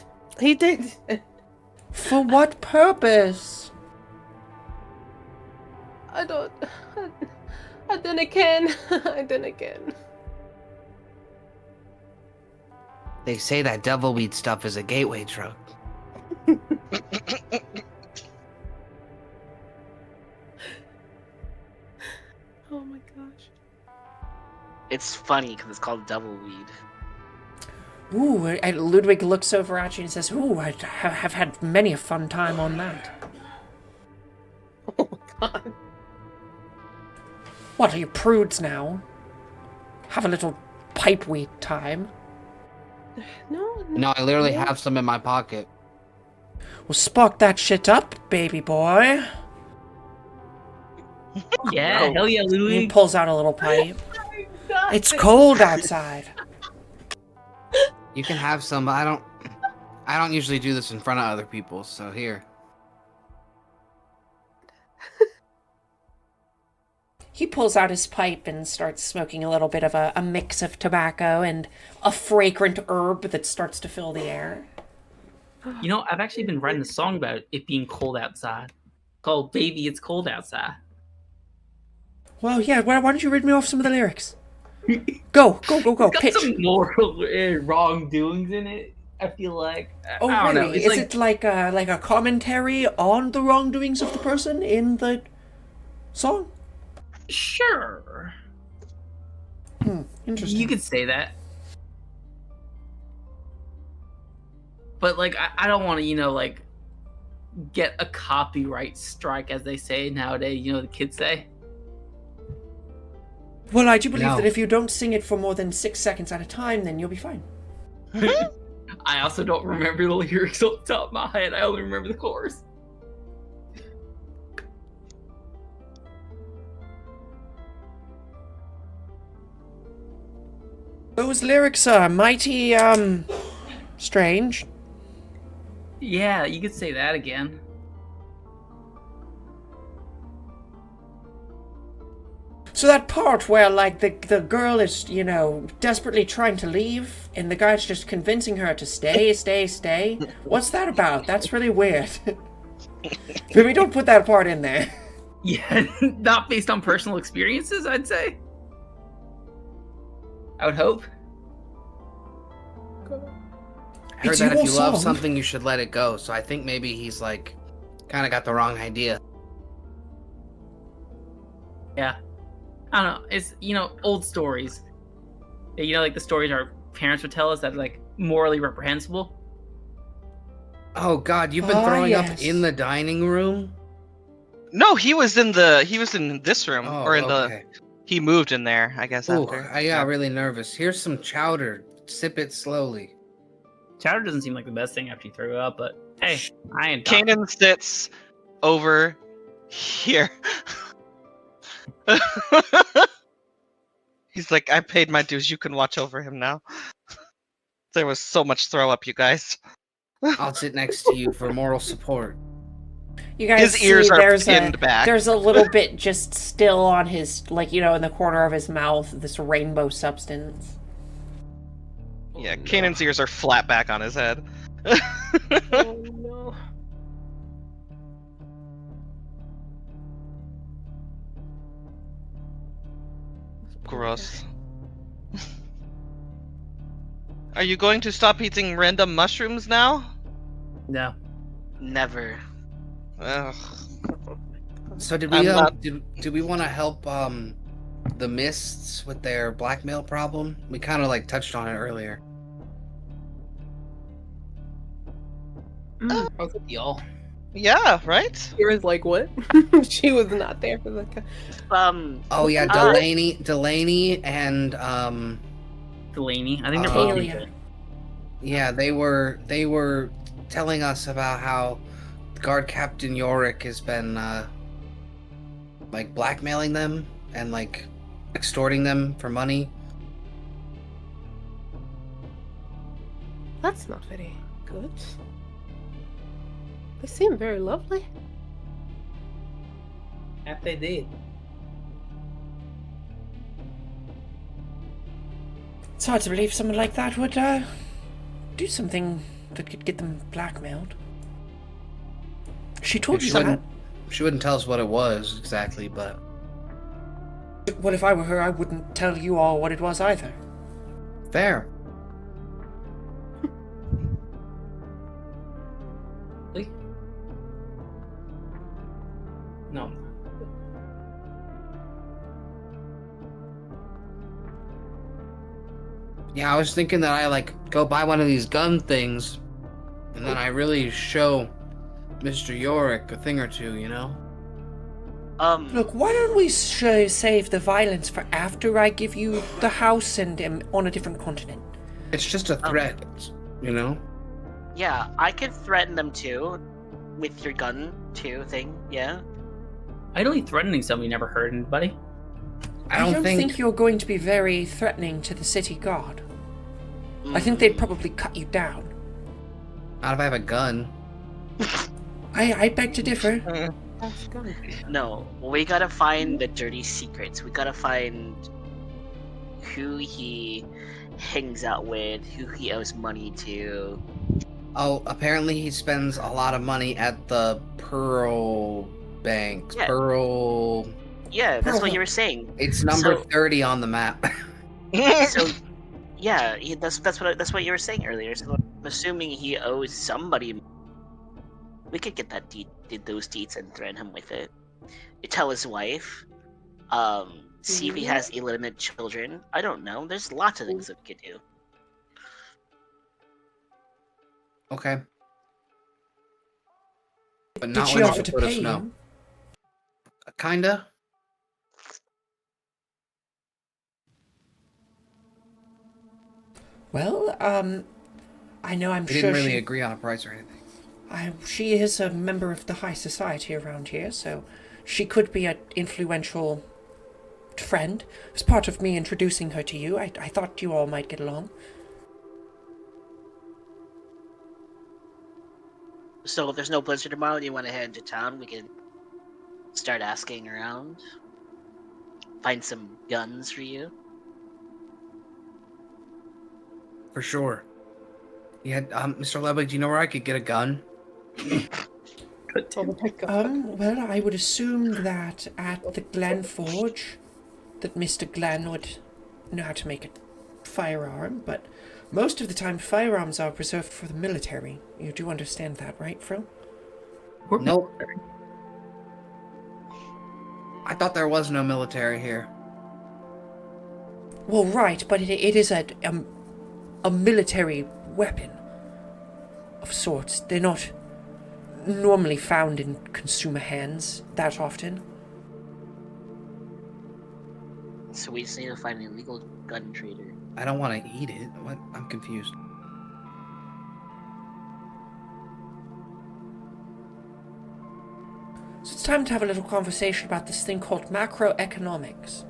For what purpose? I didn't again. They say that devilweed stuff is a gateway drug. Oh my gosh. It's funny because it's called double weed. Ooh, and Ludwig looks over at you and says, ooh, I have had many a fun time on that. Oh my god. What, are you prudes now? Have a little pipe weed time. No, I literally have some in my pocket. Well, spark that shit up, baby boy. Yeah, hell yeah, He Ludwig. pulls out a little pipe. It's cold outside. You can have some, but I don't usually do this in front of other people, so here. He pulls out his pipe and starts smoking a little bit of a mix of tobacco and a fragrant herb that starts to fill the air. You know, I've actually been writing a song about it being cold outside, called "Baby, It's Cold Outside." Well, yeah. Why don't you read me off some of the lyrics? Go. It's got Pitch. some moral wrongdoings in it. I feel like Oh, I don't know. really? It's Is it like a commentary on the wrongdoings of the person in the song? Sure. Interesting. You could say that. But like I don't want to, like get a copyright strike as they say nowadays, the kids say. Well, I do believe No. that if you don't sing it for more than 6 seconds at a time, then you'll be fine. I also don't remember the lyrics off the top of my head. I only remember the chorus. Those lyrics are mighty, strange. Yeah, you could say that again. So that part where, like, the girl is, desperately trying to leave, and the guy's just convincing her to stay. What's that about? That's really weird. Maybe don't put that part in there. Yeah, not based on personal experiences, I'd say. I would hope. I heard It's that if your you love song. something, you should let it go. So I think maybe he's like, kind of got the wrong idea. Yeah. I don't know. It's, old stories. Like the stories our parents would tell us that are, like, morally reprehensible. Oh God, you've been Ah, throwing yes. up in the dining room? No, he was in this room, Oh, or in okay. he moved in there, I guess. Ooh, After. I got really nervous. Here's some chowder. Sip it slowly. Chowder doesn't seem like the best thing after you throw it up, but hey, I ain't. Kanan sits over here. He's like, I paid my dues. You can watch over him now. There was so much throw up, you guys. I'll sit next to you for moral support. You guys His ears see are there's pinned back. There's a little bit just still on his, like, in the corner of his mouth, this rainbow substance. Yeah, Kanan's ears are flat back on his head. Oh no. Gross. Are you going to stop eating random mushrooms now? No. Never. Ugh. So did I'm we not- did we want to help the Mists with their blackmail problem? We kind of like touched on it earlier. How's it, y'all? Yeah, right? Kira's like, what? She was not there for the. Oh yeah, Delaney and Delaney. I think they're Oh. both Talia. people. yeah, they were telling us about how Guard Captain Yorick has been like blackmailing them and like extorting them for money. That's not very good. They seem very lovely. If they did. It's hard to believe someone like that would do something that could get them blackmailed. She told you that. She wouldn't tell us what it was exactly, but Well, if I were her, I wouldn't tell you all what it was either. fair. No. Yeah, I was thinking that I like go buy one of these gun things, and then I really show Mr. Yorick a thing or two, you know? Look, why don't we save the violence for after I give you the house and am on a different continent? It's just a threat, you know? Yeah, I could threaten them too, with your gun too thing. Yeah. Ideally, threatening somebody never hurt anybody. I don't think you're going to be very threatening to the city guard. I think they'd probably cut you down. not if I have a gun. I beg to differ. That's good. No, we gotta find the dirty secrets. We gotta find who he hangs out with, who he owes money to. Oh, apparently he spends a lot of money at the Pearl Banks. Yeah. Pearl. Yeah, that's what Pearl- you were saying. It's number So- 30 on the map. So, yeah, that's what you were saying earlier. So I'm assuming he owes somebody. We could get those deeds and threaten him with it. You tell his wife. See if he has illegitimate children. I don't know. There's lots of things that we could do. Okay. But Did not she when offer you to let us pay know. him? Kinda. Well, I know I'm We sure didn't really she... agree on a price or anything. She is a member of the high society around here, so she could be an influential friend. As part of me introducing her to you, I thought you all might get along. So if there's no blizzard tomorrow and you want to head into town, we can start asking around. Find some guns for you. For sure. Yeah, Mr. Ludwig, do you know where I could get a gun? Oh my god. Well, I would assume that at the Glen Forge, that Mr. Glen would know how to make a firearm, but most of the time firearms are reserved for the military. You do understand that, right, Fro? Nope. I thought there was no military here. Well, right, but it is a military weapon of sorts. They're not normally found in consumer hands that often. So we just need to find an illegal gun trader. I don't want to eat it. What? I'm confused. So it's time to have a little conversation about this thing called macroeconomics.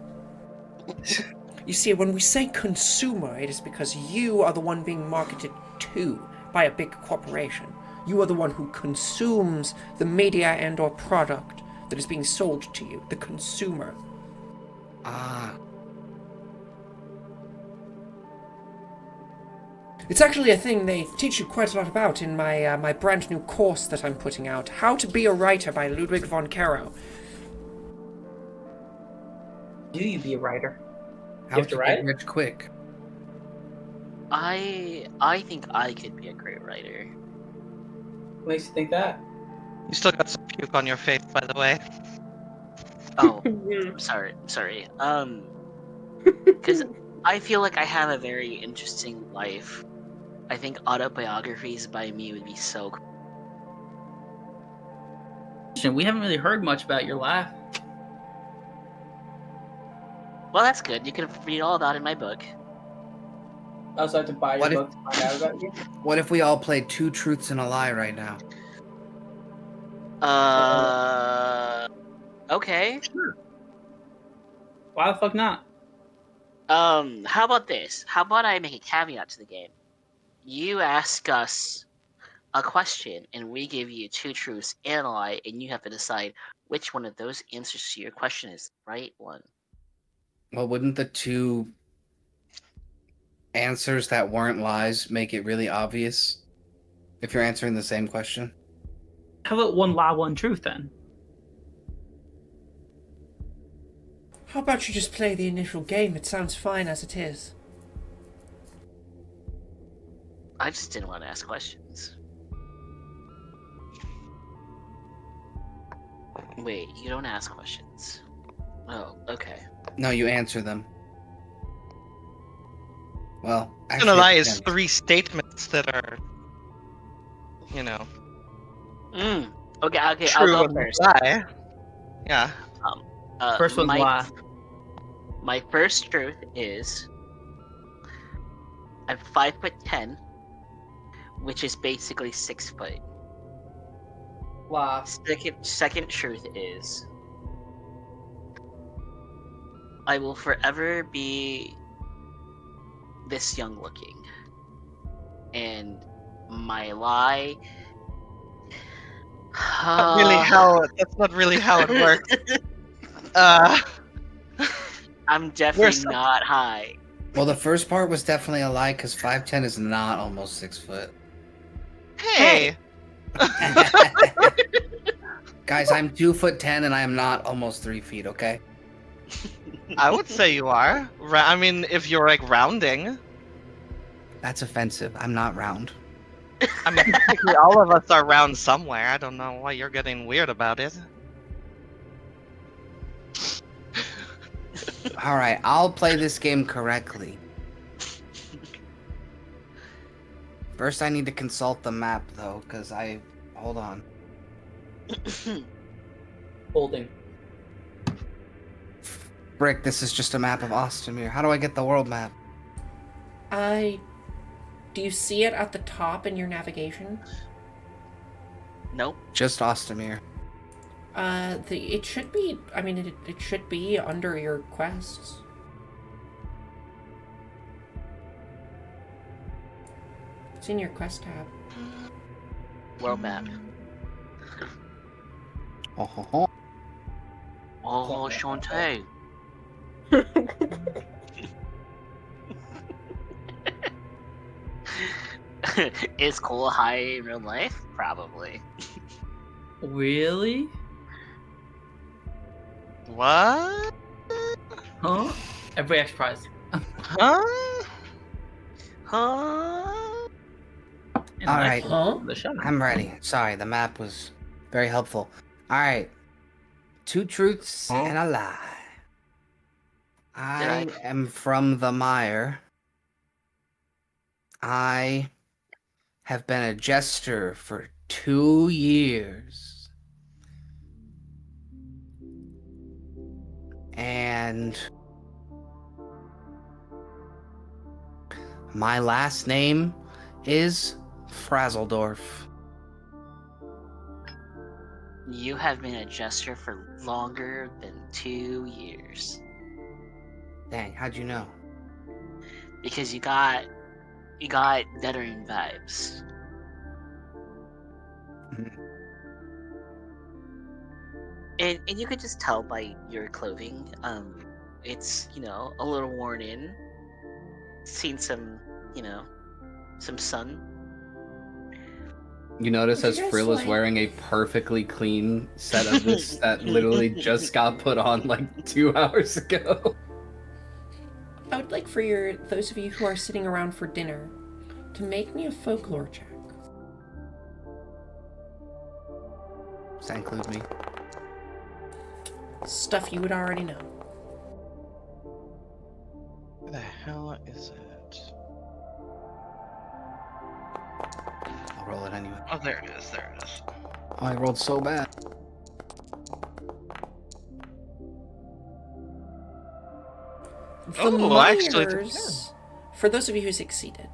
You see, when we say consumer, it is because you are the one being marketed to by a big corporation. You are the one who consumes the media and or product that is being sold to you, the consumer. Ah. It's actually a thing they teach you quite a lot about in my my brand new course that I'm putting out, How to Be a Writer by Ludwig von Caro. Do you be a writer? How You have to to write? get rich quick. I think I could be a great writer. What makes you think that? You still got some puke on your face, by the way. Oh, I'm sorry. Because I feel like I have a very interesting life. I think autobiographies by me would be so cool. We haven't really heard much about your life. Well, that's good. You can read all about it in my book. I also have to buy your What if- book to find out about you. What if we all played Two Truths and a Lie right now? Okay. Sure. Why the fuck not? How about this? How about I make a caveat to the game? You ask us a question, and we give you two truths and a lie, and you have to decide which one of those answers to your question is the right one. Well, wouldn't the two answers that weren't lies make it really obvious if you're answering the same question? How about one lie, one truth then? How about you just play the initial game? It sounds fine as it is. I just didn't want to ask questions. Wait, you don't ask questions. Oh, okay. No, you answer them. Well, And actually, a lie it is depends. 3 statements that are, you know, Okay, I'll true go and first. lie. Yeah. First one's my, lie. My first truth is I'm 5'10", which is basically 6 foot. Lie. Second truth is I will forever be this young looking. And my lie. That's not really how it works. I'm definitely some- not high. Well, the first part was definitely a lie because 5'10" is not almost 6 foot. Hey. Guys, I'm 2'10" and I am not almost 3 feet. Okay. I would say you are. I mean, if you're like rounding. That's offensive. I'm not round. I mean, technically all of us are round somewhere. I don't know why you're getting weird about it. All right, I'll play this game correctly. First, I need to consult the map, though, because hold on. Holding. Brick, this is just a map of Ostermere. How do I get the world map? Do you see it at the top in your navigation? Nope. Just Ostermere. It should be. I mean, it should be under your quests. It's in your quest tab. World map. Oh, ho, ho. Oh, Shantae. Is Cole high in real life? Probably. Really? What? Huh? Everybody act surprised. Huh? Huh? And All I right. pulled the shot. I'm ready. Sorry, the map was very helpful. All right. 2 truths and a lie. I am from the mire. I have been a jester for 2 years. And my last name is Frazzledorf. You have been a jester for longer than 2 years. Dang, how'd you know? Because you got veteran vibes. And you could just tell by your clothing. It's, a little worn in. Seen some, some sun. You notice Would as you guys Frill is like- wearing a perfectly clean set of this that literally just got put on like 2 hours ago. I would like for those of you who are sitting around for dinner to make me a folklore check. Does that include me? Stuff you would already know. Where the hell is it? I'll roll it anyway. Oh, there it is. There it is. Oh, I rolled so bad. The Oh, actually, Myers, for those of you who succeeded,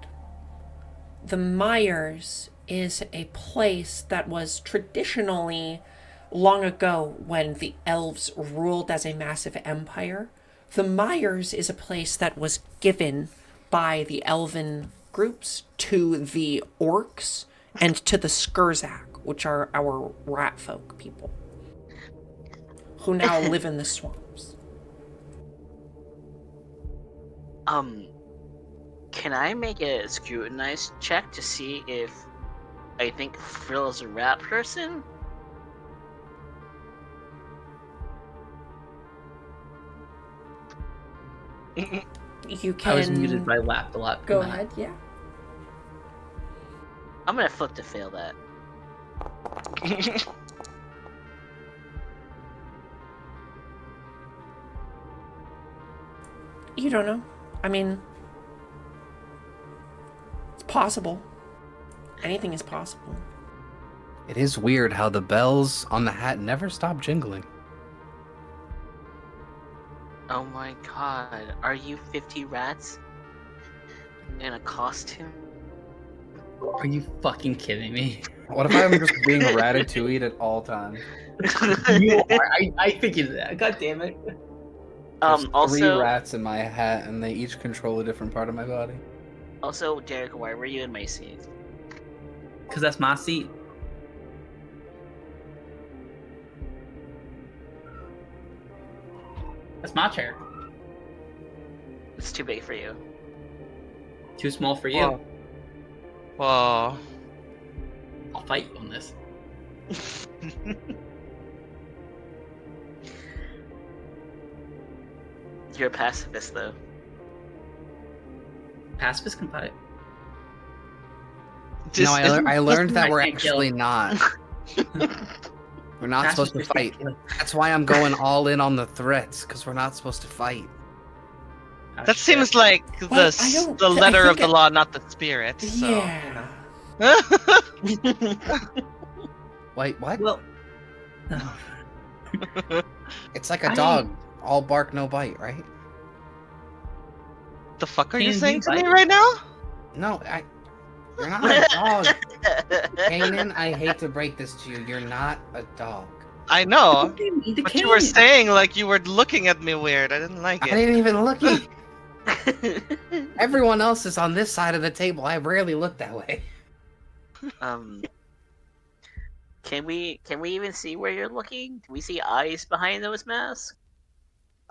the Myers is a place that was traditionally, long ago when the elves ruled as a massive empire, the Myers is a place that was given by the elven groups to the orcs and to the Skurzak, which are our rat folk people, who now live in the swamps. Can I make a scrutinize check to see if I think Frill is a rat person? You can I was muted, but I laughed a lot. go ahead, yeah. I'm gonna flip to fail that. You don't know. I mean, it's possible. Anything is possible. It is weird how the bells on the hat never stop jingling. Oh my god, are you 50 rats in a costume? Are you fucking kidding me? What if I'm just being ratatouille at all times? You are. I think it's that. God damn it. There's 3 Also, rats in my hat, and they each control a different part of my body. Derek, why were you in my seat? Because that's my seat. That's my chair. It's too big for you. Too small for you. Whoa. I'll fight you on this. You're a pacifist, though. Pacifist can fight. No, I learned that I we're can't kill. actually not. We're not supposed to Pacifist fight. can't kill. That's why I'm going all in on the threats, because we're not supposed to fight. Oh, That shit. seems like Well, the I don't- the I letter think of the law, not the spirit. So. Yeah. Wait, what? Well, It's like a I- dog. All bark, no bite, right? The fuck are you Can saying you to me bite? right now? No, you're not a dog. Kanan, I hate to break this to you. You're not a dog. I know, what do you mean? The but you were cane. saying like you were looking at me weird. I didn't like I it. didn't even look at you. Everyone else is on this side of the table. I rarely look that way. Can we even see where you're looking? Do we see eyes behind those masks?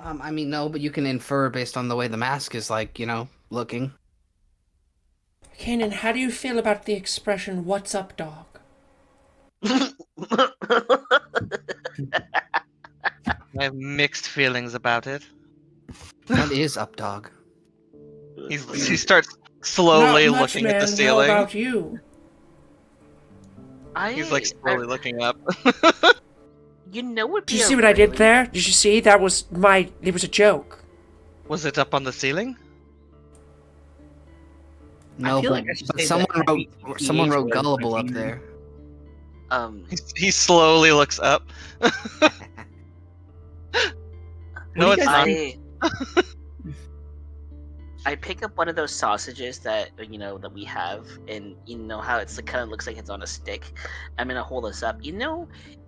I mean, no, but you can infer based on the way the mask is, like, looking. Kanan, how do you feel about the expression "What's up, dog"? I have mixed feelings about it. What is up, dog? He starts slowly Not much, looking man. at the ceiling. How about you? He's like slowly looking up. You know what? Did you see what I did there? Did you see? That was it was a joke. Was it up on the ceiling? No, I feel but, like I should but say someone that wrote FETH gullible up was there. He slowly looks up. No, it's not. I pick up one of those sausages that that we have, and you know how it's kind of looks like it's on a stick. I'm gonna hold this up.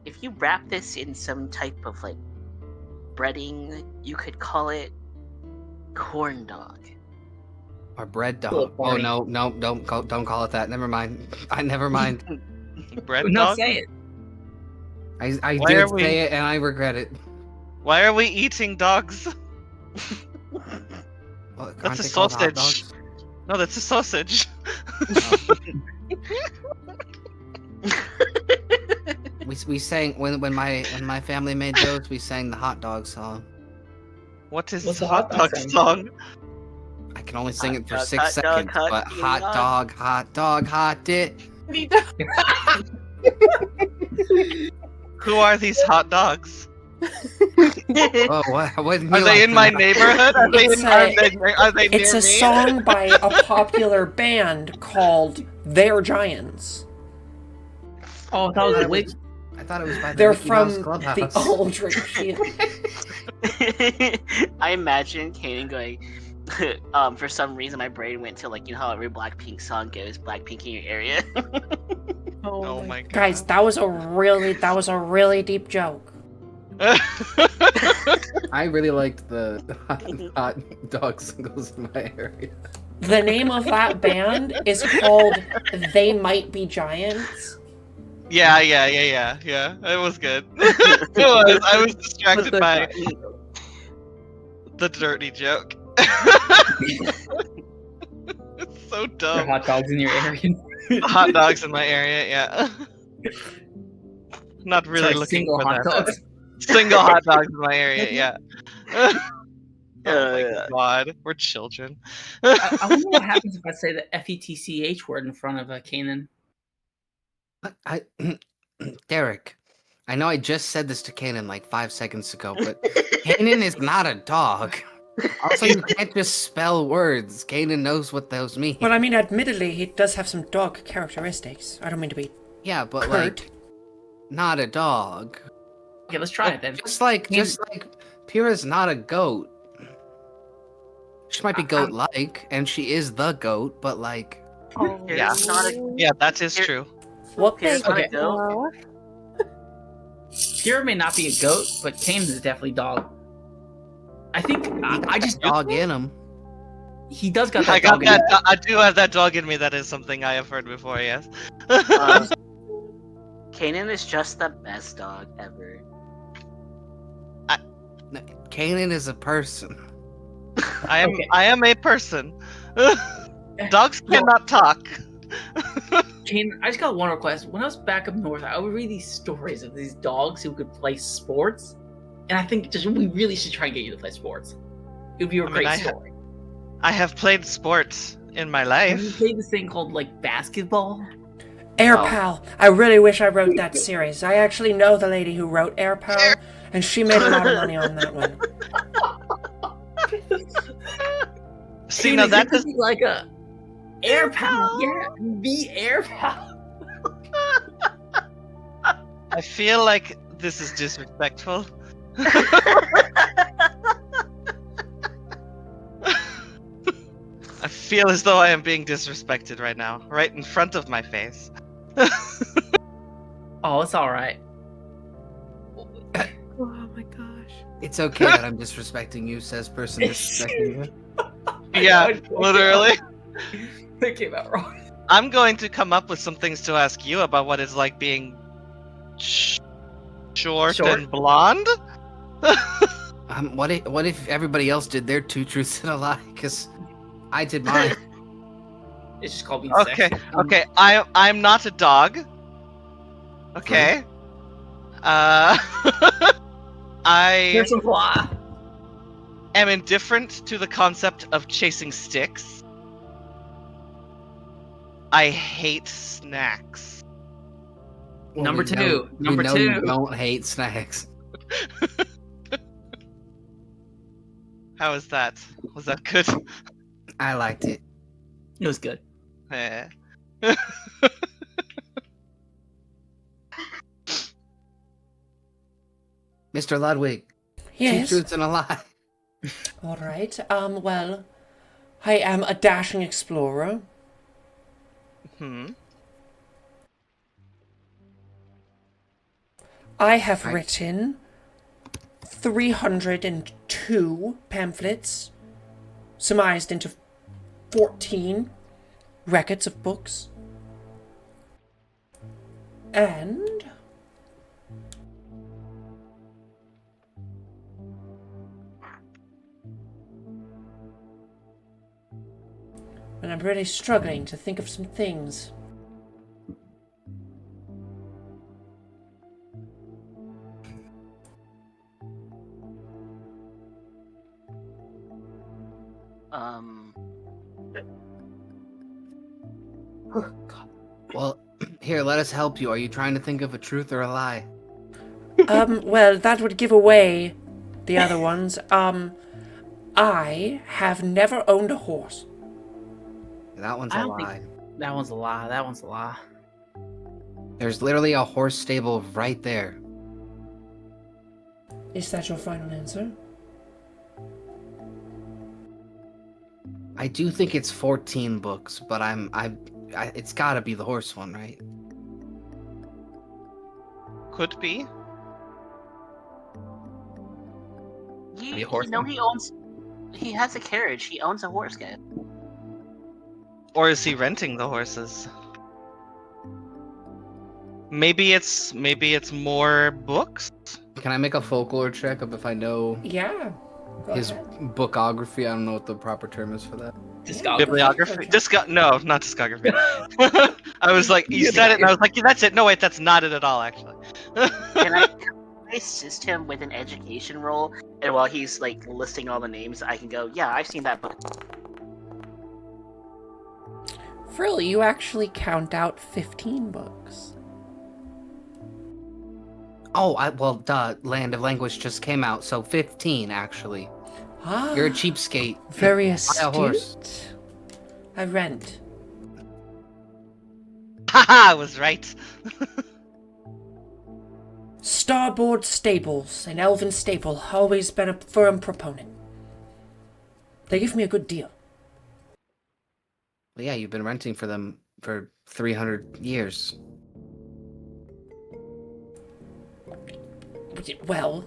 If you wrap this in some type of like breading, you could call it corn dog. Or bread Cool, dog. Oh Barney. no, don't call it that. Never mind. Never mind. Bread No, dog? say it. I Why did are we- say it and I regret it. Why are we eating dogs? Well, aren't That's a they called hot sausage. dogs? No, that's a sausage. We sang when my family made those. We sang the hot dog song. What is What's the the hot hot dog dog song? I can only sing Hot it for dog, 6 hot dog, seconds. hot But dog. hot dog, it. Who are these hot dogs? Oh, what? Wouldn't Are you they like in to my know? neighborhood? Are they It's are they near It's a me? song by a popular band called They're Giants. Oh, I thought it was a wig. I thought it was by the They're Mickey Mouse from Clubhouse. the Aldrich Field. I imagine Kanan going. For some reason, my brain went to how every Blackpink song goes, Blackpink in your area. Oh my god. Guys, that was a really deep joke. I really liked the hot dog singles in my area. The name of that band is called They Might Be Giants. Yeah. It was good. It was. I was distracted by the dirty joke. It's so There are dumb. hot dogs in your area. Hot dogs in my area, yeah. Not really Sorry, looking single for hot that. dogs. Single hot dogs in my area, yeah. Oh my Yeah. god, we're children. I wonder what happens if I say the FETCH word in front of a Kanan. Derek, I know I just said this to Kanan like 5 seconds ago, but Kanan is not a dog. Also, you can't just spell words. Kanan knows what those mean. Well, I mean, admittedly, he does have some dog characteristics. I don't mean to be Yeah, but curt. like, not a dog. Okay, let's try it then. Just like Pyrrha's not a goat. She might be goat-like, and she is the goat, but like, Yeah. It's not a Yeah, that is true. What Here's Okay. not a goat. Pyrrha may not be a goat, but Kanan is definitely dog. I think I just dog in him. he does got I that got dog in that. him. I do have that dog in me. That is something I have heard before. Yes. Kanan is just the best dog ever. Kanan is a person. I am. Okay. I am a person. Dogs cannot talk. Kane, I just got one request. When I was back up north, I would read these stories of these dogs who could play sports, and I think we really should try and get you to play sports. It would be a great story. I have played sports in my Have life. you played this thing called like basketball? Air Oh. Pal. I really wish I wrote that series. I actually know the lady who wrote Air Pal, and she made a lot of money on that one. See, now that is like a Air Pal. Yeah, the Air Pal. I feel like this is disrespectful. I feel as though I am being disrespected right now, right in front of my face. Oh, it's all right. Oh my gosh. It's okay that I'm disrespecting you, says person disrespecting you. Yeah, literally. That came out wrong. I'm going to come up with some things to ask you about what it's like being short and blonde. What if everybody else did their 2 truths and a lie? Because I did mine. It's just called being Okay, sexy. okay. I'm not a dog. Okay. I There's a flaw. am indifferent to the concept of chasing sticks. I hate snacks. Well, Number we two. know- Number we know two. You don't hate snacks. How is that? Was that good? I liked it. It was good. Eh. Mr. Ludwig, 2 Yes. truths and a lie. All right. Well, I am a dashing explorer. I have Right. written 302 pamphlets, surmised into 14 records of books. And I'm really struggling to think of some things. Well, here, let us help you. Are you trying to think of a truth or a lie? Well, that would give away the other ones. I have never owned a horse. That one's I a don't think- lie. That one's a lie. That one's a lie. There's literally a horse stable right there. Is that your final answer? I do think it's 14 books, but it's got to be the horse one, right? Could be. Maybe a horse No, one. he has a carriage. He owns a horse, guy. Or is he renting the horses? Maybe it's more books. Can I make a folklore check of if I know Yeah. Go his ahead. bookography? I don't know what the proper term is for that. Discography. Bibliography. No, not discography. I was like, you said it, and I was like, yeah, that's it. No, wait, that's not it at all, actually. Can I assist him with an education roll? And while he's like listing all the names, I can go, yeah, I've seen that book. Frill, you actually count out 15 books. Oh, duh. Land of Language just came out, so 15 actually. Ah, You're a cheapskate. very Buy a horse. astute. I rent. Haha, I was right. Starboard Stables and Elven Staple, always been a firm proponent. They give me a good deal. Well, yeah, you've been renting for them for 300 years. Well,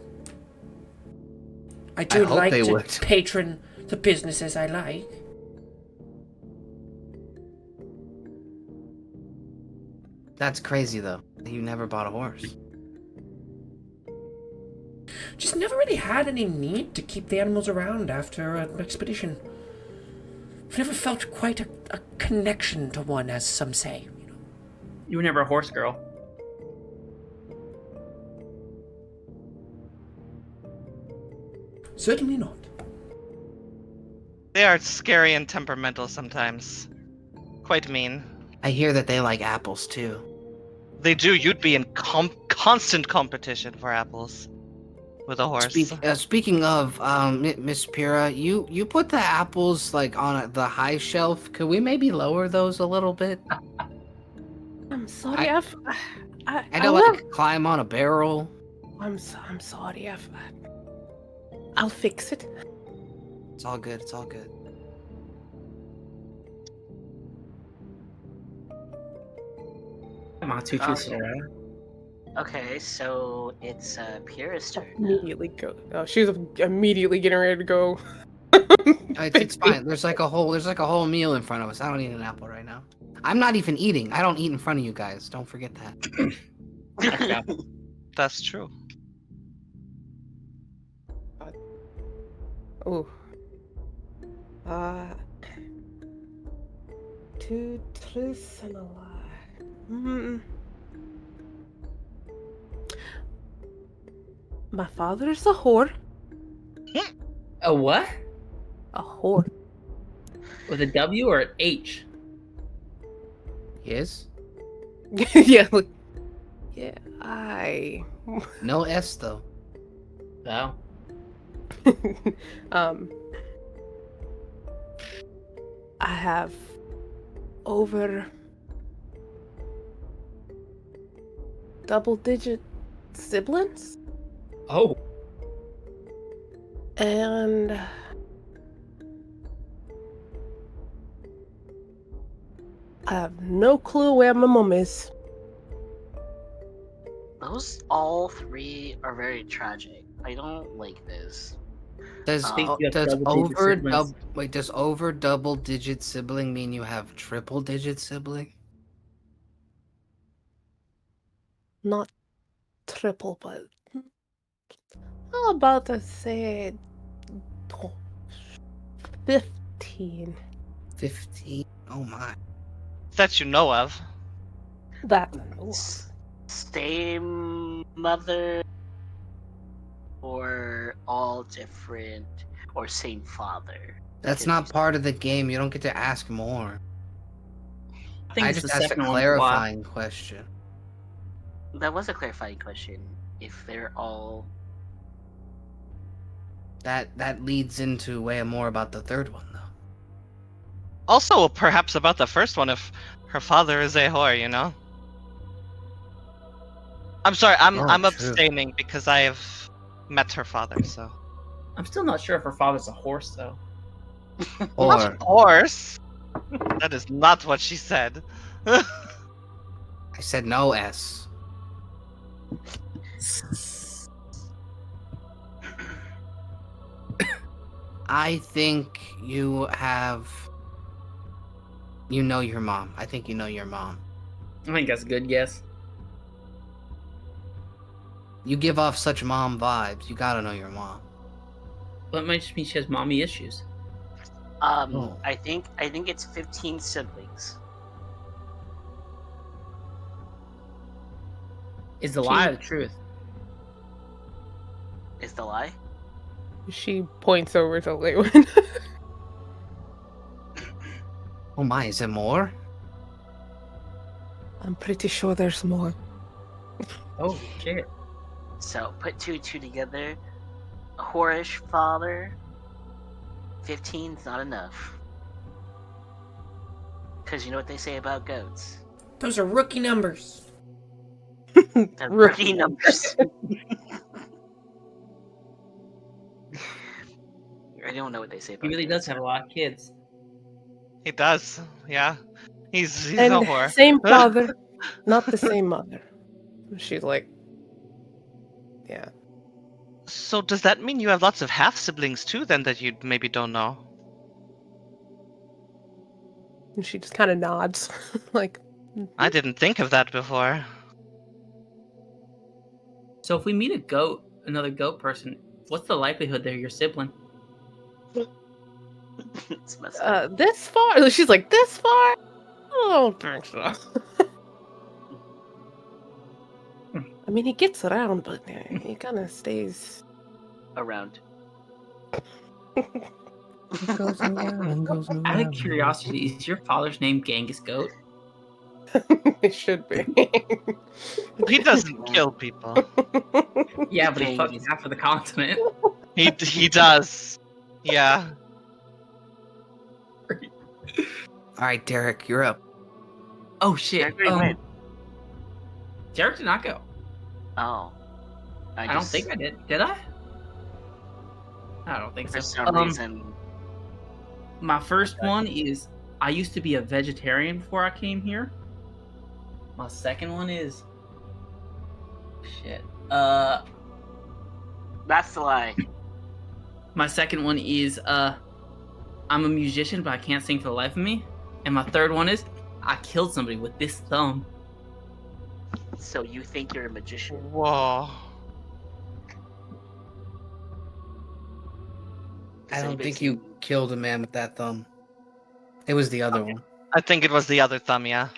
I do hope like they to would. patron the businesses I like. That's crazy, though. You never bought a horse. Just never really had any need to keep the animals around after an expedition. I've never felt quite a connection to one, as some say. You know. You were never a horse girl. Certainly not. They are scary and temperamental sometimes. Quite mean. I hear that they like apples too. They do. You'd be in constant competition for apples with a horse. Speaking of, Miss Pira, you put the apples like on the high shelf. Could we maybe lower those a little bit? I'm sorry, I don't like climb on a barrel. I'm sorry, I'll fix it. It's all good. It's all good. Come on, too slow. Okay, so it's Pyrrha's turn. Immediately go. Oh, she's immediately getting ready to go. It's fine. There's like a whole meal in front of us. I don't need an apple right now. I'm not even eating. I don't eat in front of you guys. Don't forget that. That's true. Oh. 2 truths and a lie. My father's a whore. A what? A whore. With a W or an H? Yes? Yeah. Yeah, I. No S though. Oh. I have over double-digit siblings. Oh. And I have no clue where my mom is. Those all three are very tragic. I don't like this. Does over double-digit sibling mean you have triple-digit sibling? Not triple, but how about I say 15? 15? Oh my. That you know of. That Same mother, or all different, or same father? That's not part of the game. You don't get to ask more. I just asked a clarifying question. That was a clarifying question. If they're all... That leads into way more about the third one, though. Also, perhaps about the first one, if her father is a whore, you know? I'm sorry, I'm abstaining because I have met her father, so... I'm still not sure if her father's a horse, though. Of course! That is not what she said. I said no S. I think you know your mom. I think you know your mom. I think that's a good guess. You give off such mom vibes. You gotta know your mom. Well, it might just mean she has mommy issues. I think it's 15 siblings. Is the lie or the truth? Is the lie? She points over to Lewin. Oh my, is it more? I'm pretty sure there's more. Oh shit. So put 2 together. A whorish father. 15's not enough. Because you know what they say about goats? Those are rookie numbers. The rookie numbers. I don't know what they say about He really goats. does have a lot of kids. He does, yeah. He's And a whore. same father, not the same mother. She's like, yeah. So does that mean you have lots of half-siblings too, then, that you maybe don't know? And she just kind of nods. Like, I didn't think of that before. So if we meet another goat person, what's the likelihood they're your sibling? It's messed up. this far? She's like, this far? I don't think so. mean, he gets around, but he kind of stays Around. Goes around, goes Out of around. curiosity, is your father's name Genghis Goat? it should be. He doesn't kill people. Yeah, but he Genghis. fucked half of the continent. He does. Yeah. All right, Derek, you're up. Oh shit. Derek already went. Derek did not go. Oh. I don't think I did. Did I? I don't think For so. some reason. My first one is I used to be a vegetarian before I came here. My second one is shit. That's the lie. My second one is I'm a musician but I can't sing for the life of me. And my third one is I killed somebody with this thumb. So you think you're a magician? Whoa. I don't think you killed a man with that thumb. It was the other one. I think it was the other thumb, yeah.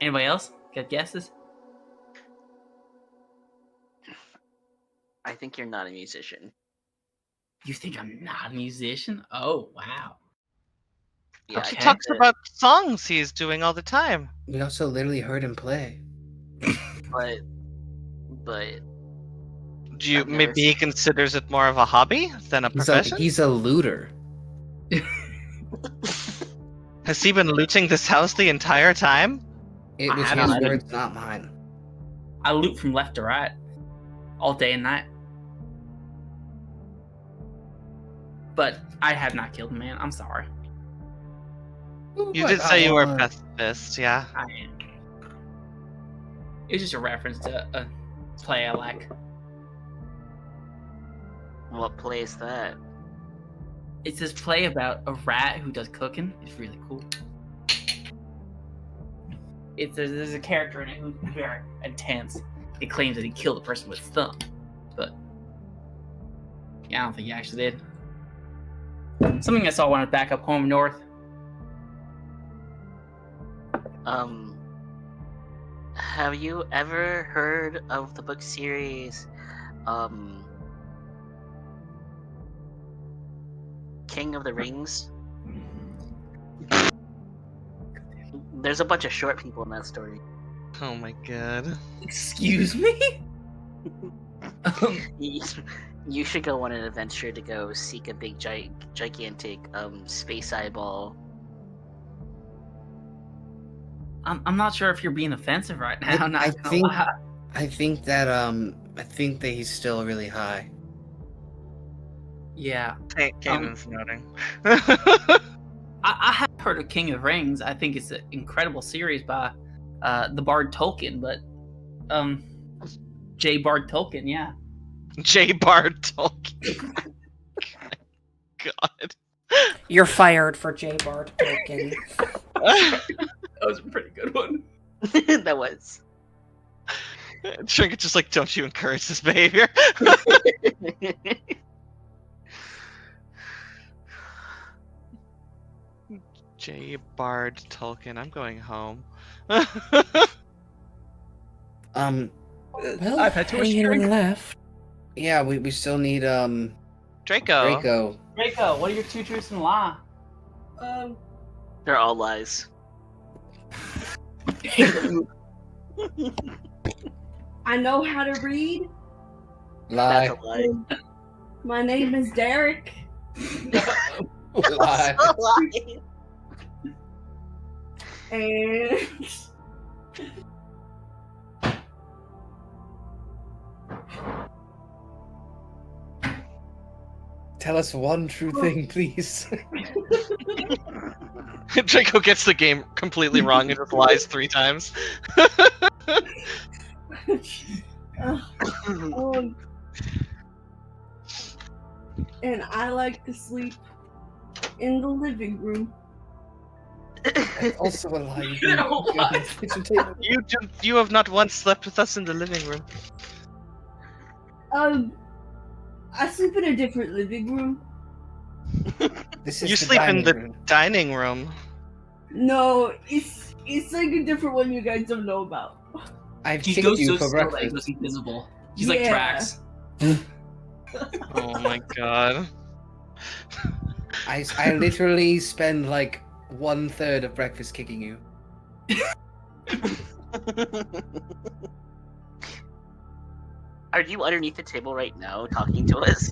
Anybody else got guesses? I think you're not a musician. You think I'm not a musician? Oh wow. Yeah, Okay. He talks about songs he's doing all the time. We also literally heard him play. but Do you I've never maybe he seen- considers it more of a hobby than a profession? He's a looter. Has he been looting this house the entire time? It I was haven't his either. words, not mine. I loot from left to right. All day and night. But I have not killed a man. I'm sorry. You did say you were a pacifist, yeah. I am. It's just a reference to a play I like. What play is that? It's this play about a rat who does cooking. It's really cool. There's a character in it who's very intense. He claims that he killed a person with his thumb, but yeah, I don't think he actually did. Something I saw when I was back up home north. Have you ever heard of the book series, King of the Rings? There's a bunch of short people in that story. Oh my god. Excuse me? You should go on an adventure to go seek a big, gigantic space eyeball. I'm not sure if you're being offensive right now. I'm not I gonna think lie. I think that he's still really high. Yeah. Kanan's nodding. I have heard of King of Rings. I think it's an incredible series by the Bard Tolkien, but J. Bard Tolkien, yeah. J. Bard Tolkien. God. You're fired for J. Bard Tolkien. That was a pretty good one. That was. Trinket's just like, don't you encourage this behavior? J. Bard Tolkien, I'm going home. Well, I've had too much anyone drink. left. Yeah, we still need Draco. Draco. Draco, what are your two truths and a lie? They're all lies. I know how to read. Lie. That's a lie. My name is Derek. Lie. A lie. And Tell us one true thing, please. Draco gets the game completely wrong and just lies 3 times. and I like to sleep in the living room. Also a lie. You know what? Kitchen table. You have not once slept with us in the living room. I sleep in a different living room. This is You the sleep in dining the room. dining room. No, it's like a different one you guys don't know about. I've She kicked goes you so for slow that it breakfast. goes invisible. She's like Yeah. tracks. Oh my god. I literally spend like 1/3 of breakfast kicking you. Are you underneath the table right now talking to us?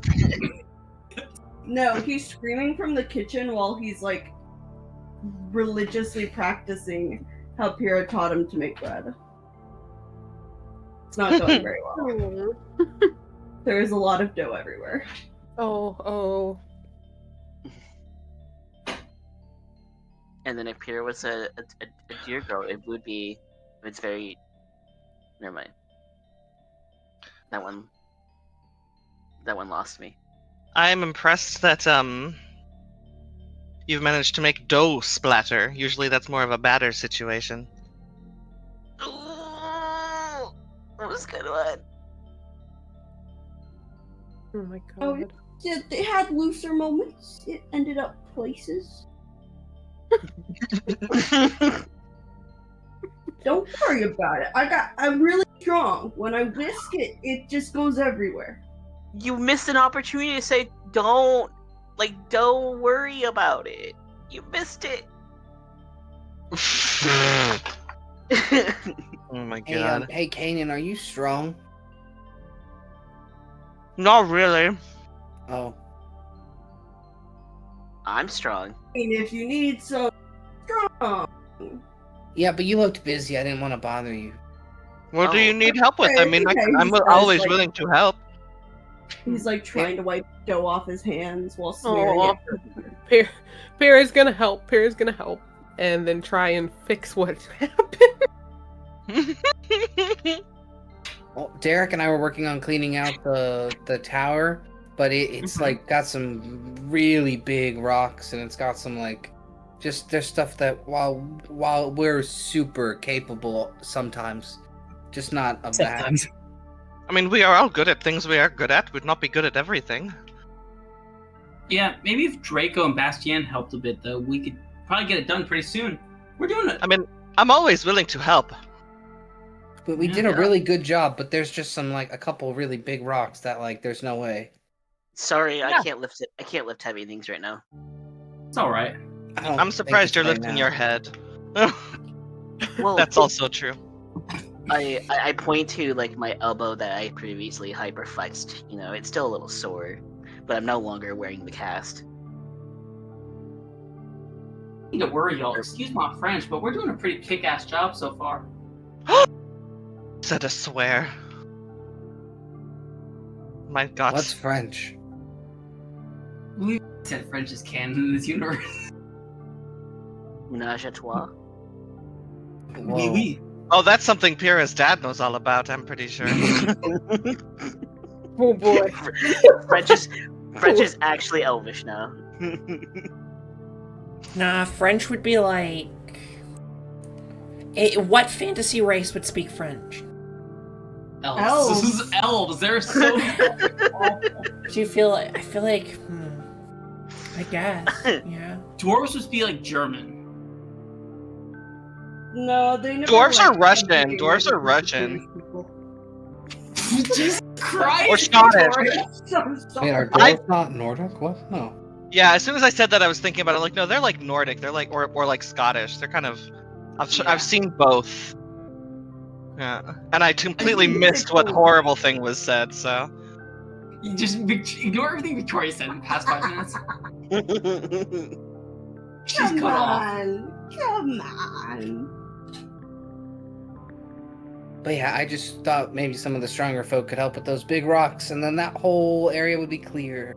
No, he's screaming from the kitchen while he's like religiously practicing how Pyrrha taught him to make bread. It's not going very well. There is a lot of dough everywhere. Oh. And then if Pyrrha was a deer girl, it would be. It's very. Never mind. That one lost me. I am impressed that you've managed to make dough splatter. Usually that's more of a batter situation. Ooh, that was a good one. Oh my Oh, god. yeah, they had looser moments. It ended up places. Don't worry about it. I'm really strong. When I whisk it, it just goes everywhere. You missed an opportunity to say don't worry about it. You missed it. Oh my Hey, god. hey, Kanan, are you strong? Not really. Oh, I'm strong. And if you need some strong, yeah, but you looked busy. I didn't want to bother you. What do Oh, you need help with? I mean, okay, I'm he says, always like- willing to help. he's like trying to wipe dough off his hands while smearing Aw. it. Pyrrha's gonna help. And then try and fix what happened. Well, Derek and I were working on cleaning out the tower, but it's like got some really big rocks, and it's got some like just there's stuff that while we're super capable sometimes, just not of that. Sometimes. I mean, we are all good at things we are good at. We'd not be good at everything. Yeah, maybe if Draco and Bastien helped a bit, though, we could probably get it done pretty soon. We're doing it. I mean, I'm always willing to help. But we did a really good job, but there's just some like a couple really big rocks that like there's no way. Sorry, Yeah. I can't lift it. I can't lift heavy things right now. It's all right. I don't I'm think surprised it's you're right lifting now. your head. Well, That's also true. I point to like my elbow that I previously hyperflexed. You know, it's still a little sore, but I'm no longer wearing the cast. Need to worry, y'all. Excuse my French, but we're doing a pretty kick-ass job so far. Said a swear. My God. What's French? We said French is canon in this universe. Menage a trois. Whoa. Oui. Oh, that's something Pyrrha's dad knows all about, I'm pretty sure. Oh boy. French is actually Elvish now. Nah, French would be like. What fantasy race would speak French? Elves. Elves. This is elves. They're so. Do you feel like. I feel like. I guess. Yeah. Dwarves would be like German. No, they never. Dwarves are like, Russian. communicate Dwarves are with Russian. Jewish people. Jesus Christ! Or Scottish. Victoria. So sorry. Wait, are I- dwarves not Nordic? What? No. Yeah, as soon as I said that, I was thinking about it. Like, no, they're like Nordic. They're like, or like Scottish. They're kind of. Yeah. I've seen both. Yeah, and I completely I think missed what horrible thing was said. So. You just ignore everything Victoria said in the past 5 minutes. She's Come cut off. on, come on. But yeah, I just thought maybe some of the stronger folk could help with those big rocks, and then that whole area would be clear.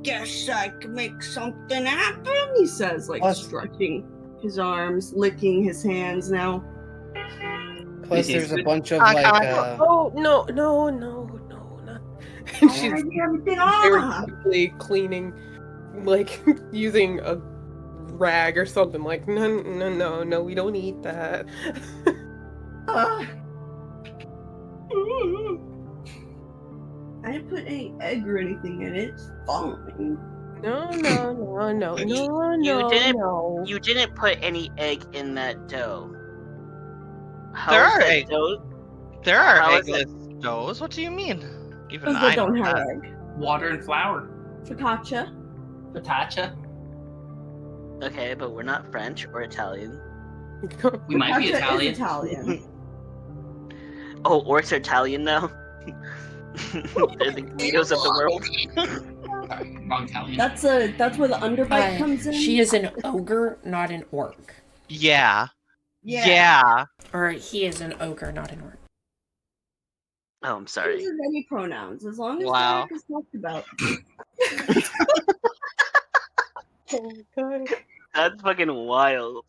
Guess I can make something happen. He says, like Plus- stretching his arms, licking his hands now. Plus, It there's a is- bunch of I- like. I- Oh no, not. And she's Already everything very off. quickly cleaning, like using a rag or something. Like no, we don't eat that. I didn't put any egg or anything in it. It's fine. No. You didn't put any egg in that dough. There How is are that egg- dough? There are How is it- eggless doughs. What do you mean? Even Those I that don't know have that. egg. Water and flour. Focaccia. Focaccia. Okay, but we're not French or Italian. We might be Focaccia Italian. is Italian. Oh, orcs are Italian now? They're the Guidos of the world. Sorry, wrong Italian. That's where the underbite comes in. She is an ogre, not an orc. Yeah. Yeah. Yeah. Or he is an ogre, not an orc. Oh, I'm sorry. These are any pronouns, as long as Wow. Derek is talked about. Oh my god. That's fucking wild.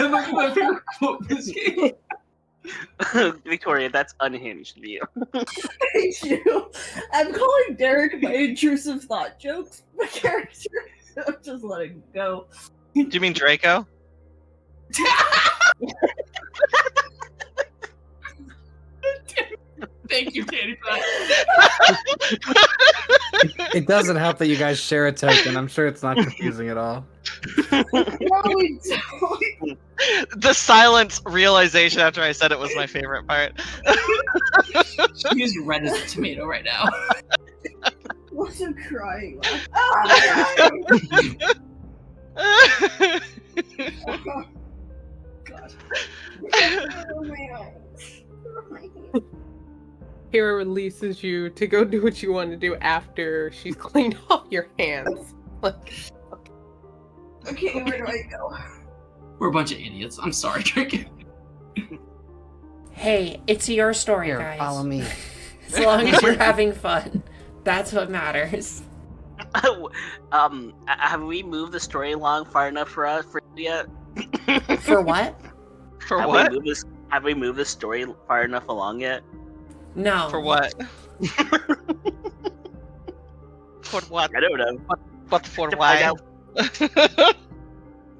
My favorite quote in this game. Victoria, that's unhinged of you. Thank you. I'm calling Derek my intrusive thought jokes. My character. I'm just letting go. Do you mean Draco? Thank you, Katie, for that. It doesn't help that you guys share a token. I'm sure it's not confusing at all. No, we don't. The silent realization after I said it was my favorite part. She is red as a tomato right now. Wasn't crying. Oh, Oh God. Oh, my eyes. Oh, my eyes. Hera releases you to go do what you want to do after she's cleaned off your hands. Like, Okay, where do I go? We're a bunch of idiots. I'm sorry, Drake. Hey, it's your story, Here, guys. follow me. As long as you're having fun. That's what matters. Have we moved the story along far enough for us for yet? For what? For have what? Have we moved the story far enough along yet? No. For what? For what? I don't know. What for To why? find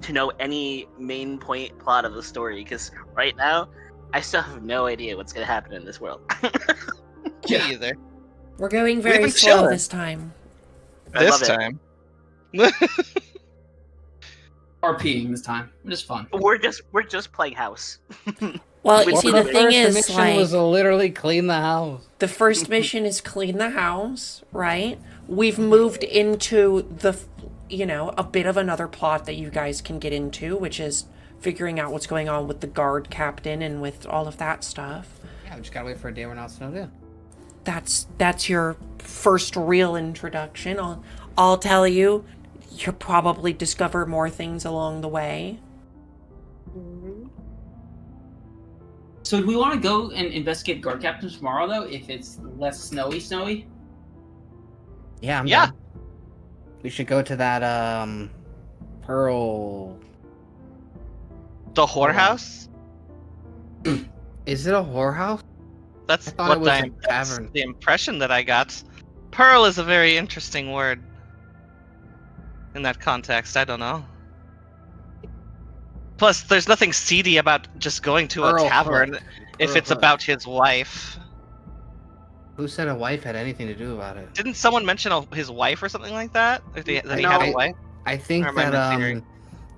To know any main point plot of the story, because right now I still have no idea what's gonna happen in this world. Me either. We're going We've very been slow chilling. this time. I This love it. time. RPing this time. It's fun. We're just playing house. Well, you Well, see, the the thing First is, mission like, was literally clean the house. the first mission is clean the house, right? We've moved into the, a bit of another plot that you guys can get into, which is figuring out what's going on with the guard captain and with all of that stuff. Yeah, we just gotta wait for a day we're not snowed in. That's your first real introduction. I'll tell you, you'll probably discover more things along the way. So do we want to go and investigate guard captains tomorrow, though, if it's less snowy? Yeah, I'm Yeah. down. We should go to that Pearl. The whorehouse? Is it a whorehouse? That's I thought what it was a that's tavern. the impression that I got. Pearl is a very interesting word. In that context, I don't know. Plus, there's nothing seedy about just going to a Pearl tavern Hook. if Pearl it's Hook. about his wife. Who said a wife had anything to do about it? Didn't someone mention his wife or something like that? That he I had a know. wife? I think Or am I that mishearing?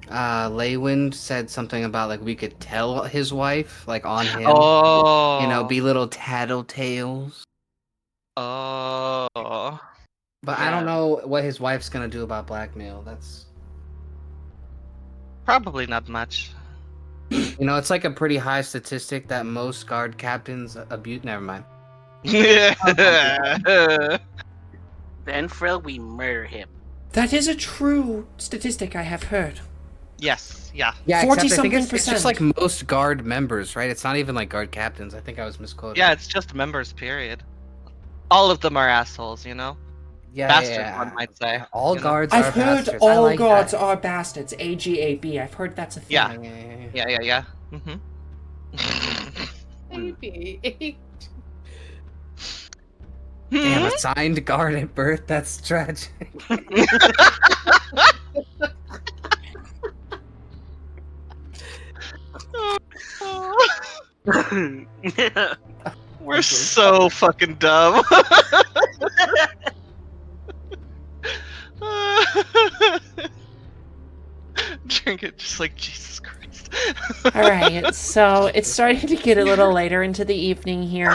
Leywind said something about like we could tell his wife like on him. Oh. Be little tattletales. Oh. But I don't know what his wife's gonna do about blackmail. That's Probably not much. it's like a pretty high statistic that most guard captains abuse. Never mind. Then Frill, we murder him. That is a true statistic I have heard. Yes, yeah. Yeah, 40 except I think something it's just like percent. most guard members, right? It's not even like guard captains. I think I was misquoted. Yeah, it's just members, period. All of them are assholes, yeah, Bastards, yeah. one might say. All you know? guards I've are heard bastards. I all like gods that. are bastards. AGAB. I've heard that's a thing. Yeah. Yeah. Yeah. Mm-hmm. maybe. Damn, assigned guard at birth. That's tragic. We're so fucking dumb. Trinket just like, Jesus Christ. All right, so it's starting to get a little later into the evening here.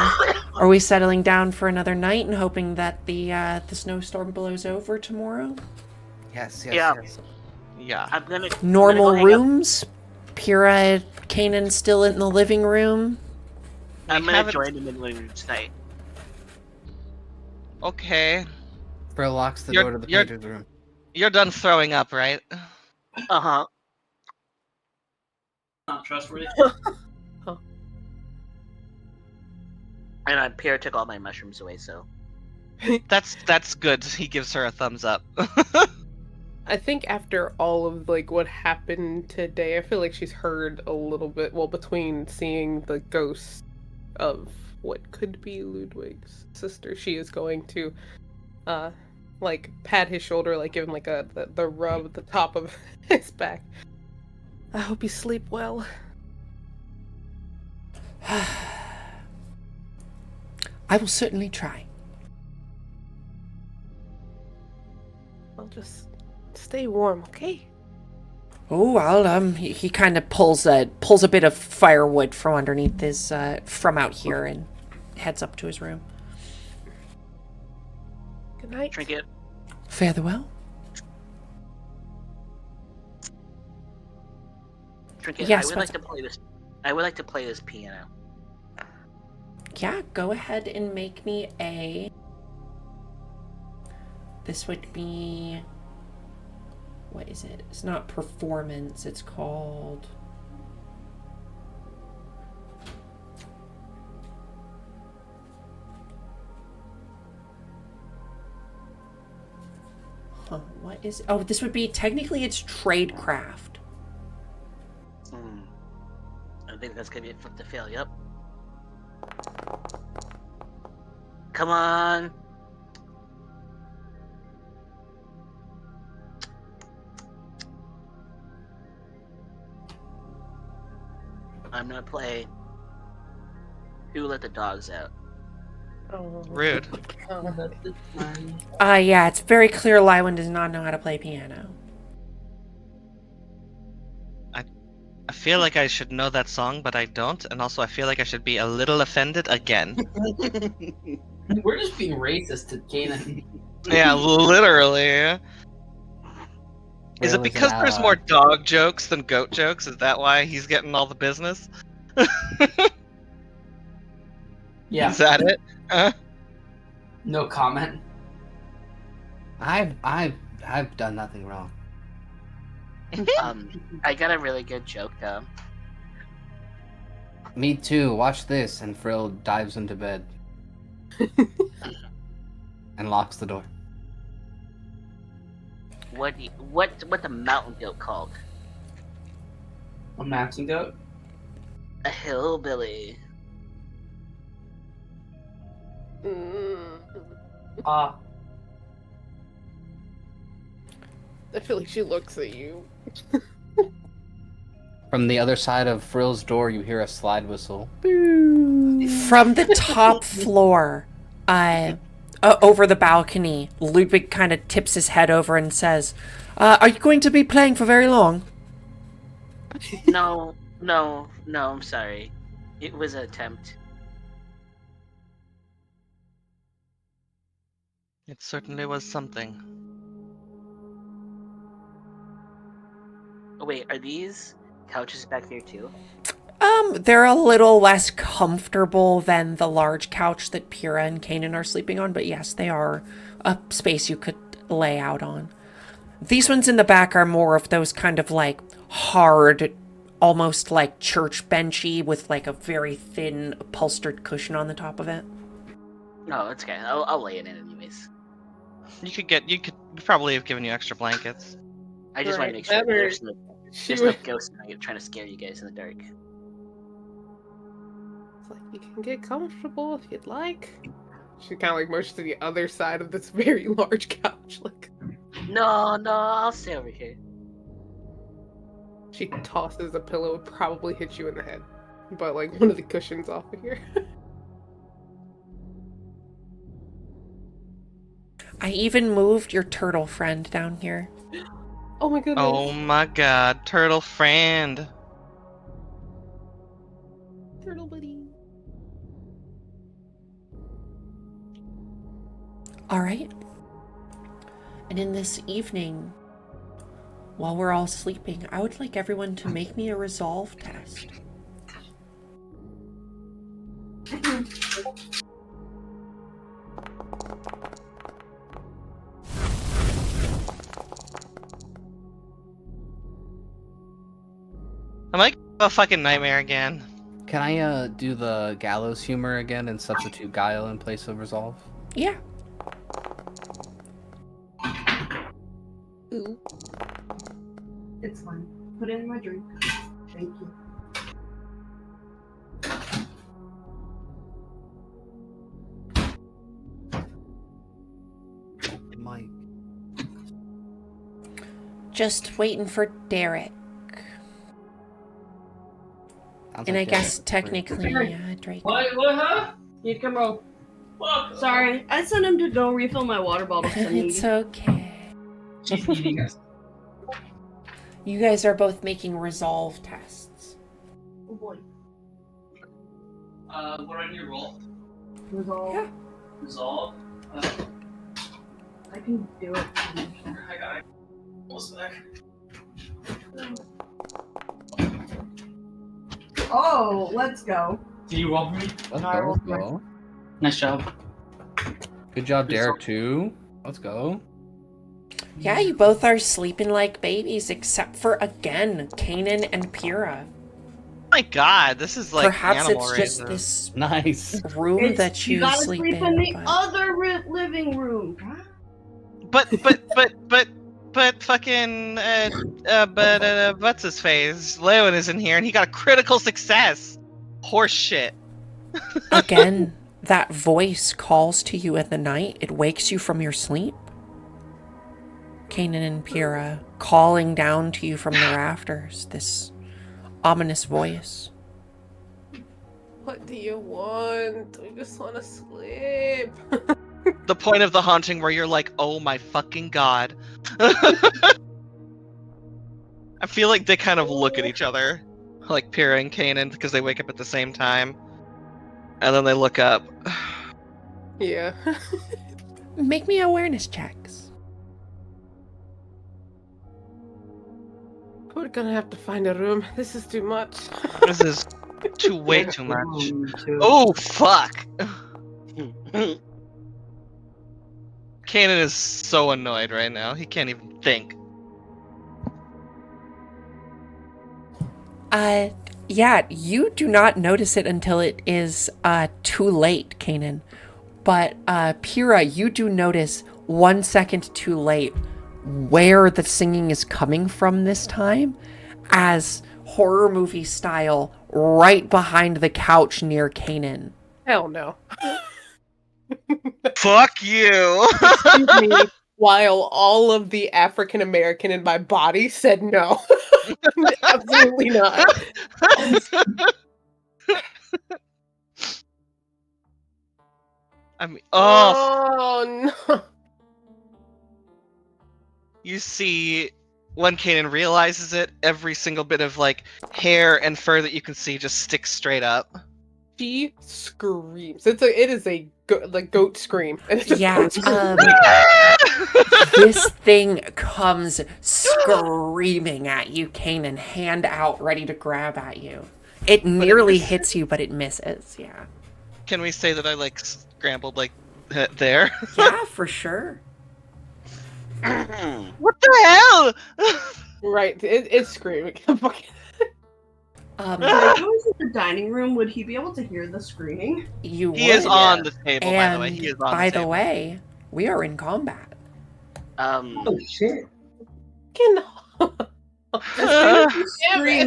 Are we settling down for another night and hoping that the snowstorm blows over tomorrow? Yes, Yeah. Yeah. I'm gonna Normal go hang up. rooms? Pyrrha, Kanan still in the living room? I'm We gonna haven't- join them in the living room tonight. Okay. Frill locks the You're- door to the you're- painter's room. You're done throwing up, right? Uh-huh. Not trustworthy. And Pierre took all my mushrooms away, so That's good. He gives her a thumbs up. I think after all of like what happened today, I feel like she's heard a little bit. Well, between seeing the ghost of what could be Ludwig's sister, she is going to, like pat his shoulder, like give him like the rub at the top of his back. I hope you sleep well. I will certainly try. Well, just stay warm, okay? Oh, I'll he kind of pulls a bit of firewood from underneath his from out here and heads up to his room. Good night. Trinket. Fare thee well. Trinket, Yes, I would like to play this. I would like to play this piano. Yeah, go ahead and make me a... This would be... What is it? It's not performance, it's called... Huh, what is... Oh, this would be... Technically, it's tradecraft. I think that's gonna be a flip to fail, yep. Come on! I'm gonna play Who Let the Dogs Out. Oh. Rude. Yeah, it's very clear Lywin does not know how to play piano. I feel like I should know that song, but I don't, and also I feel like I should be a little offended again. We're just being racist to Kanan. Yeah, literally. Is it Will because an there's ally. more dog jokes than goat jokes? Is that why he's getting all the business? Yeah. Is that it? No comment. I've done nothing wrong. I got a really good joke though. Me too. Watch this. And Frill dives into bed. And locks the door. What the mountain goat called? A mountain goat? A hillbilly. Ah. I feel like she looks at you. From the other side of Frill's door, you hear a slide whistle. From the top floor, over the balcony, Ludwig kind of tips his head over and says, are you going to be playing for very long? No, I'm sorry. It was an attempt. It certainly was something. Oh wait, are these couches back there too? They're a little less comfortable than the large couch that Pyrrha and Kanan are sleeping on, but yes, they are a space you could lay out on. These ones in the back are more of those kind of like hard, almost like church benchy with like a very thin upholstered cushion on the top of it. No, it's okay. I'll lay it in anyways. You could probably have given you extra blankets. I just want to Right, make sure better- there's no ghosts trying to scare you guys in the dark. It's like, you can get comfortable if you'd like. She kind of like motions to the other side of this very large couch. Like, No, I'll stay over here. she tosses a pillow, would probably hit you in the head. But like one of the cushions off of here. I even moved your turtle friend down here. Oh my goodness. Oh my god, turtle friend. Turtle buddy. All right. And in this evening, while we're all sleeping, I would like everyone to make me a resolve test. I'm like a fucking nightmare again. Can I do the gallows humor again and substitute guile in place of resolve? Yeah. Ooh. It's fine. Put in my drink. Thank you. Mike. Just waiting for Derek. Sounds And I like guess Derek. technically, Drake. What, huh? Need come roll. Fuck. Sorry, I sent him to go refill my water bottle. It's okay. She's eating us. You guys are both making resolve tests. Oh boy. What on your roll? Resolve. Yeah. Resolve. I can do it. I got it. Almost back. Oh, let's go. Did you roll for me? Let's I go. rolled Let's go. Nice job. Good job, Derek, too. Let's go. Yeah, you both are sleeping like babies, except for, again, Kanan and Pyrrha. Oh my god, this is like Perhaps animal it's just raising. this Nice. room It's- that you gotta sleep sleep in. the but- other living room. But fucking what's his face? Lewin is in here and he got a critical success. Horse shit. Again, that voice calls to you in the night. It wakes you from your sleep. Kanan and Pyrrha calling down to you from the rafters. This ominous voice. What do you want? We just want to sleep. The point of the haunting where you're like, oh my fucking god. I feel like they kind of look at each other, like Pyrrha and Kanan, because they wake up at the same time. And then they look up. Yeah. Make me awareness checks. We're gonna have to find a room. This is too much. This is way too much. Oh, fuck! Kanan is so annoyed right now. He can't even think. Yeah, you do not notice it until it is too late, Kanan. But Pyrrha, you do notice 1 second too late where the singing is coming from this time, as horror movie style, right behind the couch near Kanan. Hell no. Fuck you! Excuse me, while all of the African American in my body said no. Absolutely not. I mean, oh, Oh no. you see, when Kanan realizes it, every single bit of like hair and fur that you can see just sticks straight up. She screams. It is a goat scream. And it's a Yeah, goat scream. This thing comes screaming at you, Kanan, hand out, ready to grab at you. It nearly hits you, but it misses, yeah. Can we say that I like scrambled like there? Yeah, for sure. What the hell? Right, it's screaming. If I was in the dining room, would he be able to hear the screaming? You He is would. on the table, by And the way. He is on by the table. the way, we are in combat. Oh shit.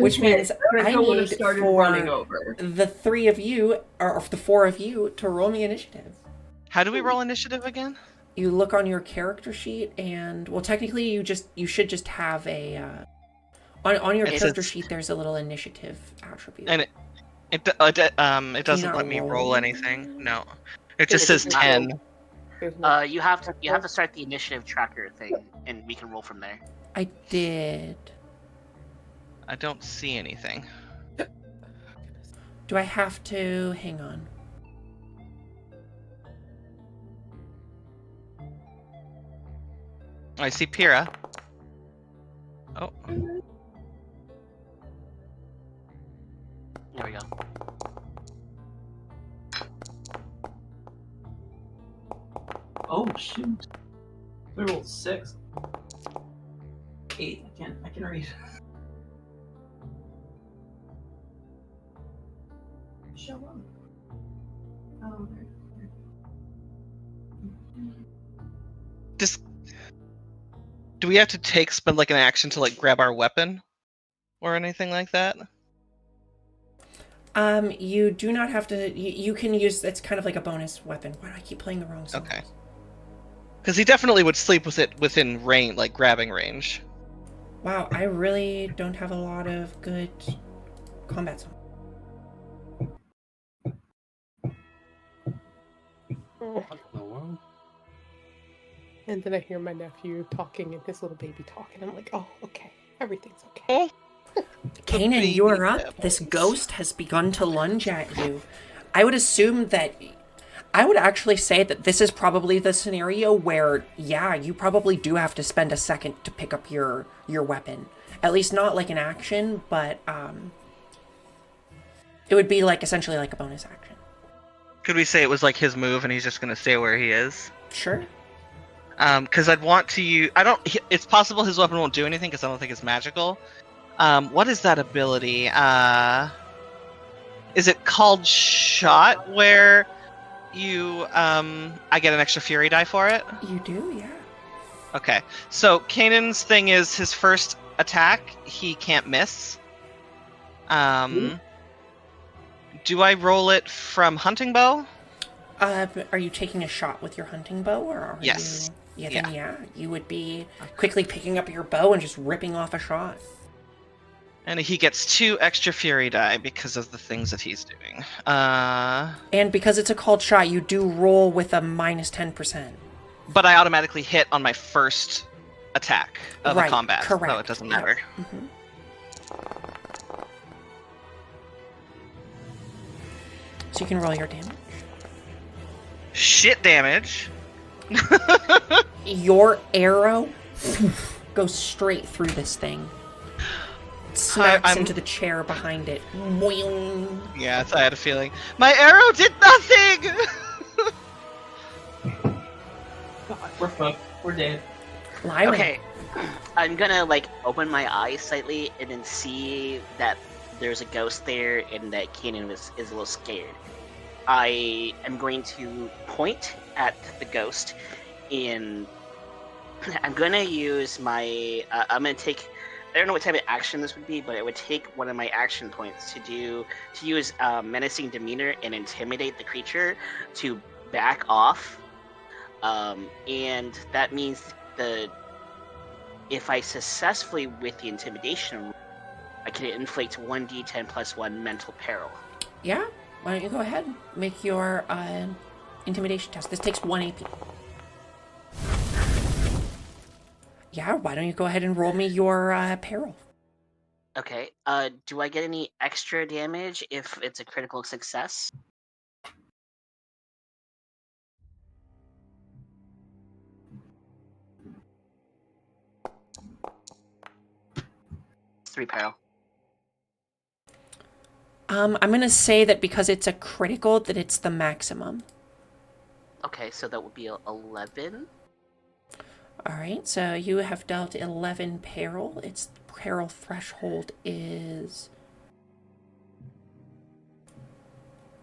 Which means I Draco would have need started for running over. the three of you, or the four of you, to roll me initiative. How do we roll initiative again? You look on your character sheet, and well, technically, you should just have a on your It character says- sheet. There's a little initiative attribute. And it doesn't not let me roll roll? anything. No, it just It says does not 10. roll. There's no... You have to start the initiative tracker thing, and we can roll from there. I did. I don't see anything. Do I have to? Hang on. I see Pyrrha. Oh. There we go. Oh shoot! We rolled 6. 8. I can read. Show up. Oh, there. Do we have to spend like an action to like grab our weapon, or anything like that? You do not have to. You can use. It's kind of like a bonus weapon. Why do I keep playing the wrong songs? Okay. Because he definitely would sleep with it within range, like grabbing range. Wow, I really don't have a lot of good combat songs. Oh. And then I hear my nephew talking and his little baby talking. I'm like, oh, okay. Everything's okay. Kanan, you are up. This ghost has begun to lunge at you. I would assume that... I would actually say that this is probably the scenario where, yeah, you probably do have to spend a second to pick up your weapon. At least not like an action, but it would be like essentially like a bonus action. Could we say it was like his move and he's just going to stay where he is? Sure. Because I'd want to use... It's possible his weapon won't do anything because I don't think it's magical. What is that ability? Is it called Shot, where you... I get an extra fury die for it? You do, yeah. Okay. So Kanan's thing is his first attack, he can't miss. Do I roll it from hunting bow? Are you taking a shot with your hunting bow, or are yes. you... Yeah, you would be quickly picking up your bow and just ripping off a shot. And he gets 2 extra fury die because of the things that he's doing. And because it's a called shot, you do roll with a minus 10%. But I automatically hit on my first attack of right, a combat, correct. so it doesn't matter. Yep. Mm-hmm. So you can roll your damage. Shit damage. Your arrow goes straight through this thing. Smacks into the chair behind it. Boing. Yeah, I had a feeling. My arrow did nothing! God, we're fucked. We're dead. Lyra. Okay, I'm gonna like open my eyes slightly and then see that there's a ghost there and that Kanan is a little scared. I am going to point at the ghost and I'm gonna use my. I'm gonna take. I don't know what type of action this would be, but it would take one of my action points to use menacing demeanor and intimidate the creature to back off. And that means if I successfully with the intimidation, I can inflict 1d10 plus 1 mental peril. Yeah. Why don't you go ahead? Make your intimidation test. This takes 1 AP. Yeah, why don't you go ahead and roll me your peril? Okay. Do I get any extra damage if it's a critical success? It's 3 peril. I'm gonna say that because it's a critical, that it's the maximum. Okay, so that would be 11. Alright, so you have dealt 11 peril. Its peril threshold is...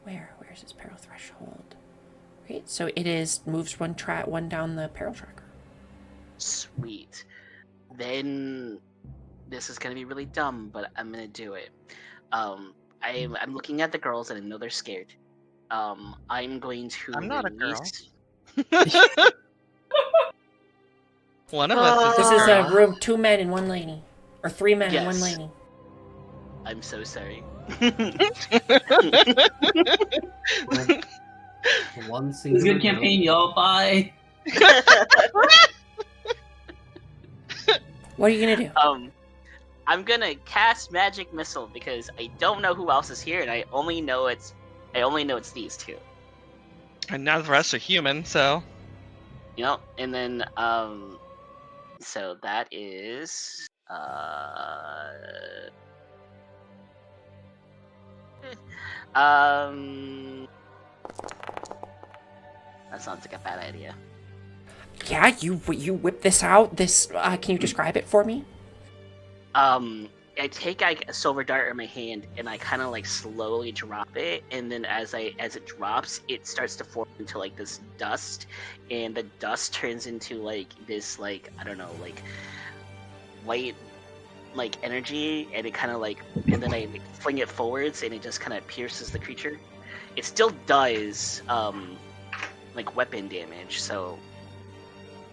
Where's its peril threshold? Okay, so it is moves one down the peril tracker. Sweet. Then this is gonna be really dumb, but I'm gonna do it. I'm looking at the girls and I know they're scared. I'm going to I'm not a girl. release- One of us is This a is girl. a room, 2 men and 1 lady. Or 3 men and 1 Yes. lady. I'm so sorry. One It's a singular good campaign, y'all. Bye. What are you gonna do? I'm gonna cast magic missile because I don't know who else is here, and I only know it's these two. And now the rest are human, so You know, and then so that is that sounds like a bad idea. Yeah, you whip this out. This can you describe it for me? I take a silver dart in my hand and I kind of like slowly drop it, and then as it drops, it starts to form into like this dust, and the dust turns into like this like I don't know like white like energy, and it kind of like and then I like, fling it forwards and it just kind of pierces the creature. It still does like weapon damage, so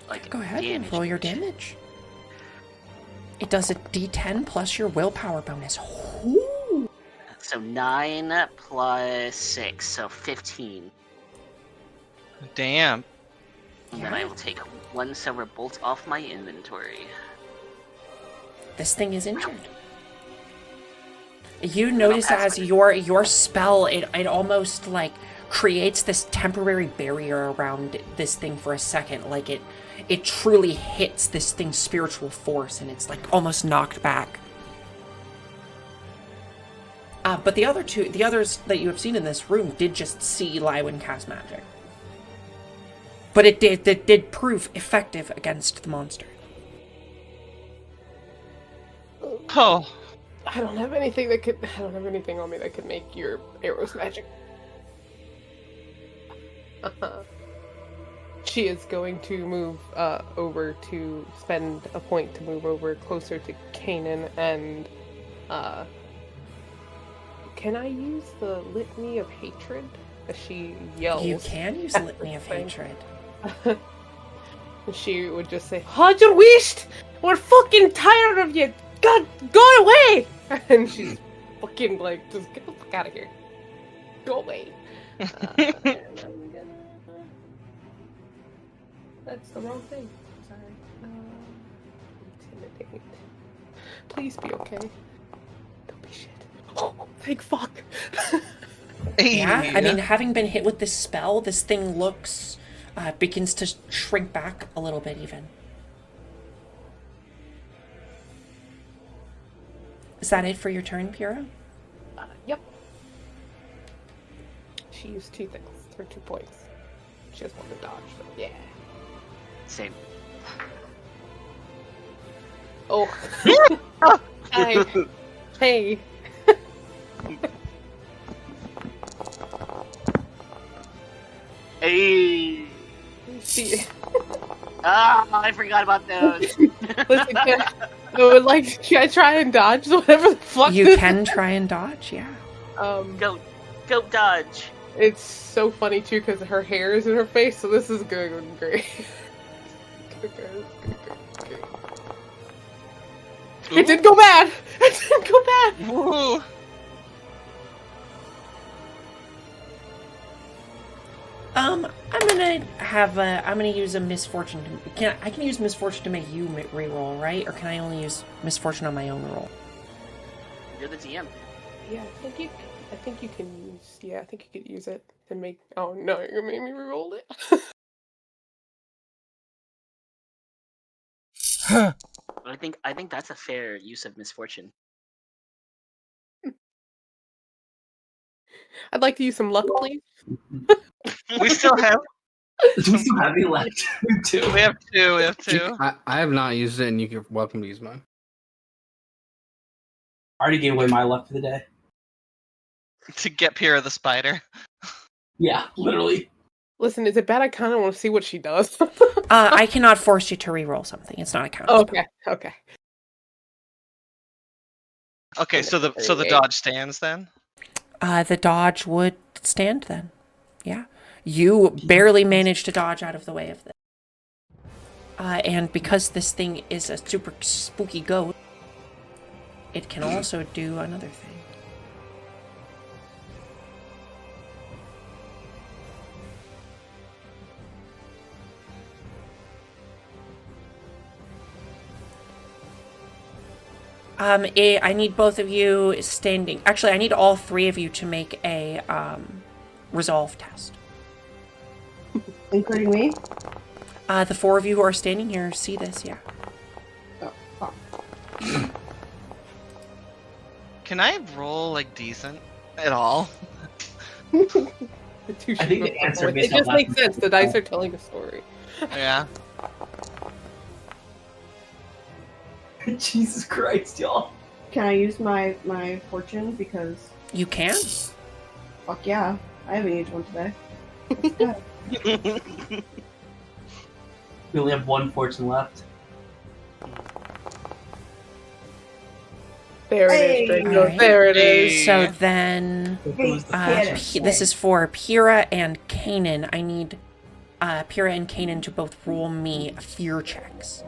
like Go ahead and damage. roll your damage. It does a d10 plus your willpower bonus. Ooh. So 9 plus 6, so 15. damn. And then I will take 1 silver bolt off my inventory. This thing is injured. You notice as your spell, it almost like creates this temporary barrier around this thing for a second. Like it truly hits this thing's spiritual force, and it's like almost knocked back. But the others that you have seen in this room did just see Lywin cast magic. But it did prove effective against the monster. Oh, I don't have anything on me that could make your arrows magic. She is going to move over to spend a point to move over closer to Kanan, and can I use the Litany of Hatred? As she yells. You can use Litany of Hatred. She would just say, Hodger Wisht! We're fucking tired of you! God, go away! And she's fucking like, just get the fuck out of here. Go away. That's the wrong thing. Sorry. Intimidate. Please be okay. Don't be shit. Oh, thank fuck. Yeah, I mean, having been hit with this spell, this thing looks, begins to shrink back a little bit even. Is that it for your turn, Pyrrha? Yep. She used 2 things for 2 points. She has 1 to dodge, so yeah. Same. Oh. Hi. Hey. Hey. See. I forgot about those. Listen, should I try and dodge whatever the fuck? You can try and dodge, yeah. Go dodge. It's so funny too because her hair is in her face, so this is going great. It didn't go bad. It didn't go bad. Woo. I'm gonna use a misfortune. I can use misfortune to make you reroll, right? Or can I only use misfortune on my own roll? You're the DM. Yeah, I think you can use. Yeah, I think you could use it to make. Oh no, you're gonna make me reroll it. I think that's a fair use of misfortune. I'd like to use some luck, please. We still have. Do we still have any left? Two. We have 2. We have 2. I have not used it, and you're welcome to use mine. I already gave away my luck for the day. To get Pyrrha the spider. Yeah, literally. Listen, is it bad? I kind of want to see what she does. I cannot force you to reroll something. It's not a counter spell. Okay. Okay, so the dodge stands then. The dodge would stand then. Yeah. You barely managed to dodge out of the way of this. And because this thing is a super spooky goat, it can also do another thing. I need both of you standing. Actually, I need all three of you to make a resolve test. Including me? The four of you who are standing here see this, yeah. Oh, fuck. Can I roll like decent at all? I think the answer It based on just last makes sense. The dice are telling a story. Yeah. Jesus Christ, y'all. Can I use my fortune? Because You can. fuck yeah, I haven't used one today. Let's go. We only have one fortune left. There it Hey! is, Draco. Alright. There it is. So then, Who's the fortune? this is for Pyrrha and Kanan. I need Pyrrha and Kanan to both roll me fear checks.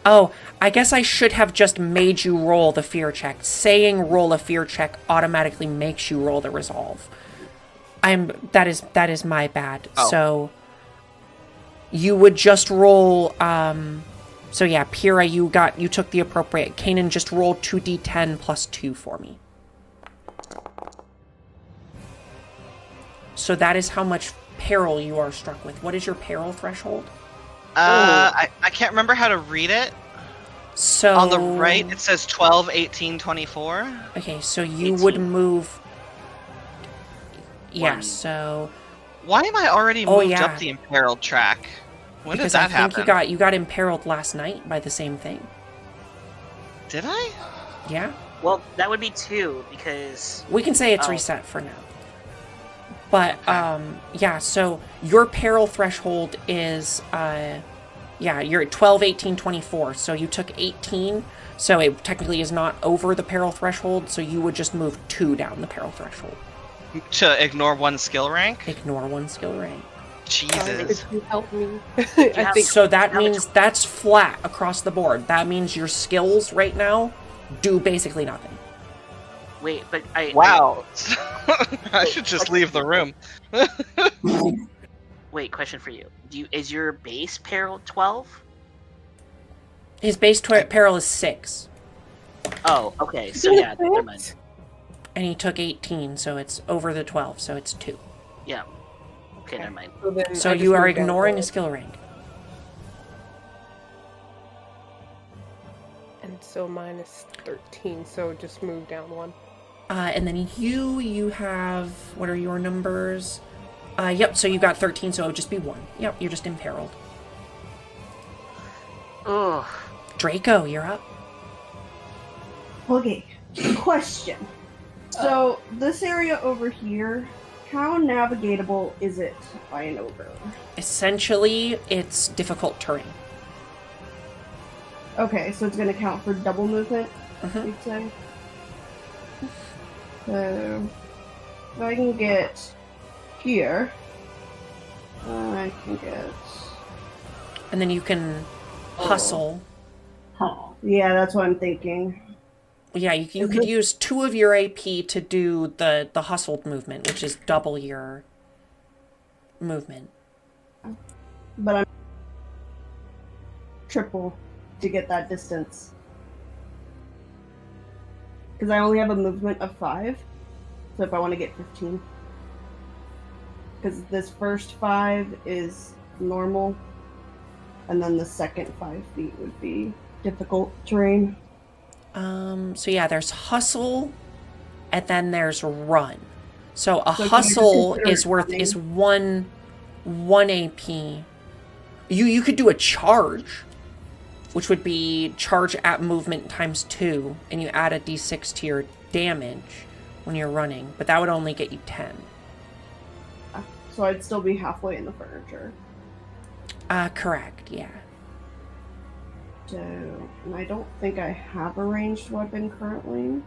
Oh, I guess I should have just made you roll the fear check. Saying roll a fear check automatically makes you roll the resolve. That is my bad. Oh. So you would just roll so yeah, Pyrrha, you took the appropriate. Kanan, just roll 2d10 plus 2 for me. So that is how much peril you are struck with. What is your peril threshold? I can't remember how to read it. So On the right, it says 12, 18, 24. Okay, so you 18. would move. Yeah, One. so Why am I already Oh, moved yeah. up the imperiled track? When did because that I think happen? you got imperiled last night by the same thing. Did I? Yeah, Well, that would be 2 because we can say it's Oh. reset for now. But yeah, so your peril threshold is yeah, you're at 12, 18, 24. So you took 18, so it technically is not over the peril threshold, so you would just move 2 down the peril threshold. To ignore one skill rank? Ignore 1 skill rank. Jesus. Could you help me? Yeah. I think So that How much- means that's flat across the board. That means your skills right now do basically nothing. wait, but I Wow. I should just leave the room. Wait, question for you. Is your base peril 12? His base peril is 6, Oh, okay. So yeah, never mind. and he took 18, so it's over the 12, so it's 2. Yeah. Okay, never mind. So, then So I just you are moved down ignoring a one. skill rank. And so minus 13, so just move down 1. And then you have, what are your numbers? Yep, so you got 13, so it would just be 1. Yep, you're just imperiled. Ugh. Draco, you're up. Okay, question. So, this area over here, how navigatable is it by an ogre? Essentially, it's difficult terrain. Okay, so it's going to count for double movement, Mhm. you'd say? So, if I can get here, I can get... And then you can hustle. Yeah, that's what I'm thinking. Yeah, you could use 2 of your AP to do the hustled movement, which is double your movement. But I'm triple to get that distance. Because I only have a movement of 5. So if I want to get 15. Because this first 5 is normal. And then the second 5 feet would be difficult terrain. So yeah, there's hustle, and then there's run. So a So can you hustle consider is worth running? is one AP. You could do a charge, which would be charge at movement times 2, and you add a d6 to your damage when you're running, but that would only get you 10. So I'd still be halfway in the furniture. Correct, yeah. So, and I don't think I have a ranged weapon currently.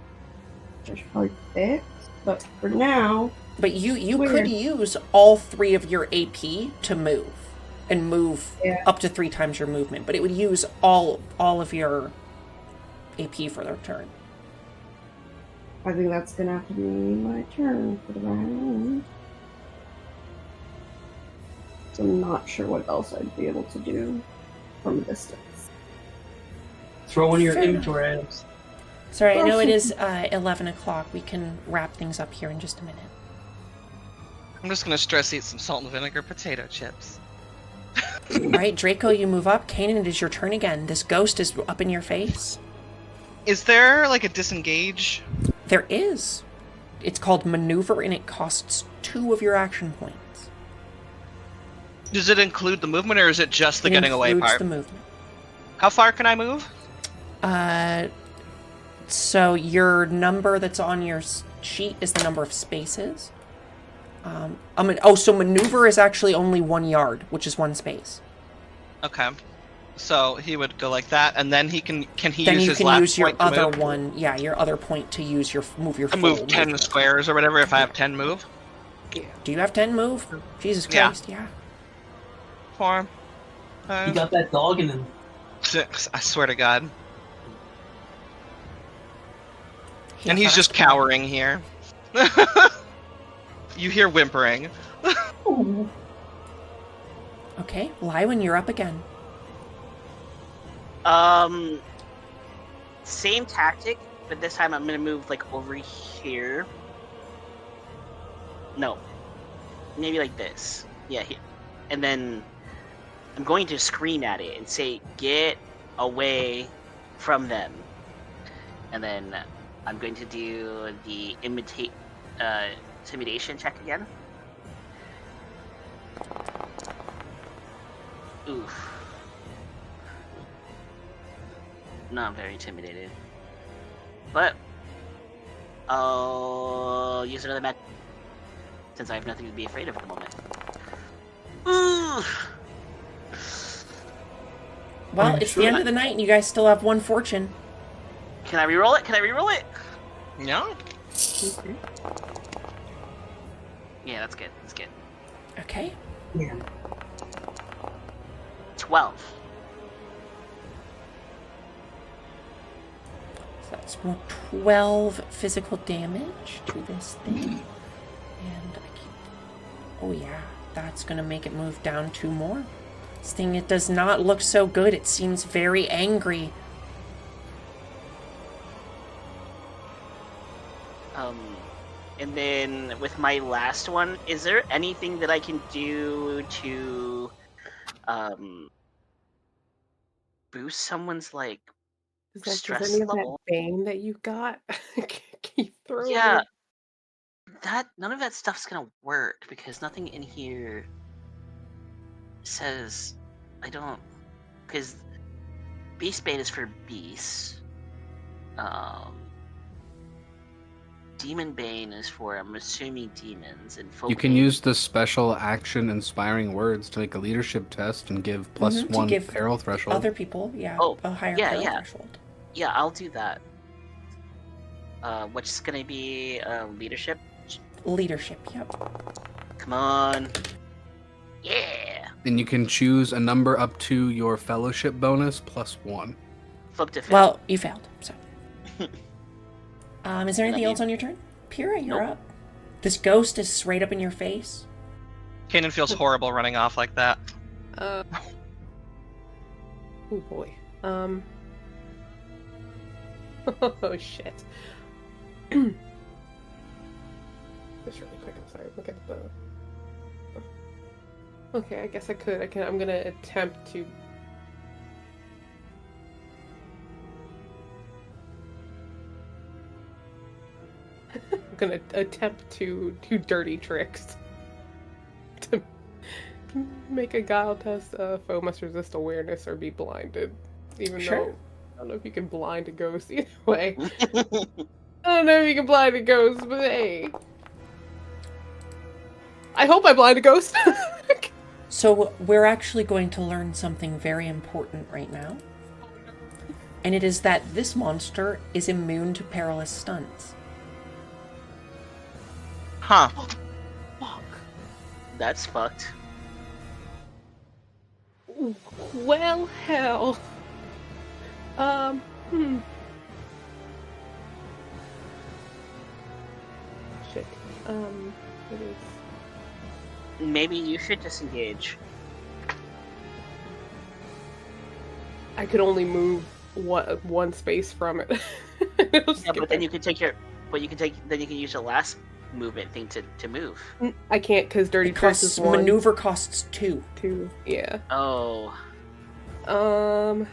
Which I should probably fix. But for now, But you Weird. could use all 3 of your AP to move, and move Yeah. up to 3 times your movement, but it would use all of your AP for their turn. I think that's gonna have to be my turn for the round. So I'm not sure what else I'd be able to do from a distance. Throw one of your Fair inventory items. Sorry, I know it is 11 o'clock. We can wrap things up here in just a minute. I'm just gonna stress eat some salt and vinegar potato chips. All right, Draco, you move up. Kanan, it is your turn again. This ghost is up in your face. Is there like a disengage? There is. It's called maneuver, and it costs 2 of your action points. Does it include the movement, or is it just the getting away includes part? the movement. How far can I move? So your number that's on your sheet is the number of spaces. So maneuver is actually only 1 yard, which is 1 space. Okay. So he would go like that, and then he can he Then use you his can last use your point to other move? one, your other point to use your move your To full move 10 movement. squares or whatever if I have 10 move? Do you have 10 move? Jesus Yeah. Christ, yeah. 4, You 5, got that dog in him. 6. I swear to God. Yeah, And he's fast. just cowering here. You hear whimpering. Okay, Lywin, you're up again. Same tactic, but this time I'm gonna move like over here. No, maybe like this. Yeah, here. And then I'm going to scream at it and say, "Get away from them." And then I'm going to do the intimidation check again. Oof. Not very intimidated. But I'll use another magic since I have nothing to be afraid of at the moment. Ooh. Well, it's the end of the night and you guys still have 1 fortune. Can I reroll it? Can I reroll it? No? Yeah, that's good. That's good. Okay. Yeah. 12. So that's 12 physical damage to this thing. And oh yeah, that's gonna make it move down 2 more. This thing, it does not look so good. It seems very angry. And then with my last one, is there anything that I can do to boost someone's like stress Does any of that level? bane that you got? Can you throw Yeah, it? that none of that stuff's gonna work because nothing in here says I don't. Because beast bane is for beasts. Demon bane is for, I'm assuming, demons, and folk You can bane- use the special action inspiring words to make a leadership test and give plus To 1 give peril threshold. Other people, Oh, a higher yeah, peril yeah. threshold. Yeah, I'll do that. Which is gonna be leadership. Leadership, yep. Come on. Yeah. And you can choose a number up to your fellowship bonus plus 1. Flip to fail. Well, you failed, so. Is there anything else on your turn? Pyrrha, you're Nope. up. This ghost is right up in your face. Kanan feels horrible running off like that. Oh boy. Oh shit. Just really quick, I'm sorry. Look at the. Okay, I guess I could. I'm gonna attempt to. I'm gonna attempt to do dirty tricks. To make a guile test, foe must resist awareness or be blinded. Even Sure. though I don't know if you can blind a ghost either way. I don't know if you can blind a ghost, but hey. I hope I blind a ghost. So we're actually going to learn something very important right now. And it is that this monster is immune to perilous stunts. Huh. That's fucked. Well, hell. Shit. It is. Maybe you should disengage. I could only move one space from it. Yeah, but then you can take your. But you can take. Then you can use your last movement thing to move. I can't because dirty It trick is costs 1. maneuver costs 2. 2. Yeah. Oh. Um.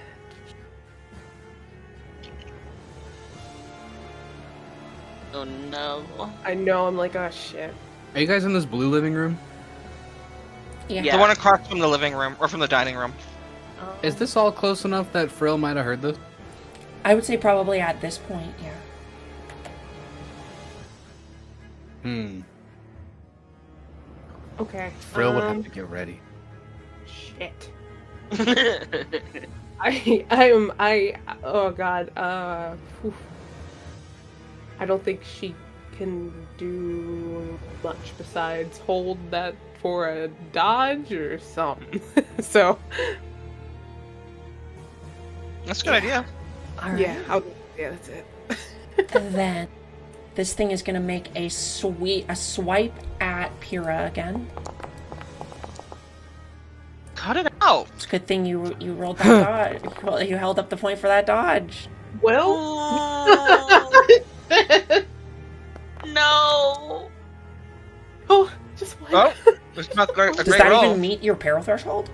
Oh no. I know. I'm like, oh shit. Are you guys in this blue living room? Yeah. The one across from the living room or from the dining room. Is this all close enough that Frill might have heard this? I would say probably at this point, yeah. Okay. Frill would have to get ready. Shit. I oh god, whew. I don't think she can do much besides hold that for a dodge or something. So That's a good idea. All right. yeah, that's it. And then this thing is gonna make a swipe at Pyrrha again. Cut it out. It's a good thing you rolled that dodge. Well, you held up the point for that dodge. Well, No. oh, just one. Oh, it's not great. A Does great that roll. even meet your peril threshold?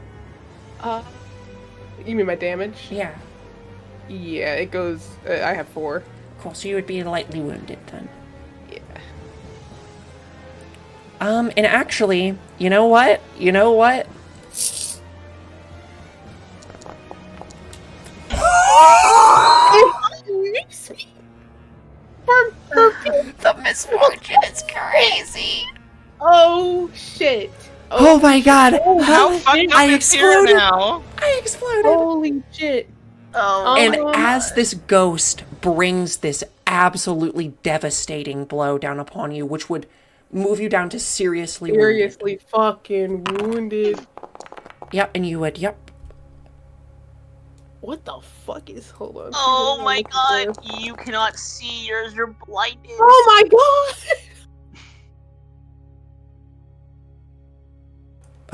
You mean my damage? Yeah. Yeah, it goes. I have 4. Cool. So you would be lightly wounded then. Yeah. And actually, you know what? The misfortune is crazy. Oh shit! Oh my god. How fucked up I is here exploded. now? I exploded. Holy shit! Oh. And as this ghost brings this absolutely devastating blow down upon you, which would move you down to seriously wounded. Seriously fucking wounded. Yep, and you would, yep. What the fuck is? Hold on. Oh my god, you cannot see yours, you're blinded. Oh my god!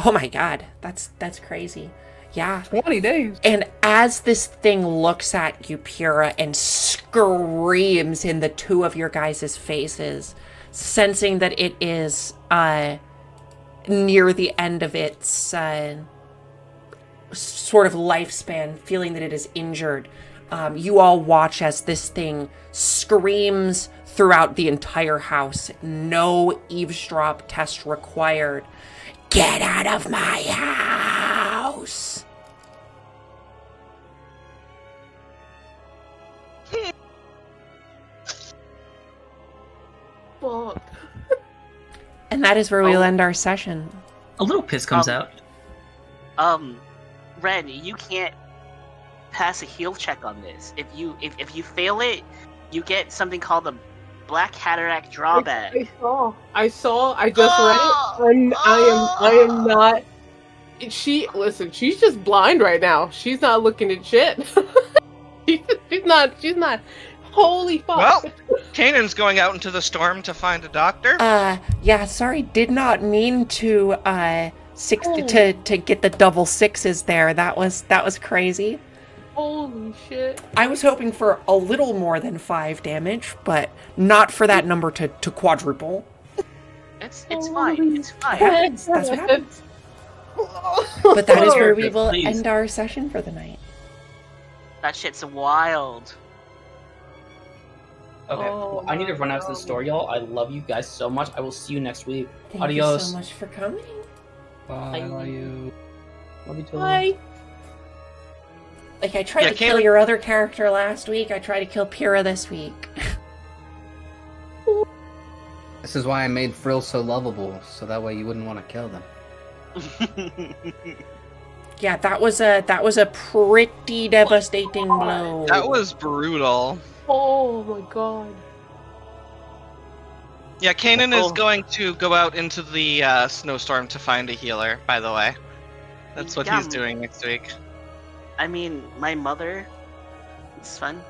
Oh my god, that's crazy. Yeah. 20 days. And as this thing looks at you, Pyrrha, and screams in the two of your guys' faces, sensing that it is near the end of its sort of lifespan, feeling that it is injured, you all watch as this thing screams throughout the entire house. No eavesdrop test required. Get out of my house! Fuck. And that is where we'll end our session. A little piss comes out. Ren, you can't pass a heal check on this. If you fail it, you get something called the Black Hatterack drawback. I saw. I just read it. And I am not. She's just blind right now. She's not looking at shit. she's not. Holy fuck. Well, Kanan's going out into the storm to find a doctor. Yeah, sorry, did not mean to to get the double sixes there. That was crazy. Holy shit. I was hoping for a little more than 5 damage, but not for that number to quadruple. It's fine. It's fine. That's what happens. But that is where we will Please. end our session for the night. That shit's wild. Okay, Oh, I need to run out to the no. store, y'all. I love you guys so much. I will see you next week. Thank Adios. you so much for coming. Bye. Love you. Love you too. Bye. Like, I tried Yeah, to kill Caleb- your other character last week. I tried to kill Pyrrha this week. This is why I made Frill so lovable, so that way you wouldn't want to kill them. Yeah, that was a pretty devastating blow. That was brutal. Oh my god. Yeah, Kanan Oh. is going to go out into the snowstorm to find a healer, by the way. That's what he's Yum. doing next week. I mean, my mother. It's fun.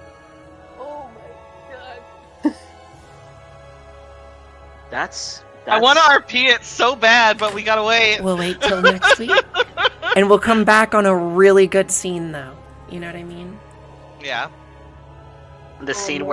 Oh my god. That's I want to RP it so bad, but we gotta wait. We'll wait till next week. And we'll come back on a really good scene, though. You know what I mean? Yeah. The scene where